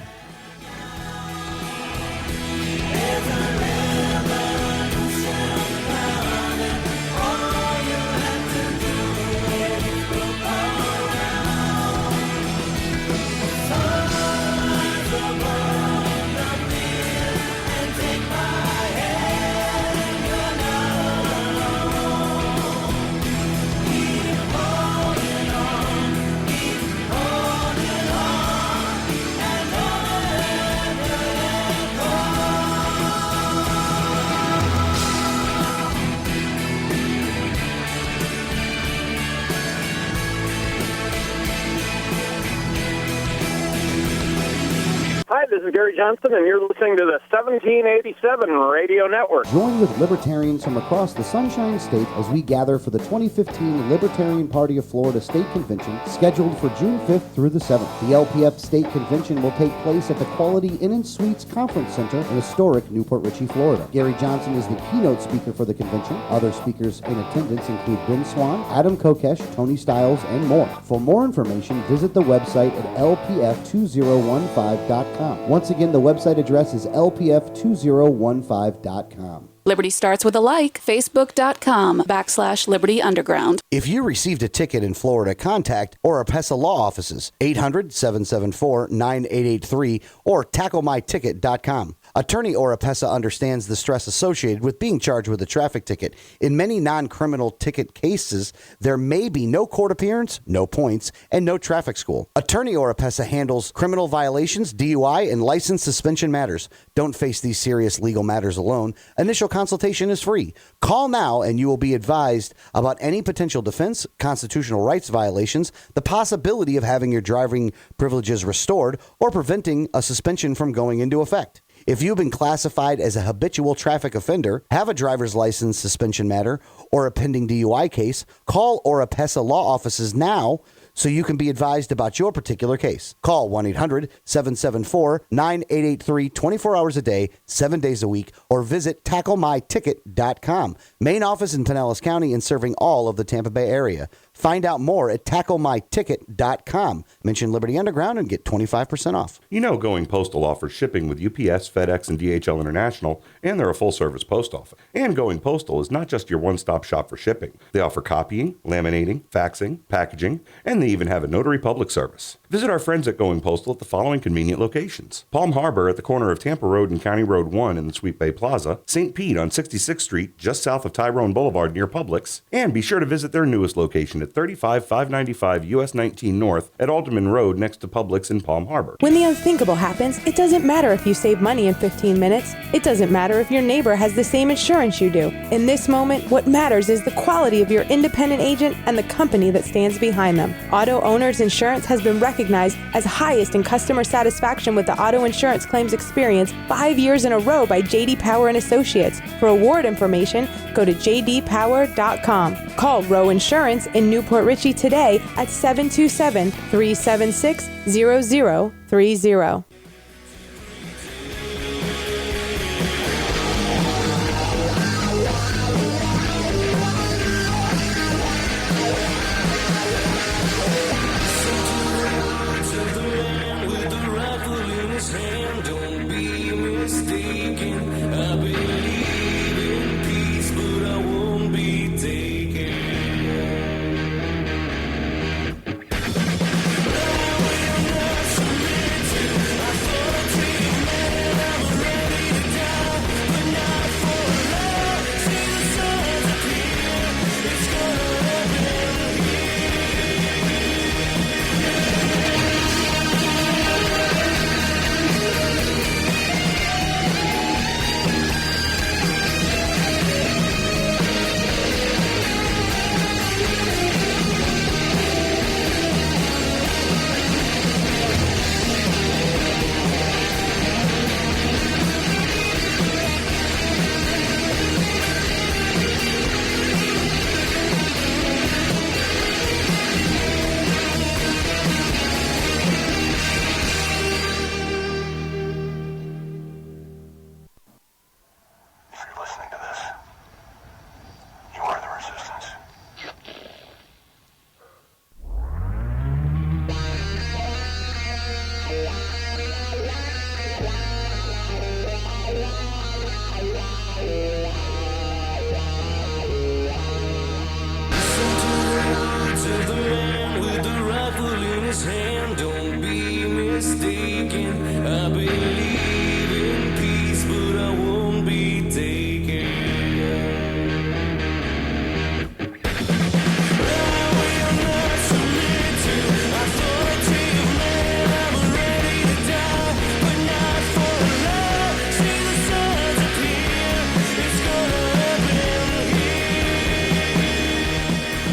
Hi, this is Gary Johnson, and you're listening to the 1787 Radio Network. Join with libertarians from across the Sunshine State as we gather for the 2015 Libertarian Party of Florida State Convention, scheduled for June 5th through the 7th. The LPF State Convention will take place at the Quality Inn & Suites Conference Center in historic Newport Richey, Florida. Gary Johnson is the keynote speaker for the convention. Other speakers in attendance include Ben Swan, Adam Kokesh, Tony Stiles, and more. For more information, visit the website at lpf2015.com. Once again, the website address is lpf2015.com. Liberty starts with a like. Facebook.com/Liberty Underground. If you received a ticket in Florida, contact Oropesa Law Offices, 800-774-9883 or tacklemyticket.com. Attorney Oropesa understands the stress associated with being charged with a traffic ticket. In many non-criminal ticket cases, there may be no court appearance, no points, and no traffic school. Attorney Oropesa handles criminal violations, DUI, and license suspension matters. Don't face these serious legal matters alone. Initial consultation is free. Call now and you will be advised about any potential defense, constitutional rights violations, the possibility of having your driving privileges restored, or preventing a suspension from going into effect. If you've been classified as a habitual traffic offender, have a driver's license suspension matter, or a pending DUI case, call Oropesa Law Offices now so you can be advised about your particular case. Call 1-800-774-9883 24 hours a day, 7 days a week, or visit tacklemyticket.com. Main office in Pinellas County and serving all of the Tampa Bay area. Find out more at tacklemyticket.com. Mention Liberty Underground and get 25% off. You know Going Postal offers shipping with UPS, FedEx, and DHL International, and they're a full-service post office. And Going Postal is not just your one-stop shop for shipping. They offer copying, laminating, faxing, packaging, and they even have a notary public service. Visit our friends at Going Postal at the following convenient locations: Palm Harbor at the corner of Tampa Road and County Road 1 in the Sweet Bay Plaza, St. Pete on 66th Street just south of Tyrone Boulevard near Publix, and be sure to visit their newest location at 35595 US 19 North at Alderman Road next to Publix in Palm Harbor. When the unthinkable happens, it doesn't matter if you save money in 15 minutes. It doesn't matter if your neighbor has the same insurance you do. In this moment, what matters is the quality of your independent agent and the company that stands behind them. Auto Owners Insurance has been recognized as highest in customer satisfaction with the auto insurance claims experience 5 years in a row by J.D. Power and Associates. For award information, go to jdpower.com. Call Row Insurance in Newport Richey today at 727-376-0030.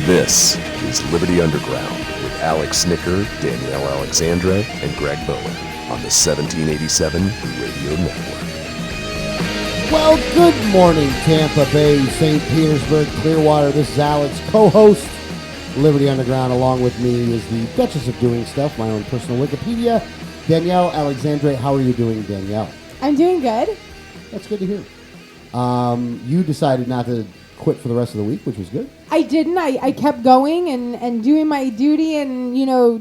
This is Liberty Underground with Alex Snicker, Danielle Alexandra, and Greg Bowen on the 1787 Radio Network. Well, good morning, Tampa Bay, St. Petersburg, Clearwater. This is Alex, co-host, Liberty Underground. Along with me is the Duchess of Doing Stuff, my own personal Wikipedia, Danielle Alexandra. How are you doing, Danielle? I'm doing good. That's good to hear. You decided not to quit for the rest of the week, which was good. I didn't. I kept going and doing my duty and,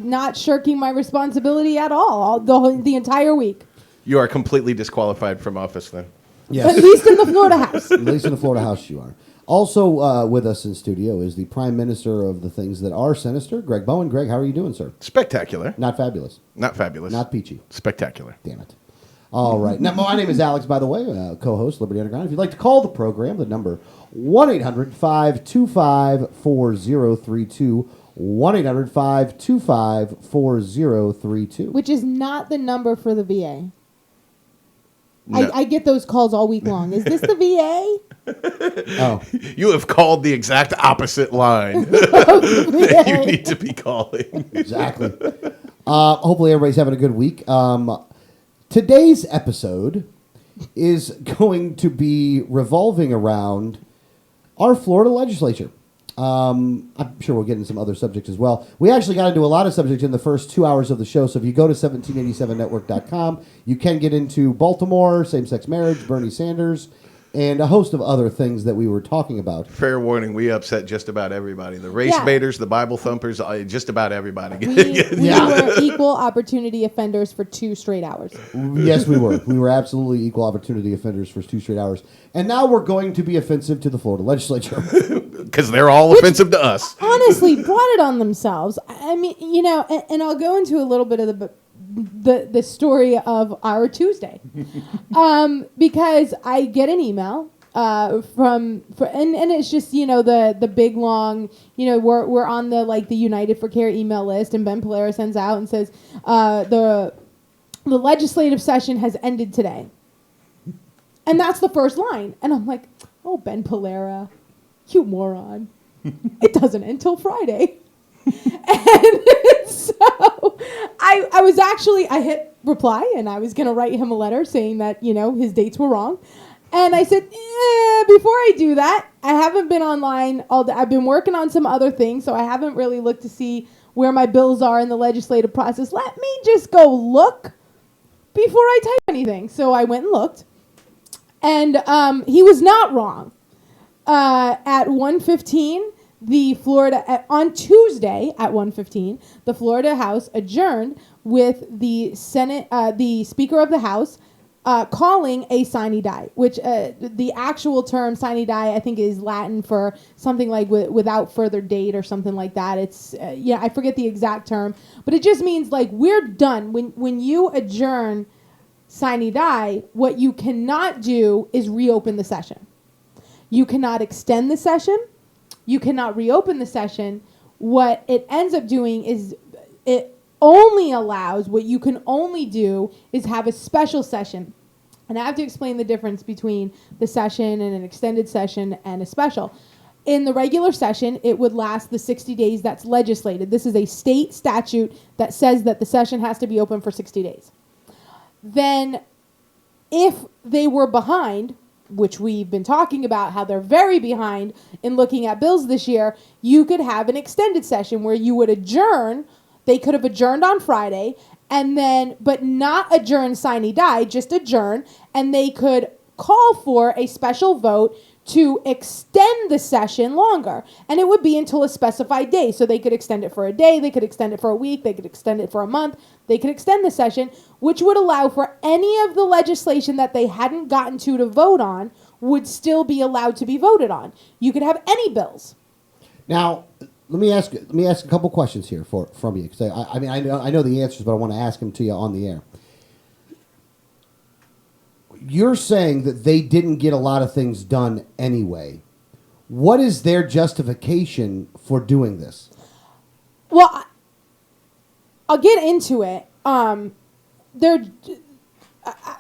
not shirking my responsibility at all the entire week. You are completely disqualified from office then. Yes. At least in the Florida House. At least in the Florida House you are. Also with us in studio is the Prime Minister of the things that are sinister, Greg Bowen. Greg, how are you doing, sir? Spectacular. Not fabulous. Not fabulous. Not peachy. Spectacular. Damn it. All right. Now, my name is Alex, by the way, co-host, Liberty Underground. If you'd like to call the program, the number 1-800-525-4032, 1-800-525-4032. Which is not the number for the VA. No. I get those calls all week long. Is this the VA? Oh. You have called the exact opposite line that you need to be calling. Exactly. Hopefully everybody's having a good week. Today's episode is going to be revolving around our Florida legislature. I'm sure we'll get into some other subjects as well. We actually got into a lot of subjects in the first 2 hours of the show, so if you go to 1787network.com, you can get into Baltimore, same-sex marriage, Bernie Sanders, and a host of other things that we were talking about. Fair warning, we upset just about everybody. The race baiters, the Bible thumpers, just about everybody. We were equal opportunity offenders for 2 straight hours. Yes, we were. We were absolutely equal opportunity offenders for 2 straight hours. And now we're going to be offensive to the Florida legislature. Because they're all offensive to us. Honestly, brought it on themselves. I mean, and I'll go into a little bit of the story of our Tuesday, because I get an email and it's just the big long we're on the United for Care email list, and Ben Polera sends out and says the legislative session has ended today, and that's the first line, and I'm like, oh, Ben Polera, you moron. It doesn't end until Friday. And so I hit reply, and I was going to write him a letter saying that, his dates were wrong. And I said, before I do that, I haven't been online all day. I've been working on some other things, so I haven't really looked to see where my bills are in the legislative process. Let me just go look before I type anything. So I went and looked, and he was not wrong. At 1:15, on Tuesday at 1:15, the Florida House adjourned with the Senate, the Speaker of the House, calling a sine die, which the actual term sine die I think is Latin for something like without further date or something like that. It's I forget the exact term, but it just means like we're done. When you adjourn sine die, what you cannot do is reopen the session. You cannot extend the session. You cannot reopen the session. What it ends up doing is it only allows, what you can only do is have a special session. And I have to explain the difference between the session and an extended session and a special. In the regular session, it would last the 60 days that's legislated. This is a state statute that says that the session has to be open for 60 days. Then if they were behind, which we've been talking about how they're very behind in looking at bills this year, you could have an extended session where you would adjourn. They could have adjourned on Friday, and then, but not adjourn sine die, just adjourn, and they could call for a special vote to extend the session longer. And it would be until a specified day. So they could extend it for a day, they could extend it for a week, they could extend it for a month, they could extend the session, which would allow for any of the legislation that they hadn't gotten to vote on would still be allowed to be voted on. You could have any bills. Now, let me ask a couple questions here from you, because I know the answers, but I want to ask them to you on the air. You're saying that they didn't get a lot of things done anyway. What is their justification for doing this? Well, I'll get into it. I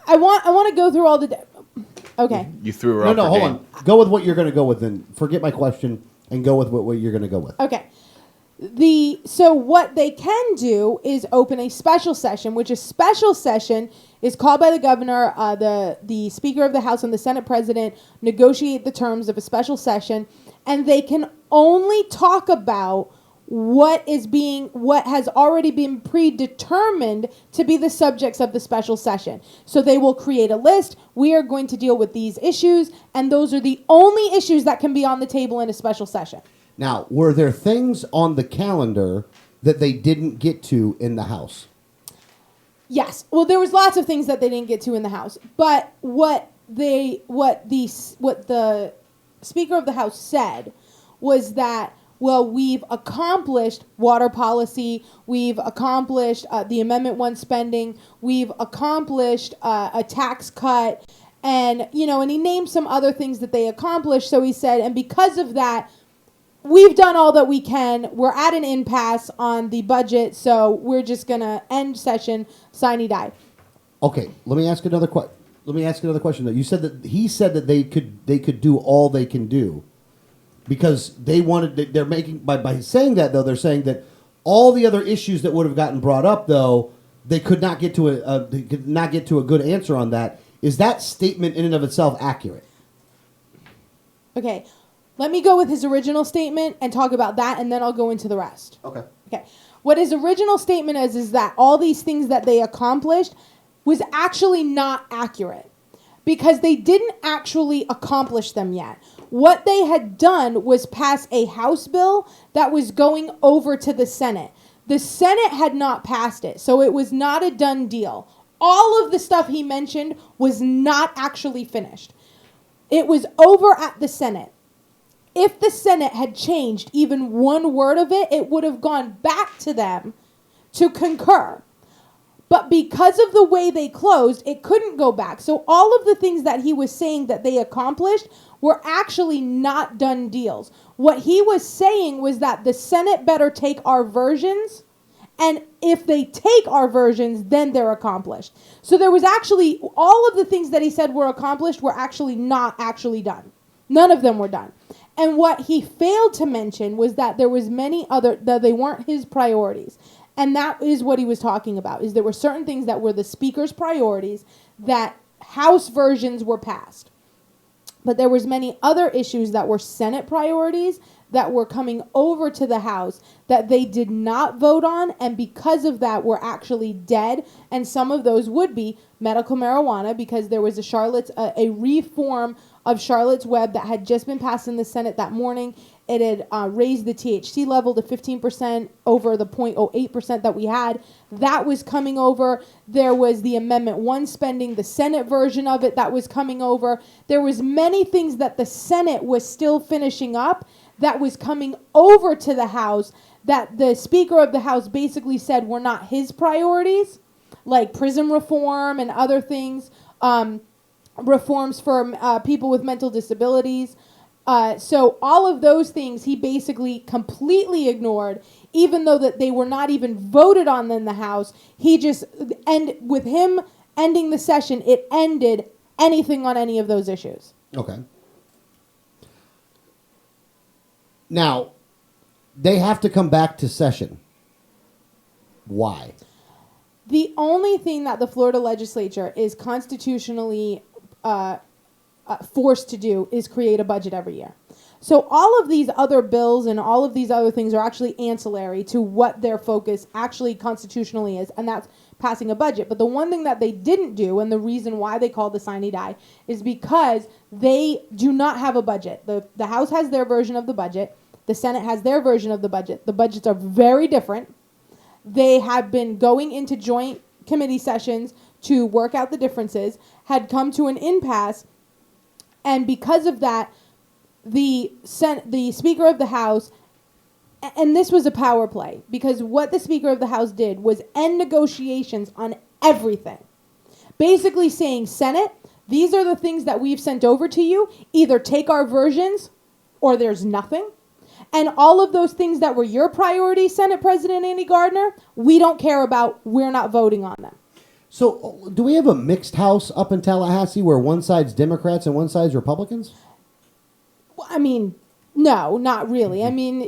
want to go through all the. Okay. You threw her No, off. hold on. Go with what you're going to go with, then. Forget my question. and go with what you're going to go with. Okay. So what they can do is open a special session, which a special session is called by the governor, the Speaker of the House, and the Senate President negotiate the terms of a special session, and they can only talk about what has already been predetermined to be the subjects of the special session. So they will create a list. We are going to deal with these issues, and those are the only issues that can be on the table in a special session. Now, were there things on the calendar that they didn't get to in the House? Yes. Well, there was lots of things that they didn't get to in the House, but what the Speaker of the House said was that, well, we've accomplished water policy, we've accomplished the Amendment 1 spending, we've accomplished a tax cut, and he named some other things that they accomplished. So he said, and because of that, we've done all that we can. We're at an impasse on the budget, so we're just gonna end session, sine die. Okay, let me ask another question. Though you said that he said that they could do all they can do, because they wanted. They're making by saying that though. They're saying that all the other issues that would have gotten brought up though, they could not get to a good answer on that. Is that statement in and of itself accurate? Okay. Let me go with his original statement and talk about that, and then I'll go into the rest. Okay. What his original statement is that all these things that they accomplished was actually not accurate, because they didn't actually accomplish them yet. What they had done was pass a House bill that was going over to the Senate. The Senate had not passed it, so it was not a done deal. All of the stuff he mentioned was not actually finished. It was over at the Senate. If the Senate had changed even one word of it, it would have gone back to them to concur. But because of the way they closed, it couldn't go back. So all of the things that he was saying that they accomplished were actually not done deals. What he was saying was that the Senate better take our versions, and if they take our versions, then they're accomplished. So there was actually, all of the things that he said were accomplished were actually not actually done. None of them were done. And what he failed to mention was that there was that they weren't his priorities. And that is what he was talking about, is there were certain things that were the Speaker's priorities, that House versions were passed. But there was many other issues that were Senate priorities that were coming over to the House that they did not vote on, and because of that were actually dead. And some of those would be medical marijuana, because there was a reform of Charlotte's Web that had just been passed in the Senate that morning. It had raised the THC level to 15% over the 0.08% that we had. That was coming over. There was the Amendment 1 spending, the Senate version of it that was coming over. There was many things that the Senate was still finishing up that was coming over to the House that the Speaker of the House basically said were not his priorities, like prison reform and other things, reforms for people with mental disabilities. So all of those things he basically completely ignored, even though that they were not even voted on in the House. With him ending the session, it ended anything on any of those issues. Okay. Now, they have to come back to session. Why? The only thing that the Florida legislature is constitutionally forced to do is create a budget every year. So all of these other bills and all of these other things are actually ancillary to what their focus actually constitutionally is, and that's passing a budget. But the one thing that they didn't do, and the reason why they called the sine die, is because they do not have a budget. The House has their version of the budget. The Senate has their version of the budget. The budgets are very different. They have been going into joint committee sessions to work out the differences, had come to an impasse, and because of that, the Speaker of the House, and this was a power play, because what the Speaker of the House did was end negotiations on everything. Basically saying, Senate, these are the things that we've sent over to you. Either take our versions or there's nothing. And all of those things that were your priorities, Senate President Andy Gardner, we don't care about. We're not voting on them. So do we have a mixed House up in Tallahassee where one side's Democrats and one side's Republicans? I mean, No, not really. I mean,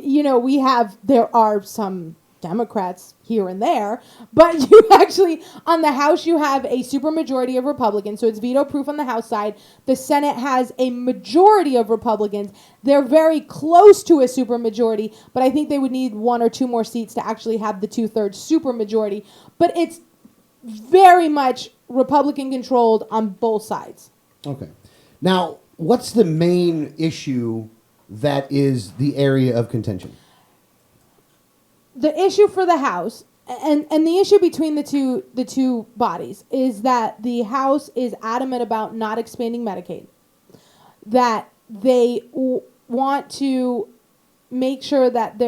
there are some Democrats here and there, but you actually, on the House, you have a supermajority of Republicans, so it's veto proof on the House side. The Senate has a majority of Republicans. They're very close to a supermajority, but I think they would need 1 or 2 more seats to actually have the 2/3 supermajority. But it's very much Republican controlled on both sides. Okay. Now, what's the main issue that is the area of contention? The issue for the House and the issue between the two bodies is that the House is adamant about not expanding Medicaid. That they want to make sure that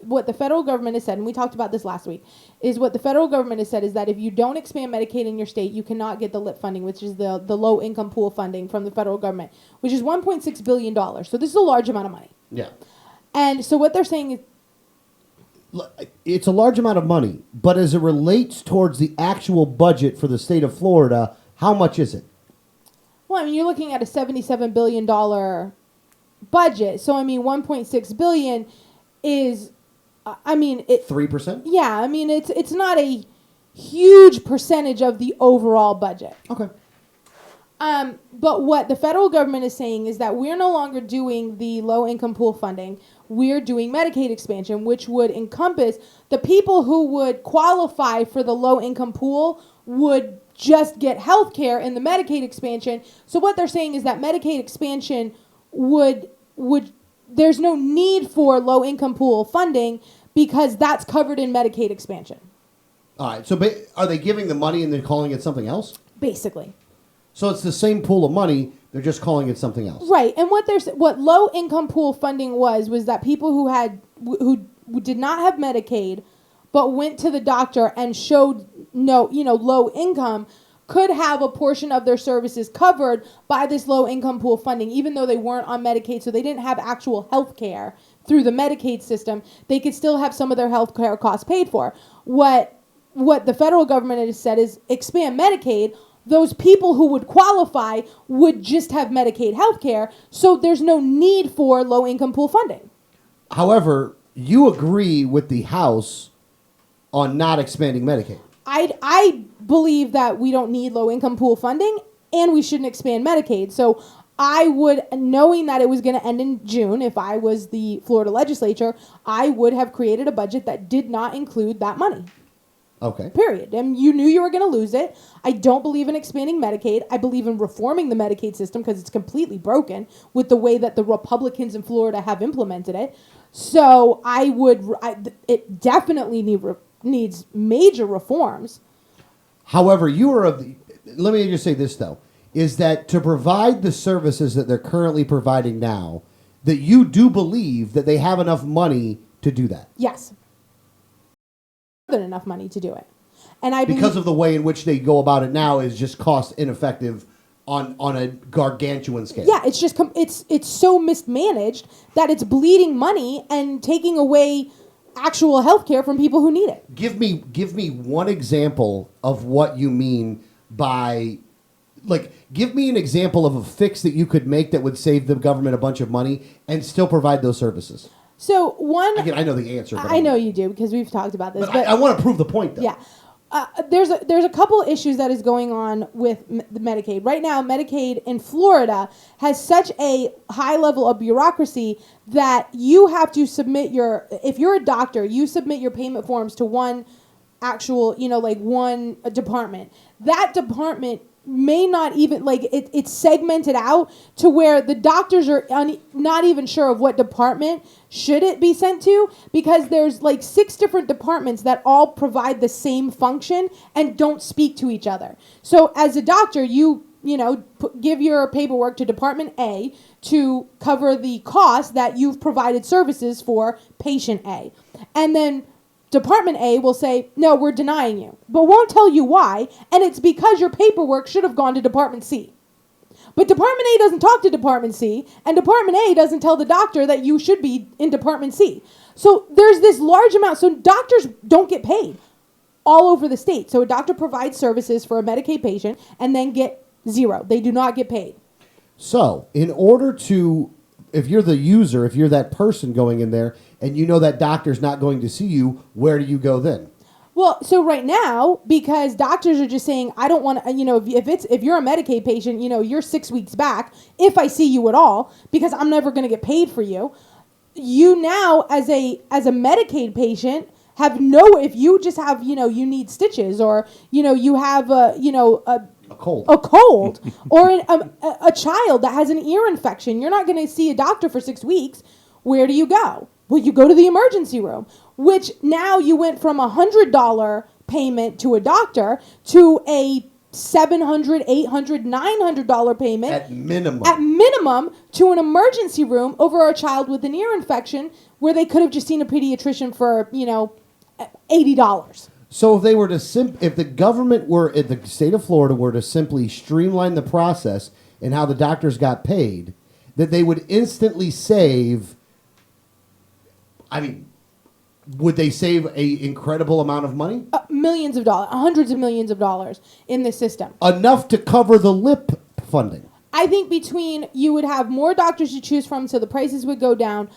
what the federal government has said, and we talked about this last week, is what the federal government has said is that if you don't expand Medicaid in your state, you cannot get the LIP funding, which is the low income pool funding from the federal government, which is $1.6 billion. So this is a large amount of money. Yeah. And so what they're saying is, it's a large amount of money, but as it relates towards the actual budget for the state of Florida, how much is it? well, I mean, you're looking at a $77 billion budget. So, I mean, $1.6 billion is, 3%? Yeah, I mean, it's not a huge percentage of the overall budget. Okay. But what the federal government is saying is that we're no longer doing the low-income pool funding. We're doing Medicaid expansion, which would encompass the people who would qualify for the low-income pool would just get health care in the Medicaid expansion. So what they're saying is that Medicaid expansion would there's no need for low-income pool funding because that's covered in Medicaid expansion. All right. So are they giving the money and then calling it something else? Basically. So it's the same pool of money. They're just calling it something else. Right. And what low income pool funding was that people who did not have Medicaid but went to the doctor and showed low income could have a portion of their services covered by this low income pool funding, even though they weren't on Medicaid, so they didn't have actual health care through the Medicaid system. They could still have some of their health care costs paid for. What the federal government has said is expand Medicaid. Those people who would qualify would just have Medicaid health care, so there's no need for low-income pool funding. However, you agree with the House on not expanding Medicaid. I believe that we don't need low-income pool funding, and we shouldn't expand Medicaid. So I would, knowing that it was going to end in June, if I was the Florida legislature, I would have created a budget that did not include that money. Okay. Period. And you knew you were going to lose it. I don't believe in expanding Medicaid. I believe in reforming the Medicaid system because it's completely broken with the way that the Republicans in Florida have implemented it. So it definitely needs major reforms. However, let me just say this though, is that to provide the services that they're currently providing now, that you do believe that they have enough money to do that. Yes. Than enough money to do it, and because of the way in which they go about it now is just cost ineffective on a gargantuan scale. Yeah, it's just it's so mismanaged that it's bleeding money and taking away actual health care from people who need it. Give me one example of what you mean by, give me an example of a fix that you could make that would save the government a bunch of money and still provide those services. So Again, I know the answer. But I know you do because we've talked about this. But I want to prove the point, though. Yeah. There's a couple issues that is going on with the Medicaid. Right now, Medicaid in Florida has such a high level of bureaucracy that you have to submit if you're a doctor, you submit your payment forms to one actual, one department. That department may not even, it's segmented out to where the doctors are not even sure of what department should it be sent to, because there's 6 different departments that all provide the same function and don't speak to each other. So as a doctor, you give your paperwork to Department A to cover the cost that you've provided services for patient A. And then Department A will say, no, we're denying you, but won't tell you why, and it's because your paperwork should have gone to Department C. But Department A doesn't talk to Department C, and Department A doesn't tell the doctor that you should be in Department C. So there's this large amount. So doctors don't get paid all over the state. So a doctor provides services for a Medicaid patient and then get zero. They do not get paid. So in order to the user, if you're that person going in there, and you know that doctor's not going to see you, where do you go then? Well, so right now, because doctors are just saying, I don't want to, if you're a Medicaid patient, you're 6 weeks back, if I see you at all, because I'm never going to get paid for you. You now, as a Medicaid patient, if you just have, you need stitches, or, you have, a cold, or a child that has an ear infection, you're not going to see a doctor for 6 weeks. Where do you go? Well, you go to the emergency room, which now you went from $100 payment to a doctor to a $700, $800, $900 payment at minimum to an emergency room over a child with an ear infection, where they could have just seen a pediatrician for $80. So if they were to if the government were in the state of Florida were to simply streamline the process and how the doctors got paid, that they would instantly save. I mean, would they save an incredible amount of money? Millions of dollars, hundreds of millions of dollars in the system. Enough to cover the lip funding. I think you would have more doctors to choose from, so the prices would go down.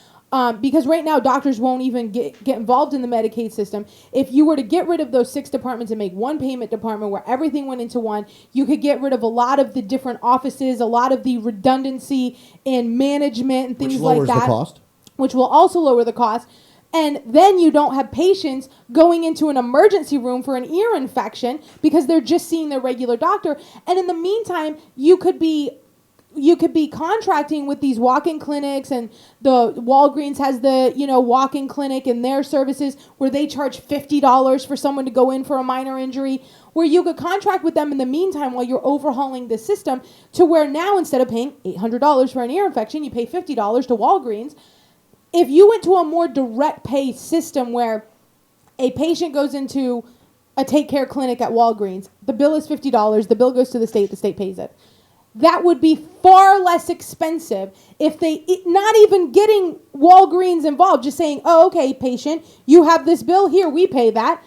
Because right now, doctors won't even get involved in the Medicaid system. If you were to get rid of those 6 departments and make one payment department where everything went into one, you could get rid of a lot of the different offices, a lot of the redundancy in management and things like that. Which lowers the cost. Which will also lower the cost. And then you don't have patients going into an emergency room for an ear infection because they're just seeing their regular doctor. And in the meantime, you could be contracting with these walk-in clinics, and the Walgreens has the, walk-in clinic and their services where they charge $50 for someone to go in for a minor injury, where you could contract with them in the meantime while you're overhauling the system, to where now instead of paying $800 for an ear infection, you pay $50 to Walgreens. If you went to a more direct pay system where a patient goes into a take care clinic at Walgreens, the bill is $50, the bill goes to the state pays it. That would be far less expensive if they, not even getting Walgreens involved, just saying, oh, okay, patient, you have this bill here, we pay that,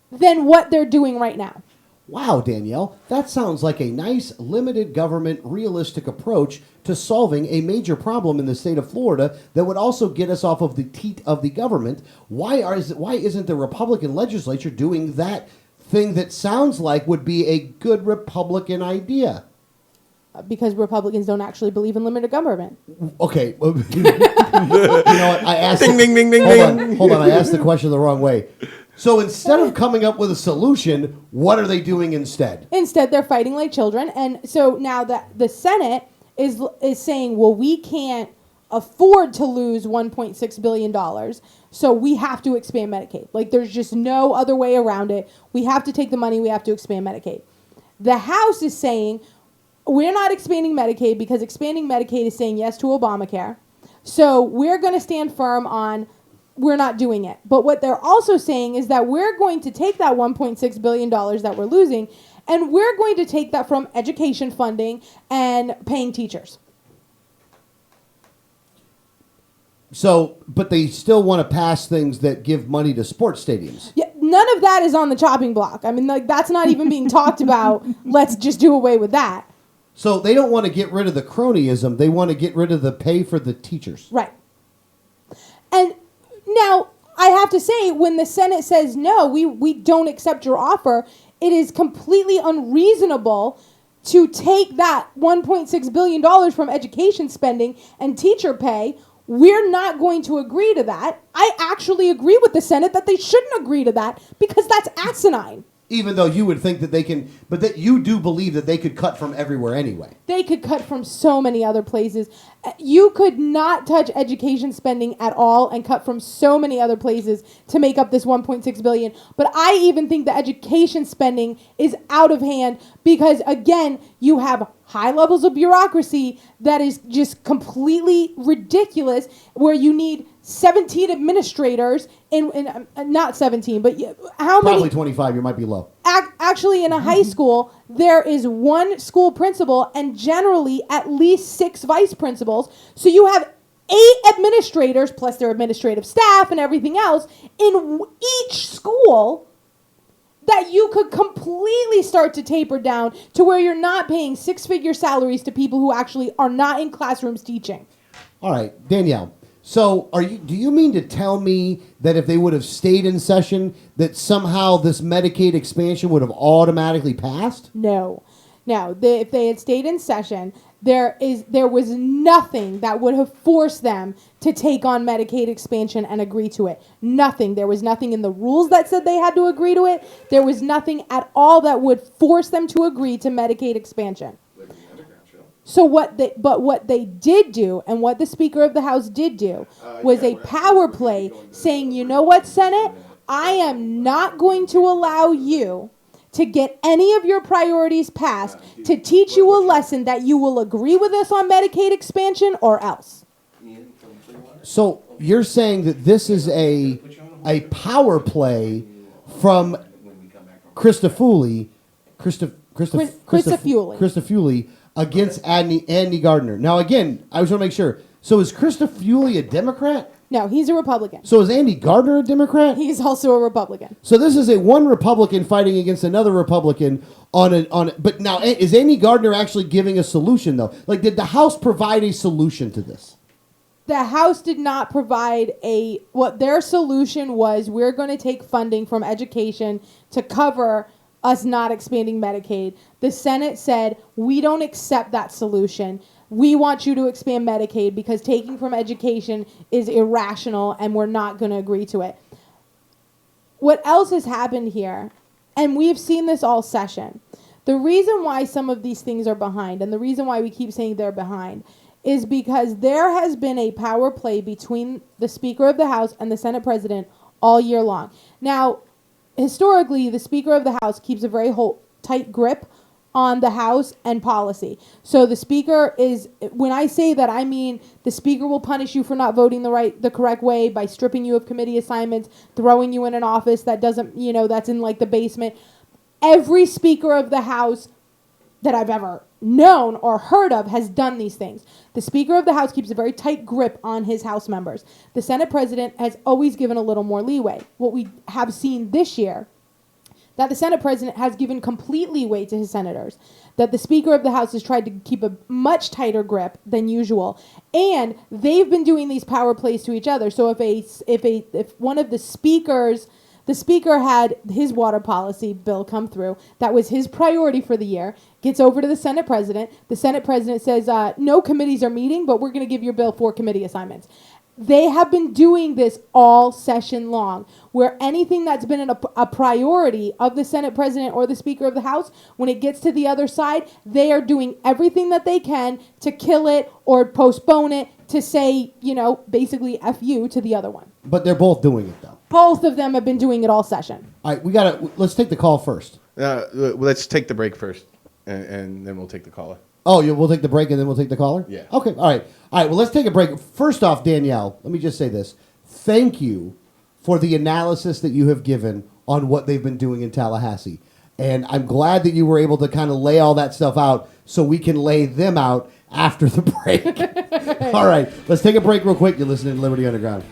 than what they're doing right now. Wow, Danielle, that sounds like a nice, limited government, realistic approach to solving a major problem in the state of Florida that would also get us off of the teat of the government. Why isn't the Republican legislature doing that thing that sounds like would be a good Republican idea? Because Republicans don't actually believe in limited government. Okay. You know what? I asked. Ding, ding, ding, ding, ding. Hold on. I asked the question the wrong way. So instead of coming up with a solution, what are they doing instead? Instead, they're fighting like children. And so now that the Senate is saying, well, we can't afford to lose $1.6 billion, so we have to expand Medicaid. Like, there's just no other way around it. We have to take the money. We have to expand Medicaid. The House is saying, we're not expanding Medicaid because expanding Medicaid is saying yes to Obamacare. So we're going to stand firm on we're not doing it. But what they're also saying is that we're going to take that $1.6 billion that we're losing, and we're going to take that from education funding and paying teachers. So, but they still want to pass things that give money to sports stadiums. Yeah, none of that is on the chopping block. I mean, like, that's not even being talked about. Let's just do away with that. So they don't want to get rid of the cronyism. They want to get rid of the pay for the teachers. Right. And now, I have to say, when the Senate says, no, we don't accept your offer, it is completely unreasonable to take that $1.6 billion from education spending and teacher pay. We're not going to agree to that. I actually agree with the Senate that they shouldn't agree to that because that's asinine. Even though you would think that they can, but that you do believe that they could cut from everywhere anyway. They could cut from so many other places. You could not touch education spending at all and cut from so many other places to make up this $1.6 billion. But I even think the education spending is out of hand because, again, you have high levels of bureaucracy that is just completely ridiculous, where you need 17 administrators in not 17, but how many? Probably 25. You might be low. Actually, in a high school, there is one school principal and generally at least 6 vice principals. So you have 8 administrators plus their administrative staff and everything else in each school that you could completely start to taper down to where you're not paying 6-figure salaries to people who actually are not in classrooms teaching. All right, Danielle. So, do you mean to tell me that if they would have stayed in session, that somehow this Medicaid expansion would have automatically passed? No. If they had stayed in session, there was nothing that would have forced them to take on Medicaid expansion and agree to it. Nothing. There was nothing in the rules that said they had to agree to it. There was nothing at all that would force them to agree to Medicaid expansion. So what they did do, and what the Speaker of the House did do, was a power play saying, you know what, Senate, I am not going to allow you to get any of your priorities passed to teach you a lesson that you will agree with us on Medicaid expansion or else. So you're saying that this is a power play from Christofouli against Andy Gardner. Now, again, I just want to make sure. So is Christofouli a Democrat? No, he's a Republican. So is Andy Gardner a Democrat? He's also a Republican. So this is one Republican fighting against another Republican but now, is Andy Gardner actually giving a solution, though? Like, did the House provide a solution to this? The House did not provide what their solution was. We're going to take funding from education to cover us not expanding Medicaid. The Senate said, we don't accept that solution. We want you to expand Medicaid because taking from education is irrational and we're not going to agree to it. What else has happened here, and we've seen this all session, the reason why some of these things are behind and the reason why we keep saying they're behind is because there has been a power play between the Speaker of the House and the Senate President all year long. Now, historically, the Speaker of the House keeps a very tight grip on the House and policy. So the Speaker is, when I say that, I mean the Speaker will punish you for not voting the correct way by stripping you of committee assignments, throwing you in an office that doesn't, that's in like the basement. Every Speaker of the House that I've ever known or heard of has done these things. The Speaker of the House keeps a very tight grip on his House members. The Senate President has always given a little more leeway. What we have seen this year, that the Senate President has given complete leeway to his senators, that the Speaker of the House has tried to keep a much tighter grip than usual, and they've been doing these power plays to each other. So if one of the speakers, the Speaker had his water policy bill come through, that was his priority for the year, gets over to the Senate President says, no committees are meeting, but we're going to give your bill 4 committee assignments. They have been doing this all session long, where anything that's been a priority of the Senate President or the Speaker of the House, when it gets to the other side, they are doing everything that they can to kill it or postpone it, to say, basically F you to the other one. But they're both doing it, though. Both of them have been doing it all session. All right, let's take the call first. Let's take the break first, and then we'll take the caller. Oh, we'll take the break and then we'll take the caller? Yeah. Okay, all right. Well, let's take a break. First off, Danielle, let me just say this. Thank you for the analysis that you have given on what they've been doing in Tallahassee. And I'm glad that you were able to kind of lay all that stuff out so we can lay them out after the break. All right, let's take a break real quick. You're listening to Liberty Underground.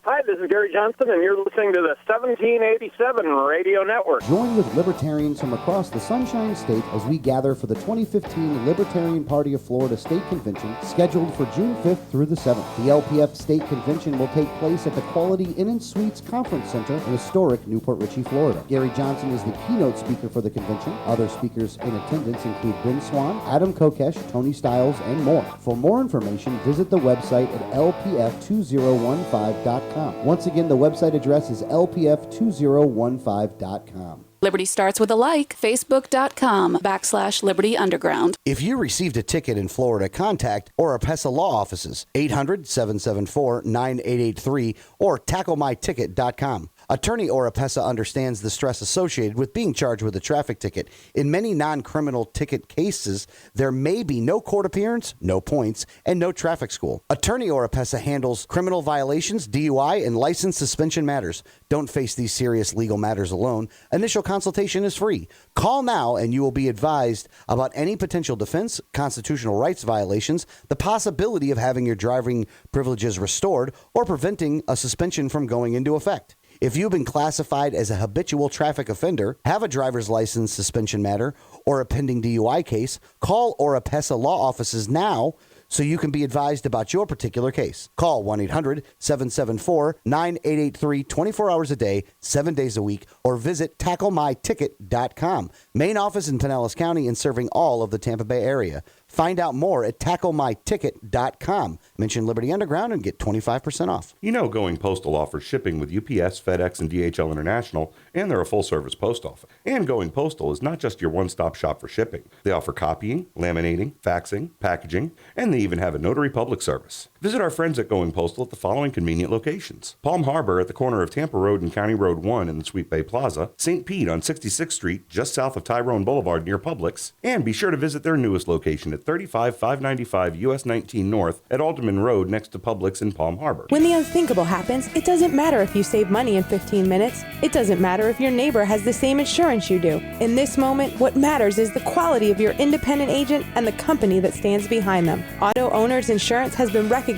Hi, this is Gary Johnson, and you're listening to the 1787 Radio Network. Join with libertarians from across the Sunshine State as we gather for the 2015 Libertarian Party of Florida State Convention, scheduled for June 5th through the 7th. The LPF State Convention will take place at the Quality Inn and Suites Conference Center in historic Newport Richey, Florida. Gary Johnson is the keynote speaker for the convention. Other speakers in attendance include Ben Swan, Adam Kokesh, Tony Stiles, and more. For more information, visit the website at lpf2015.com. Once again, the website address is lpf2015.com. Liberty starts with a like. Facebook.com/Liberty Underground. If you received a ticket in Florida, contact Oropesa Law Offices, 800-774-9883 or tacklemyticket.com. Attorney Oropesa understands the stress associated with being charged with a traffic ticket. In many non-criminal ticket cases, there may be no court appearance, no points, and no traffic school. Attorney Oropesa handles criminal violations, DUI, and license suspension matters. Don't face these serious legal matters alone. Initial consultation is free. Call now and you will be advised about any potential defense, constitutional rights violations, the possibility of having your driving privileges restored, or preventing a suspension from going into effect. If you've been classified as a habitual traffic offender, have a driver's license suspension matter, or a pending DUI case, call Oropesa Law Offices now so you can be advised about your particular case. Call 1-800-774-9883 24 hours a day, 7 days a week, or visit tacklemyticket.com. Main office in Pinellas County and serving all of the Tampa Bay area. Find out more at tacklemyticket.com. Mention Liberty Underground and get 25% off. You know Going Postal offers shipping with UPS, FedEx, and DHL International, and they're a full-service post office. And Going Postal is not just your one-stop shop for shipping. They offer copying, laminating, faxing, packaging, and they even have a notary public service. Visit our friends at Going Postal at the following convenient locations: Palm Harbor at the corner of Tampa Road and County Road 1 in the Sweet Bay Plaza, St. Pete on 66th Street just south of Tyrone Boulevard near Publix, and be sure to visit their newest location at 35595 US 19 North at Alderman Road next to Publix in Palm Harbor. When the unthinkable happens, it doesn't matter if you save money in 15 minutes. It doesn't matter if your neighbor has the same insurance you do. In this moment, what matters is the quality of your independent agent and the company that stands behind them. Auto Owners Insurance has been recognized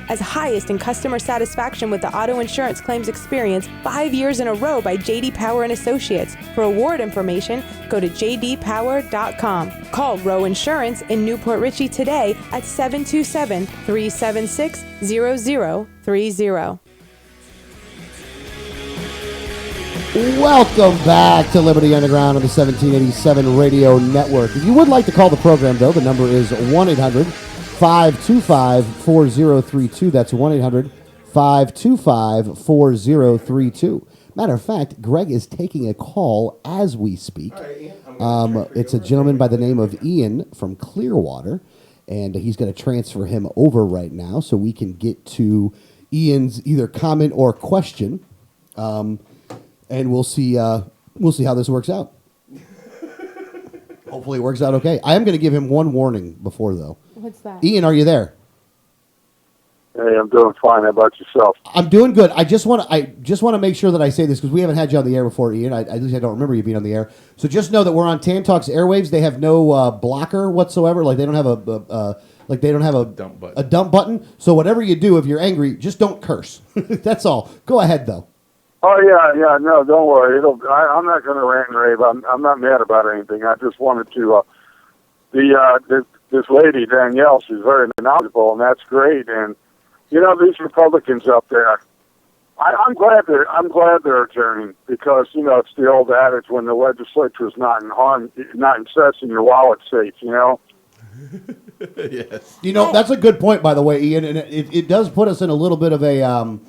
as highest in customer satisfaction with the auto insurance claims experience 5 years in a row by J.D. Power and Associates. For award information, go to jdpower.com. Call Row Insurance in Newport Richie today at 727-376-0030. Welcome back to Liberty Underground on the 1787 Radio Network. If you would like to call the program, though, the number is 1-800-525-4032. That's 1-800-525-4032. Matter of fact, Greg is taking a call as we speak. It's a gentleman by the name of Ian from Clearwater, and he's going to transfer him over right now so we can get to Ian's either comment or question. And we'll see how this works out. Hopefully it works out okay. I am going to give him one warning before, though. What's that? Ian, are you there? Hey, I'm doing fine. How about yourself? I'm doing good. I just want to make sure that I say this because we haven't had you on the air before, Ian. At least I don't remember you being on the air. So just know that we're on Tan Talk's airwaves. They have no blocker whatsoever. Like they don't have a dump button. So whatever you do, if you're angry, just don't curse. That's all. Go ahead, though. Oh, yeah, no, don't worry. I'm not going to rant and rave. I'm not mad about anything. I just wanted to, this lady, Danielle, she's very knowledgeable, and that's great. And, you know, these Republicans up there, I'm glad they're adjourning because, you know, it's the old adage when the legislature is not in session, your wallet's safe, you know? Yes. You know, that's a good point, by the way, Ian, and it does put us in a little bit of a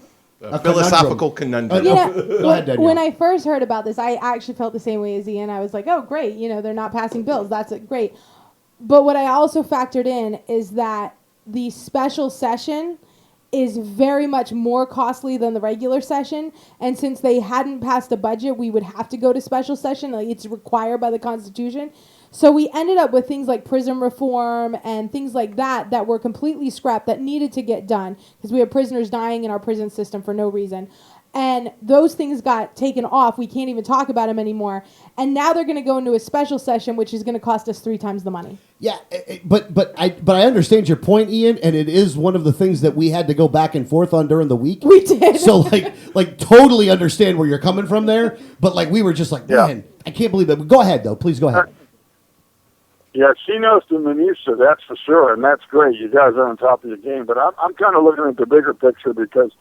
philosophical conundrum. Yeah, Go ahead, Danielle. when I first heard about this, I actually felt the same way as Ian. I was like, oh, great, you know, they're not passing bills. That's great. But what I also factored in is that the special session is very much more costly than the regular session. And since they hadn't passed a budget, we would have to go to special session. Like it's required by the Constitution. So we ended up with things like prison reform and things like that were completely scrapped that needed to get done because we have prisoners dying in our prison system for no reason. And those things got taken off. We can't even talk about them anymore. And now they're going to go into a special session, which is going to cost us 3 times the money. Yeah, but I understand your point, Ian, and it is one of the things that we had to go back and forth on during the week. We did. So like totally understand where you're coming from there, but like we were just like, man, I can't believe that. Go ahead though, please go ahead. Yeah, she knows the minutia, that's for sure, and that's great. You guys are on top of your game, but I'm kind of looking at the bigger picture because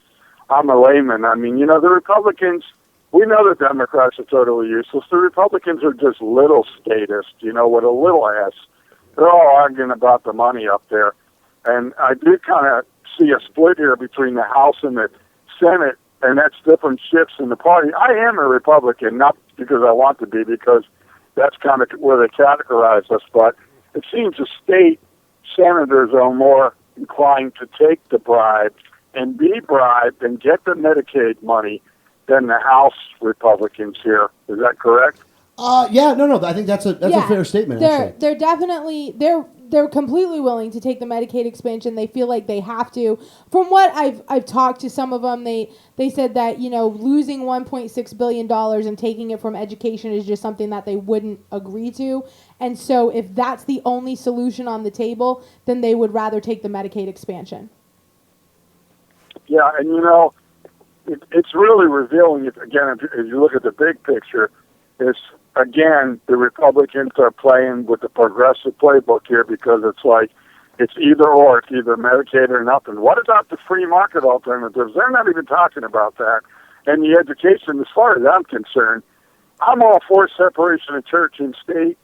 I'm a layman. I mean, you know, the Republicans, we know the Democrats are totally useless. The Republicans are just little statists, you know, with a little ass. They're all arguing about the money up there. And I do kind of see a split here between the House and the Senate and that's different shifts in the party. I am a Republican, not because I want to be, because that's kind of where they categorize us, but it seems the state senators are more inclined to take the bribe and be bribed and get the Medicaid money than the House Republicans here. Is that correct? No. I think that's a fair statement. They're definitely they're completely willing to take the Medicaid expansion. They feel like they have to. From what I've talked to some of them, they said that losing $1.6 billion and taking it from education is just something that they wouldn't agree to. And so if that's the only solution on the table, then they would rather take the Medicaid expansion. Yeah, and it's really revealing. If you look at the big picture, it's again the Republicans are playing with the progressive playbook here because it's either or. It's either Medicaid or nothing. What about the free market alternatives? They're not even talking about that. And the education, as far as I'm concerned, I'm all for separation of church and state.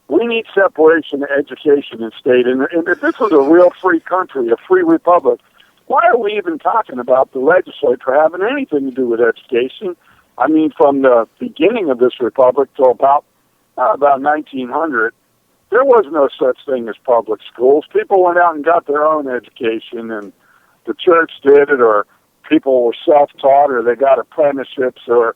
We need separation of education and state. And if this was a real free country, a free republic, why are we even talking about the legislature having anything to do with education? I mean, from the beginning of this republic till about 1900, there was no such thing as public schools. People went out and got their own education, and the church did it, or people were self-taught, or they got apprenticeships, or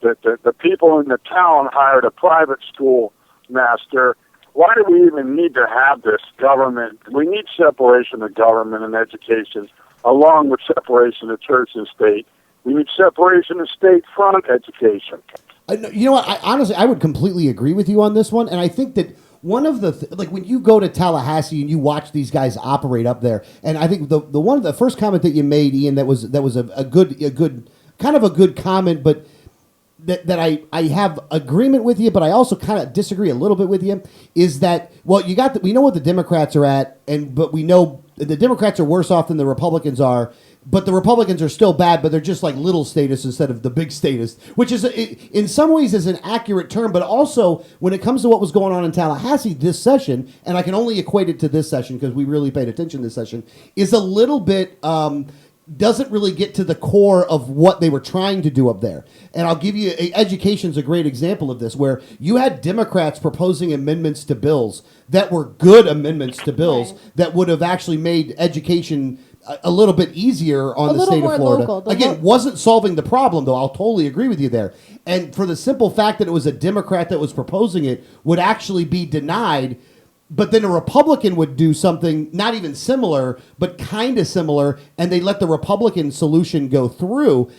the people in the town hired a private school master. Why do we even need to have this government? We need separation of government and education, along with separation of church and state. We need separation of state from education. You know what? I would completely agree with you on this one, and I think that one of the when you go to Tallahassee and you watch these guys operate up there, and I think the first comment that you made, Ian, that was a good kind of a good comment, but that I have agreement with you, but I also kind of disagree a little bit with you, is that we know what the Democrats are at, but we know the Democrats are worse off than the Republicans are. But the Republicans are still bad, but they're just like little status instead of the big status, which is in some ways is an accurate term. But also when it comes to what was going on in Tallahassee this session, and I can only equate it to this session because we really paid attention this session, is a little bit doesn't really get to the core of what they were trying to do up there. And I'll give you education's a great example of this, where you had Democrats proposing amendments to bills that were good amendments to bills that would have actually made education a little bit easier on the state of Florida. Again, wasn't solving the problem, though. I'll totally agree with you there. And for the simple fact that it was a Democrat that was proposing it would actually be denied, but then a Republican would do something not even similar, but kind of similar, and they let the Republican solution go through.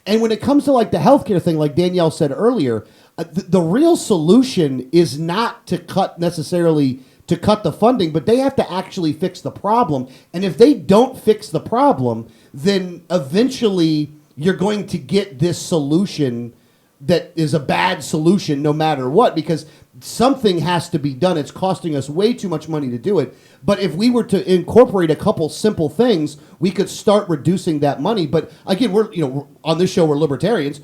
And when it comes to like the healthcare thing, like Danielle said earlier, the real solution is not to cut the funding, but they have to actually fix the problem. And if they don't fix the problem, then eventually you're going to get this solution that is a bad solution no matter what, because something has to be done. It's costing us way too much money to do it. But if we were to incorporate a couple simple things, we could start reducing that money. But again, we're on this show, we're libertarians.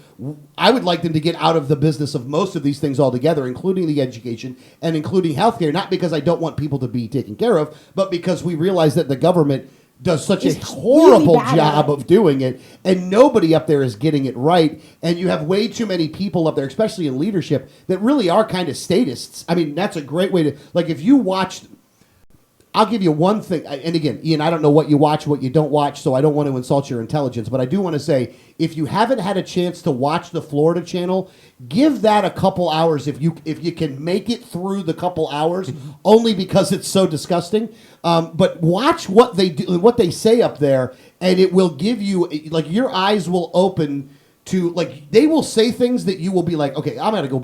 I would like them to get out of the business of most of these things altogether, including the education and including healthcare, not because I don't want people to be taken care of, but because we realize that the government does such a horrible job of doing it, and nobody up there is getting it right. And you have way too many people up there, especially in leadership, that really are kind of statists. I mean, that's a great way to, like, if you watch, I'll give you one thing, and again, Ian, I don't know what you watch, what you don't watch, so I don't want to insult your intelligence, but I do want to say, if you haven't had a chance to watch the Florida channel, give that a couple hours if you can make it through the couple hours, only because it's so disgusting. But watch what they do, what they say up there, and it will give you, like, your eyes will open to, like, they will say things that you will be like, okay, I'm going to go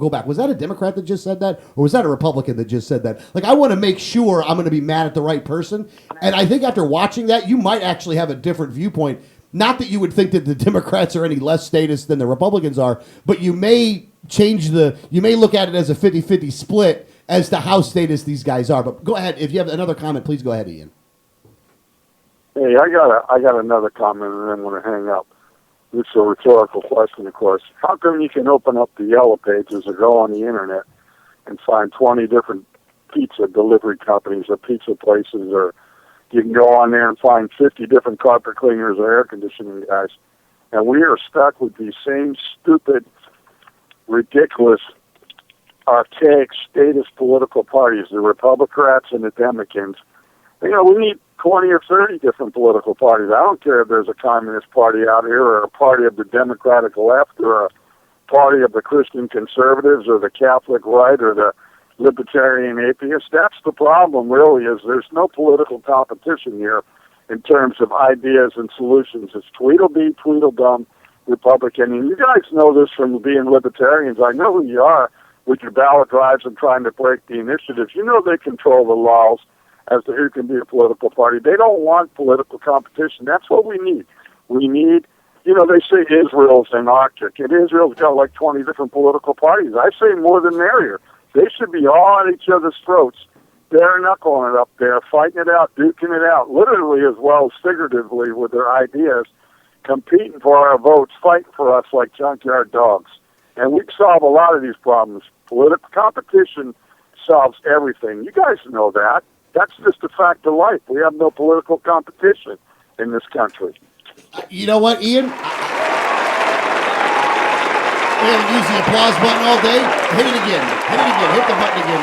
back. Was that a Democrat that just said that? Or was that a Republican that just said that? Like, I want to make sure I'm going to be mad at the right person. And I think after watching that, you might actually have a different viewpoint. Not that you would think that the Democrats are any less statist than the Republicans are, but you may look at it as a 50-50 split as to how statist these guys are. But go ahead. If you have another comment, please go ahead, Ian. Hey, I got another comment, and then I'm going to hang up. It's a rhetorical question, of course. How come you can open up the Yellow Pages or go on the internet and find 20 different pizza delivery companies or pizza places, or you can go on there and find 50 different carpet cleaners or air conditioning guys, And we are stuck with these same stupid, ridiculous, archaic statist political parties, the Republicans and the Democrats. We need 20 or 30 different political parties. I don't care if there's a communist party out here or a party of the Democratic left or a party of the Christian conservatives or the Catholic right or the libertarian atheists. That's the problem, really, is there's no political competition here in terms of ideas and solutions. It's Tweedledee, Tweedledum, Republican. And you guys know this from being libertarians. I know who you are with your ballot drives and trying to break the initiatives. You know they control the laws as to who can be a political party. They don't want political competition. That's what we need. We need, they say Israel's anarchic, and Israel's got like 20 different political parties. I say more than merrier. They should be all at each other's throats, bare knuckling it up there, fighting it out, duking it out, literally as well as figuratively with their ideas, competing for our votes, fighting for us like junkyard dogs. And we solve a lot of these problems. Political competition solves everything. You guys know that. That's just a fact of life. We have no political competition in this country. You know what, Ian? We're going to use the applause button all day. Hit it again. Hit the button again.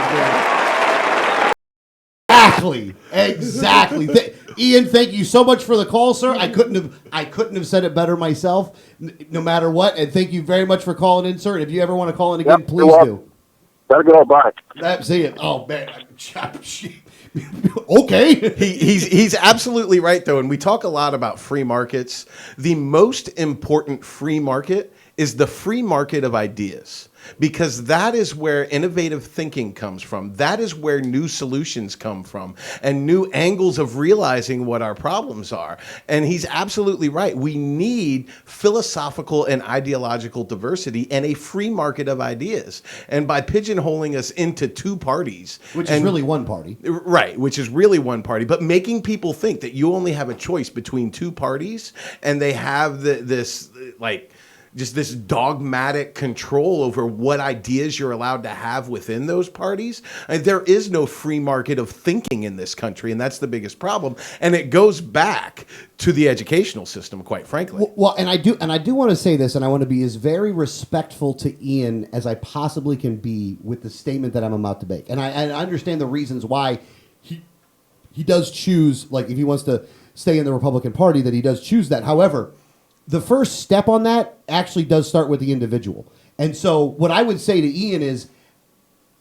Exactly. Ian, thank you so much for the call, sir. I couldn't have said it better myself, no matter what. And thank you very much for calling in, sir. And if you ever want to call in again, please do. Better go back. See it. Oh man. Okay. He's absolutely right, though. And we talk a lot about free markets. The most important free market is the free market of ideas, because that is where innovative thinking comes from. That is where new solutions come from and new angles of realizing what our problems are. And he's absolutely right. We need philosophical and ideological diversity and a free market of ideas. And by pigeonholing us into two parties, which is really one party. Right, which is really one party, but making people think that you only have a choice between two parties and they have this dogmatic control over what ideas you're allowed to have within those parties. There is no free market of thinking in this country, and that's the biggest problem. And it goes back to the educational system, quite frankly. Well, and I do want to say this, and I want to be as very respectful to Ian as I possibly can be with the statement that I'm about to make. And I understand the reasons why he does choose, like if he wants to stay in the Republican Party, that he does choose that. However, the first step on that actually does start with the individual. And so what I would say to Ian is,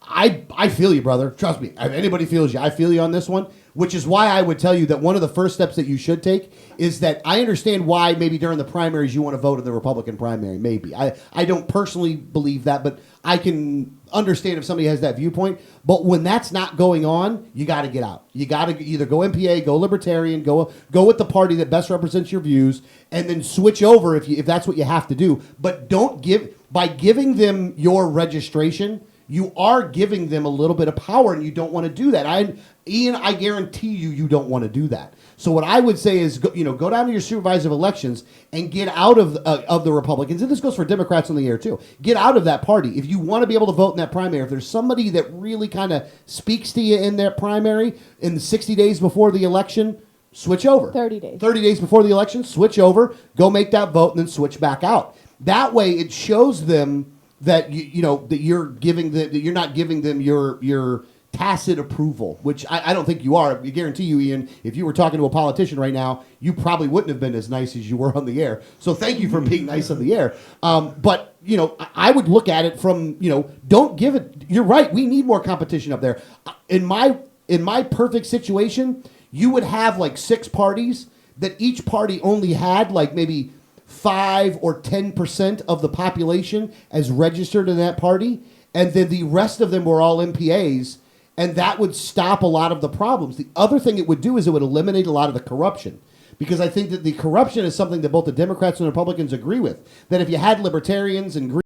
I feel you, brother. Trust me. If anybody feels you, I feel you on this one, which is why I would tell you that one of the first steps that you should take is that I understand why maybe during the primaries you want to vote in the Republican primary. Maybe. I don't personally believe that, but I can understand if somebody has that viewpoint. But when that's not going on, you got to get out. You got to either go MPA, go Libertarian, go with the party that best represents your views, and then switch over if that's what you have to do. But by giving them your registration, you are giving them a little bit of power, and you don't want to do that. Ian, I guarantee you don't want to do that. So what I would say is, go down to your supervisor elections and get out of the Republicans, and this goes for Democrats on the air too. Get out of that party if you want to be able to vote in that primary. If there's somebody that really kind of speaks to you in that primary in the 60 days before the election, switch over. 30 days. 30 days before the election, switch over, go make that vote, and then switch back out. That way, it shows them that that you're not giving them your tacit approval, which I don't think you are. I guarantee you, Ian, if you were talking to a politician right now, you probably wouldn't have been as nice as you were on the air. So thank you for being nice on the air. But I would look at it from don't give it. You're right. We need more competition up there. In my perfect situation, you would have like 6 parties that each party only had like maybe 5 or 10% of the population as registered in that party, and then the rest of them were all MPAs, and that would stop a lot of the problems. The other thing it would do is it would eliminate a lot of the corruption, because I think that the corruption is something that both the Democrats and the Republicans agree with, that if you had libertarians and green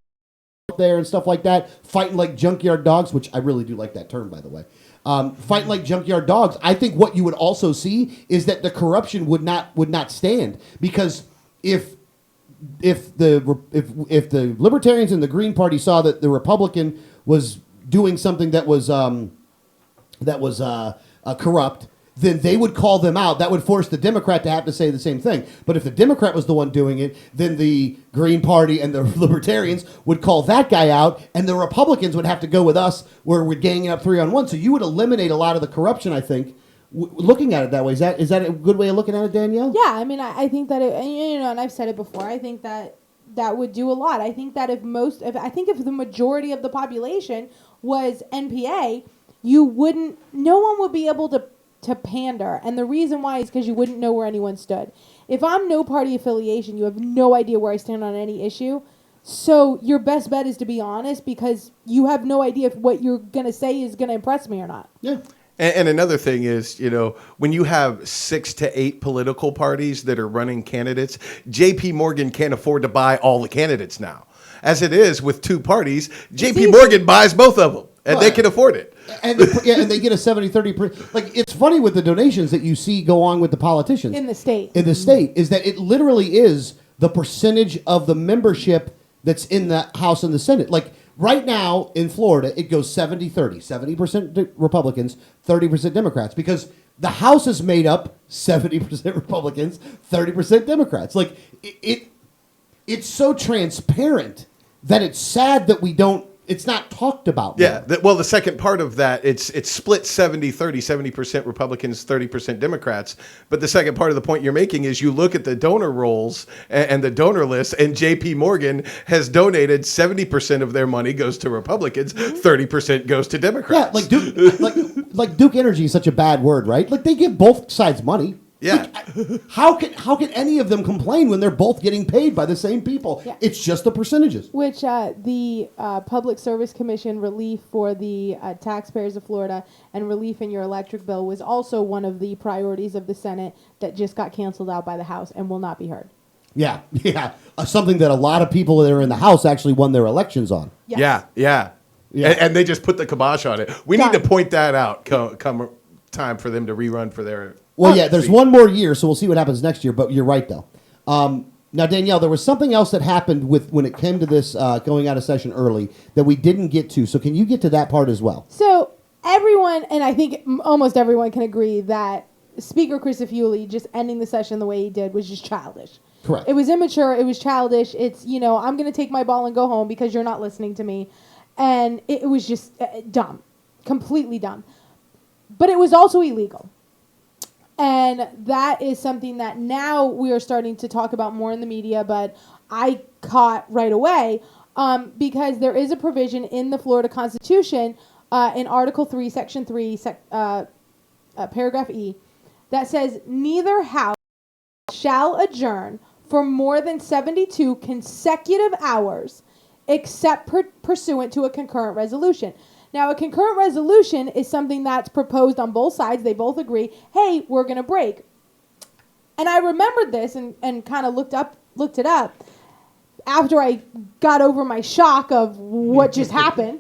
there and stuff like that, fighting like junkyard dogs, which I really do like that term, by the way, fighting like junkyard dogs, I think what you would also see is that the corruption would not stand, because if the Libertarians and the Green Party saw that the Republican was doing something that was corrupt, then they would call them out. That would force the Democrat to have to say the same thing. But if the Democrat was the one doing it, then the Green Party and the Libertarians would call that guy out, and the Republicans would have to go with us, where we're ganging up 3-on-1. So you would eliminate a lot of the corruption, I think, looking at it that way. Is that a good way of looking at it, Danielle? Yeah, I mean, I think that and I've said it before. I think that would do a lot. I think that if the majority of the population was NPA, no one would be able to pander. And the reason why is because you wouldn't know where anyone stood. If I'm no party affiliation, you have no idea where I stand on any issue. So your best bet is to be honest, because you have no idea if what you're going to say is going to impress me or not. Yeah. And another thing is, when you have 6 to 8 political parties that are running candidates, J.P. Morgan can't afford to buy all the candidates now. As it is with 2 parties, J.P. Morgan buys both of them, and they can afford it. And they get a 70-30. Like, it's funny with the donations that you see go on with the politicians. In the state, is that it literally is the percentage of the membership that's in the House and the Senate. Like, right now in Florida, it goes 70-30. 70% Republicans, 30% Democrats. Because the House is made up 70% Republicans, 30% Democrats. Like, it's so transparent that it's sad that it's not talked about. Yeah. The second part of that, it's split 70-30, 70% Republicans, 30% Democrats. But the second part of the point you're making is you look at the donor rolls and the donor list, and J.P. Morgan has donated 70% of their money goes to Republicans, 30% goes to Democrats. Yeah, like Duke Energy is such a bad word, right? Like, they give both sides money. Yeah. Like, how can any of them complain when they're both getting paid by the same people? Yeah. It's just the percentages. Which the Public Service Commission relief for the taxpayers of Florida and relief in your electric bill was also one of the priorities of the Senate that just got canceled out by the House and will not be heard. Yeah. Something that a lot of people that are in the House actually won their elections on. Yes. Yeah. And they just put the kibosh on it. We need to point that out come time for them to rerun for their... Well, yeah, there's one more year, so we'll see what happens next year, but you're right, though. Now, Danielle, there was something else that happened when it came to this going out of session early that we didn't get to, so can you get to that part as well? So everyone, and I think almost everyone can agree that Speaker Crisafulli just ending the session the way he did was just childish. Correct. It was immature, it was childish, it's, I'm going to take my ball and go home because you're not listening to me, and it was just dumb, completely dumb. But it was also illegal. And that is something that now we are starting to talk about more in the media, but I caught right away because there is a provision in the Florida Constitution in Article 3, Section 3, Paragraph E, that says, neither house shall adjourn for more than 72 consecutive hours except pursuant to a concurrent resolution. Now, a concurrent resolution is something that's proposed on both sides. They both agree, hey, we're going to break. And I remembered this and kind of looked it up after I got over my shock of what just happened.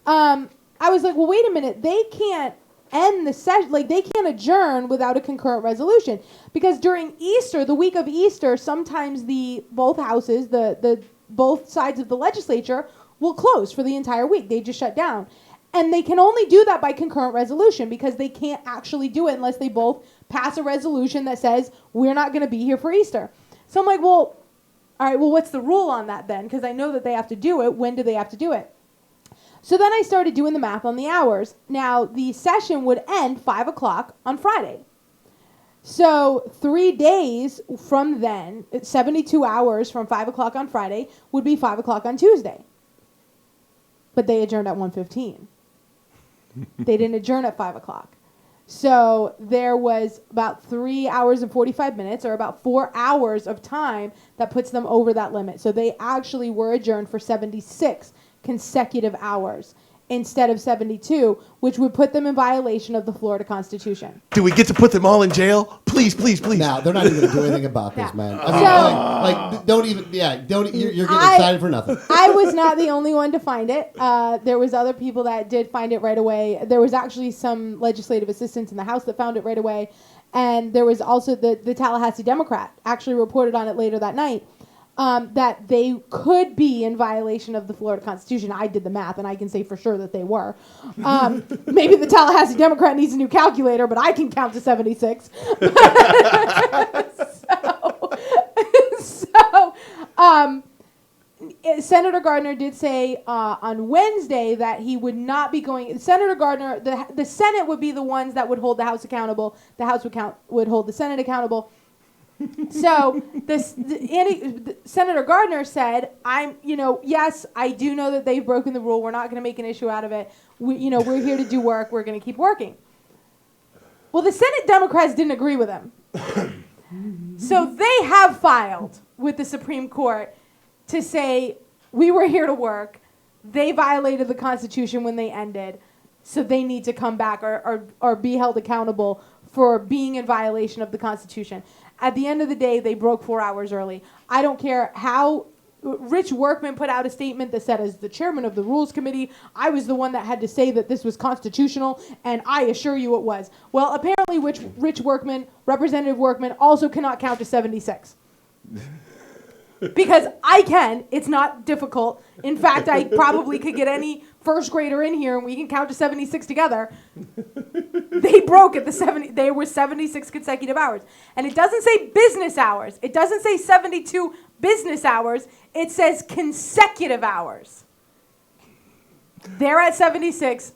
I was like, well, wait a minute. They can't end the session. Like, they can't adjourn without a concurrent resolution. Because during Easter, the week of Easter, sometimes both houses, the both sides of the legislature will close for the entire week. They just shut down. And they can only do that by concurrent resolution because they can't actually do it unless they both pass a resolution that says, we're not going to be here for Easter. So I'm like, well, all right, well, what's the rule on that then? Because I know that they have to do it. When do they have to do it? So then I started doing the math on the hours. Now, the session would end 5 o'clock on Friday. So 3 days from then, 72 hours from 5 o'clock on Friday, would be 5 o'clock on Tuesday. But they adjourned at 1:15. They didn't adjourn at 5 o'clock. So there was about 3 hours and 45 minutes, or about 4 hours of time that puts them over that limit. So they actually were adjourned for 76 consecutive hours instead of 72, which would put them in violation of the Florida Constitution. Do we get to put them all in jail? Please, please, please. No, they're not even going to do anything about this, man. I mean, don't even, you're getting excited for nothing. I was not the only one to find it. There was other people that did find it right away. There was actually some legislative assistants in the House that found it right away. And there was also the Tallahassee Democrat actually reported on it later that night. that they could be in violation of the Florida Constitution. I did the math, and I can say for sure that they were. Maybe the Tallahassee Democrat needs a new calculator, but I can count to 76. Senator Gardner did say on Wednesday that he would not be going. Senator Gardner, the Senate would be the ones that would hold the House accountable. The House would hold the Senate accountable. So Senator Gardner said, yes, I do know that they've broken the rule. We're not going to make an issue out of it. We're here to do work. We're going to keep working. Well, the Senate Democrats didn't agree with him. So they have filed with the Supreme Court to say, we were here to work. They violated the Constitution when they ended. So they need to come back or be held accountable for being in violation of the Constitution. At the end of the day, they broke 4 hours early. I don't care how Rich Workman put out a statement that said, as the chairman of the Rules Committee, I was the one that had to say that this was constitutional, and I assure you it was. Well, apparently Rich Workman, Representative Workman, also cannot count to 76. Because I can. It's not difficult. In fact, I probably could get any first grader in here and we can count to 76 together. They broke at they were 76 consecutive hours. And it doesn't say business hours. It doesn't say 72 business hours. It says consecutive hours. They're at 76.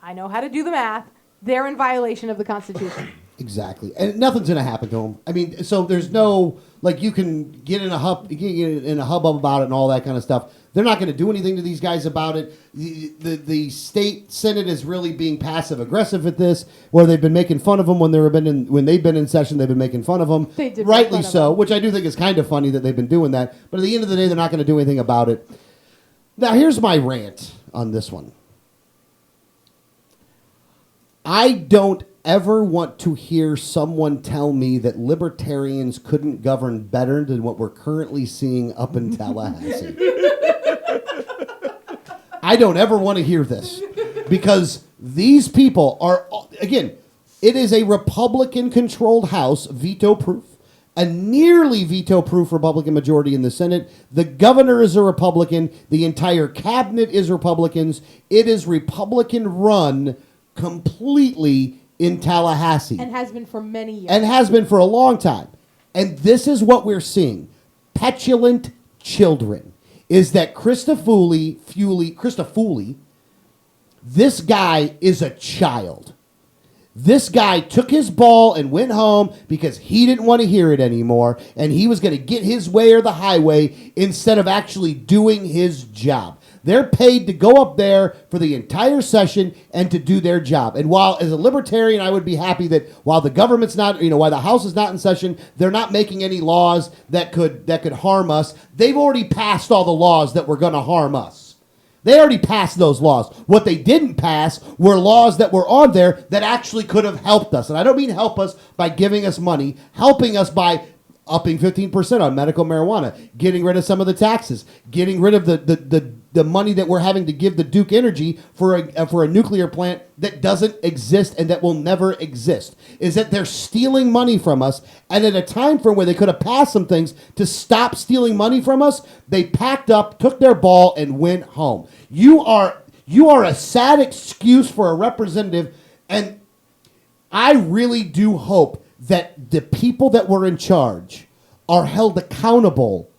I know how to do the math. They're in violation of the Constitution. Exactly, and nothing's going to happen to them. I mean, so there's no you can get in a hubbub about it and all that kind of stuff. They're not going to do anything to these guys about it. The state senate is really being passive aggressive at this, where they've been making fun of them when they've been in session. They've been making fun of them, rightly so, which I do think is kind of funny that they've been doing that. But at the end of the day, they're not going to do anything about it. Now, here's my rant on this one. I don't ever want to hear someone tell me that libertarians couldn't govern better than what we're currently seeing up in Tallahassee. I don't ever want to hear this, because these people are, again, it is a Republican-controlled House, veto-proof, a nearly veto-proof Republican majority in the Senate. The governor is a Republican. The entire cabinet is Republicans. It is Republican-run completely in Tallahassee. And has been for many years. And has been for a long time. And this is what we're seeing. Petulant children. Is that Krista Fooley, this guy is a child. This guy took his ball and went home because he didn't want to hear it anymore, and he was going to get his way or the highway instead of actually doing his job. They're paid to go up there for the entire session and to do their job. And while, as a libertarian, I would be happy that while the government's not, while the House is not in session, they're not making any laws that could harm us. They've already passed all the laws that were going to harm us. They already passed those laws. What they didn't pass were laws that were on there that actually could have helped us. And I don't mean help us by giving us money, helping us by upping 15% on medical marijuana, getting rid of some of the taxes, getting rid of the money that we're having to give the Duke Energy for a nuclear plant that doesn't exist and that will never exist. Is that they're stealing money from us, and at a time frame where they could have passed some things to stop stealing money from us, they packed up, took their ball, and went home. You are a sad excuse for a representative, and I really do hope that the people that were in charge are held accountable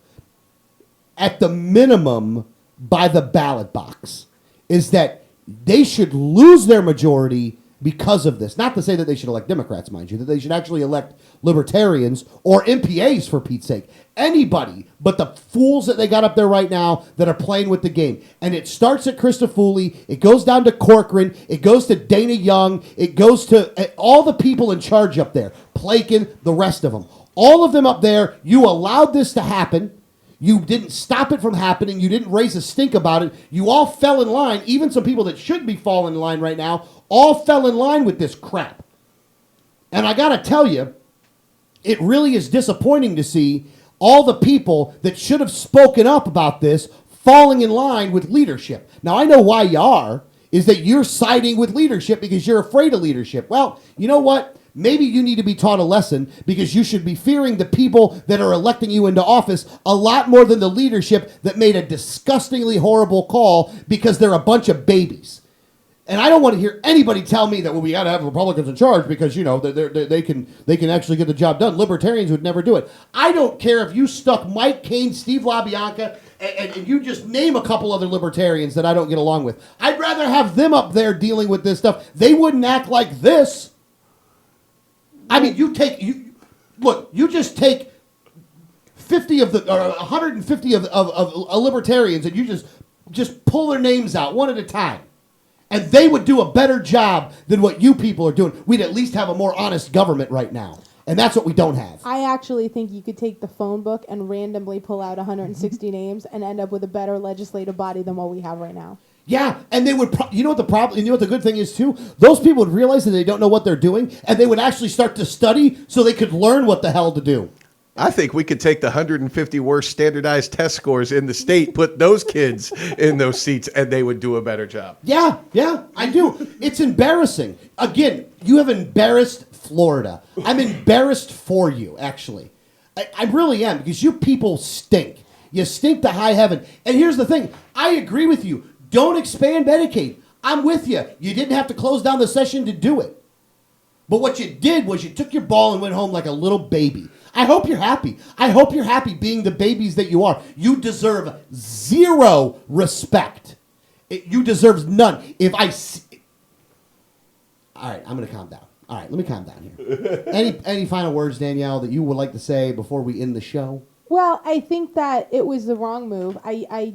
at the minimum by the ballot box. Is that they should lose their majority because of this. Not to say that they should elect Democrats, mind you, that they should actually elect libertarians or MPAs, for Pete's sake. Anybody but the fools that they got up there right now that are playing with the game. And it starts at Krista Fooley, it goes down to Corcoran, it goes to Dana Young, it goes to all the people in charge up there, Plakin, the rest of them. All of them up there, you allowed this to happen. You didn't stop it from happening. You didn't raise a stink about it. You all fell in line. Even some people that should be falling in line right now all fell in line with this crap. And I got to tell you, it really is disappointing to see all the people that should have spoken up about this falling in line with leadership. Now, I know why you are, is that you're siding with leadership because you're afraid of leadership. Well, you know what? maybe you need to be taught a lesson because you should be fearing the people that are electing you into office a lot more than the leadership that made a disgustingly horrible call because they're a bunch of babies. And I don't want to hear anybody tell me that, well, we got to have Republicans in charge because, they can actually get the job done. Libertarians would never do it. I don't care if you stuck Mike Kane, Steve LaBianca, and you just name a couple other libertarians that I don't get along with. I'd rather have them up there dealing with this stuff. They wouldn't act like this. I mean, you just take 50 of the, or 150 of libertarians and you just pull their names out one at a time. And they would do a better job than what you people are doing. We'd at least have a more honest government right now. And that's what we don't have. I actually think you could take the phone book and randomly pull out 160 names and end up with a better legislative body than what we have right now. Yeah, and they would, you know what the problem, you know what the good thing is too? Those people would realize that they don't know what they're doing, and they would actually start to study so they could learn what the hell to do. I think we could take the 150 worst standardized test scores in the state, put those kids in those seats, and they would do a better job. Yeah, I do. It's embarrassing. Again, you have embarrassed Florida. I'm embarrassed for you, actually. I really am, because you people stink. You stink to high heaven. And here's the thing. I agree with you. Don't expand Medicaid. I'm with you. You didn't have to close down the session to do it. But what you did was you took your ball and went home like a little baby. I hope you're happy. I hope you're happy being the babies that you are. You deserve zero respect. You deserve none. All right, I'm going to calm down. All right, let me calm down here. Any final words, Danielle, that you would like to say before we end the show? Well, I think that it was the wrong move. I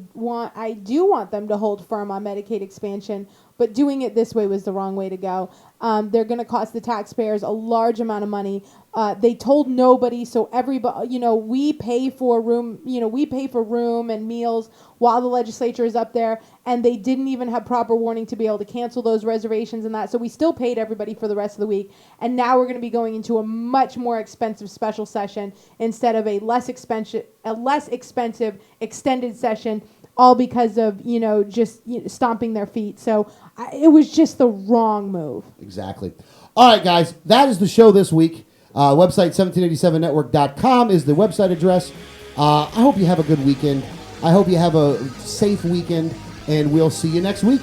do want them to hold firm on Medicaid expansion, but doing it this way was the wrong way to go. They're going to cost the taxpayers a large amount of money. They told nobody, so everybody, we pay for room, and meals while the legislature is up there, and they didn't even have proper warning to be able to cancel those reservations and that. So we still paid everybody for the rest of the week, and now we're going to be going into a much more expensive special session instead of a less expensive extended session. All because of, just stomping their feet. So it was just the wrong move. Exactly. All right, guys. That is the show this week. Website 1787network.com is the website address. I hope you have a good weekend. I hope you have a safe weekend. And we'll see you next week.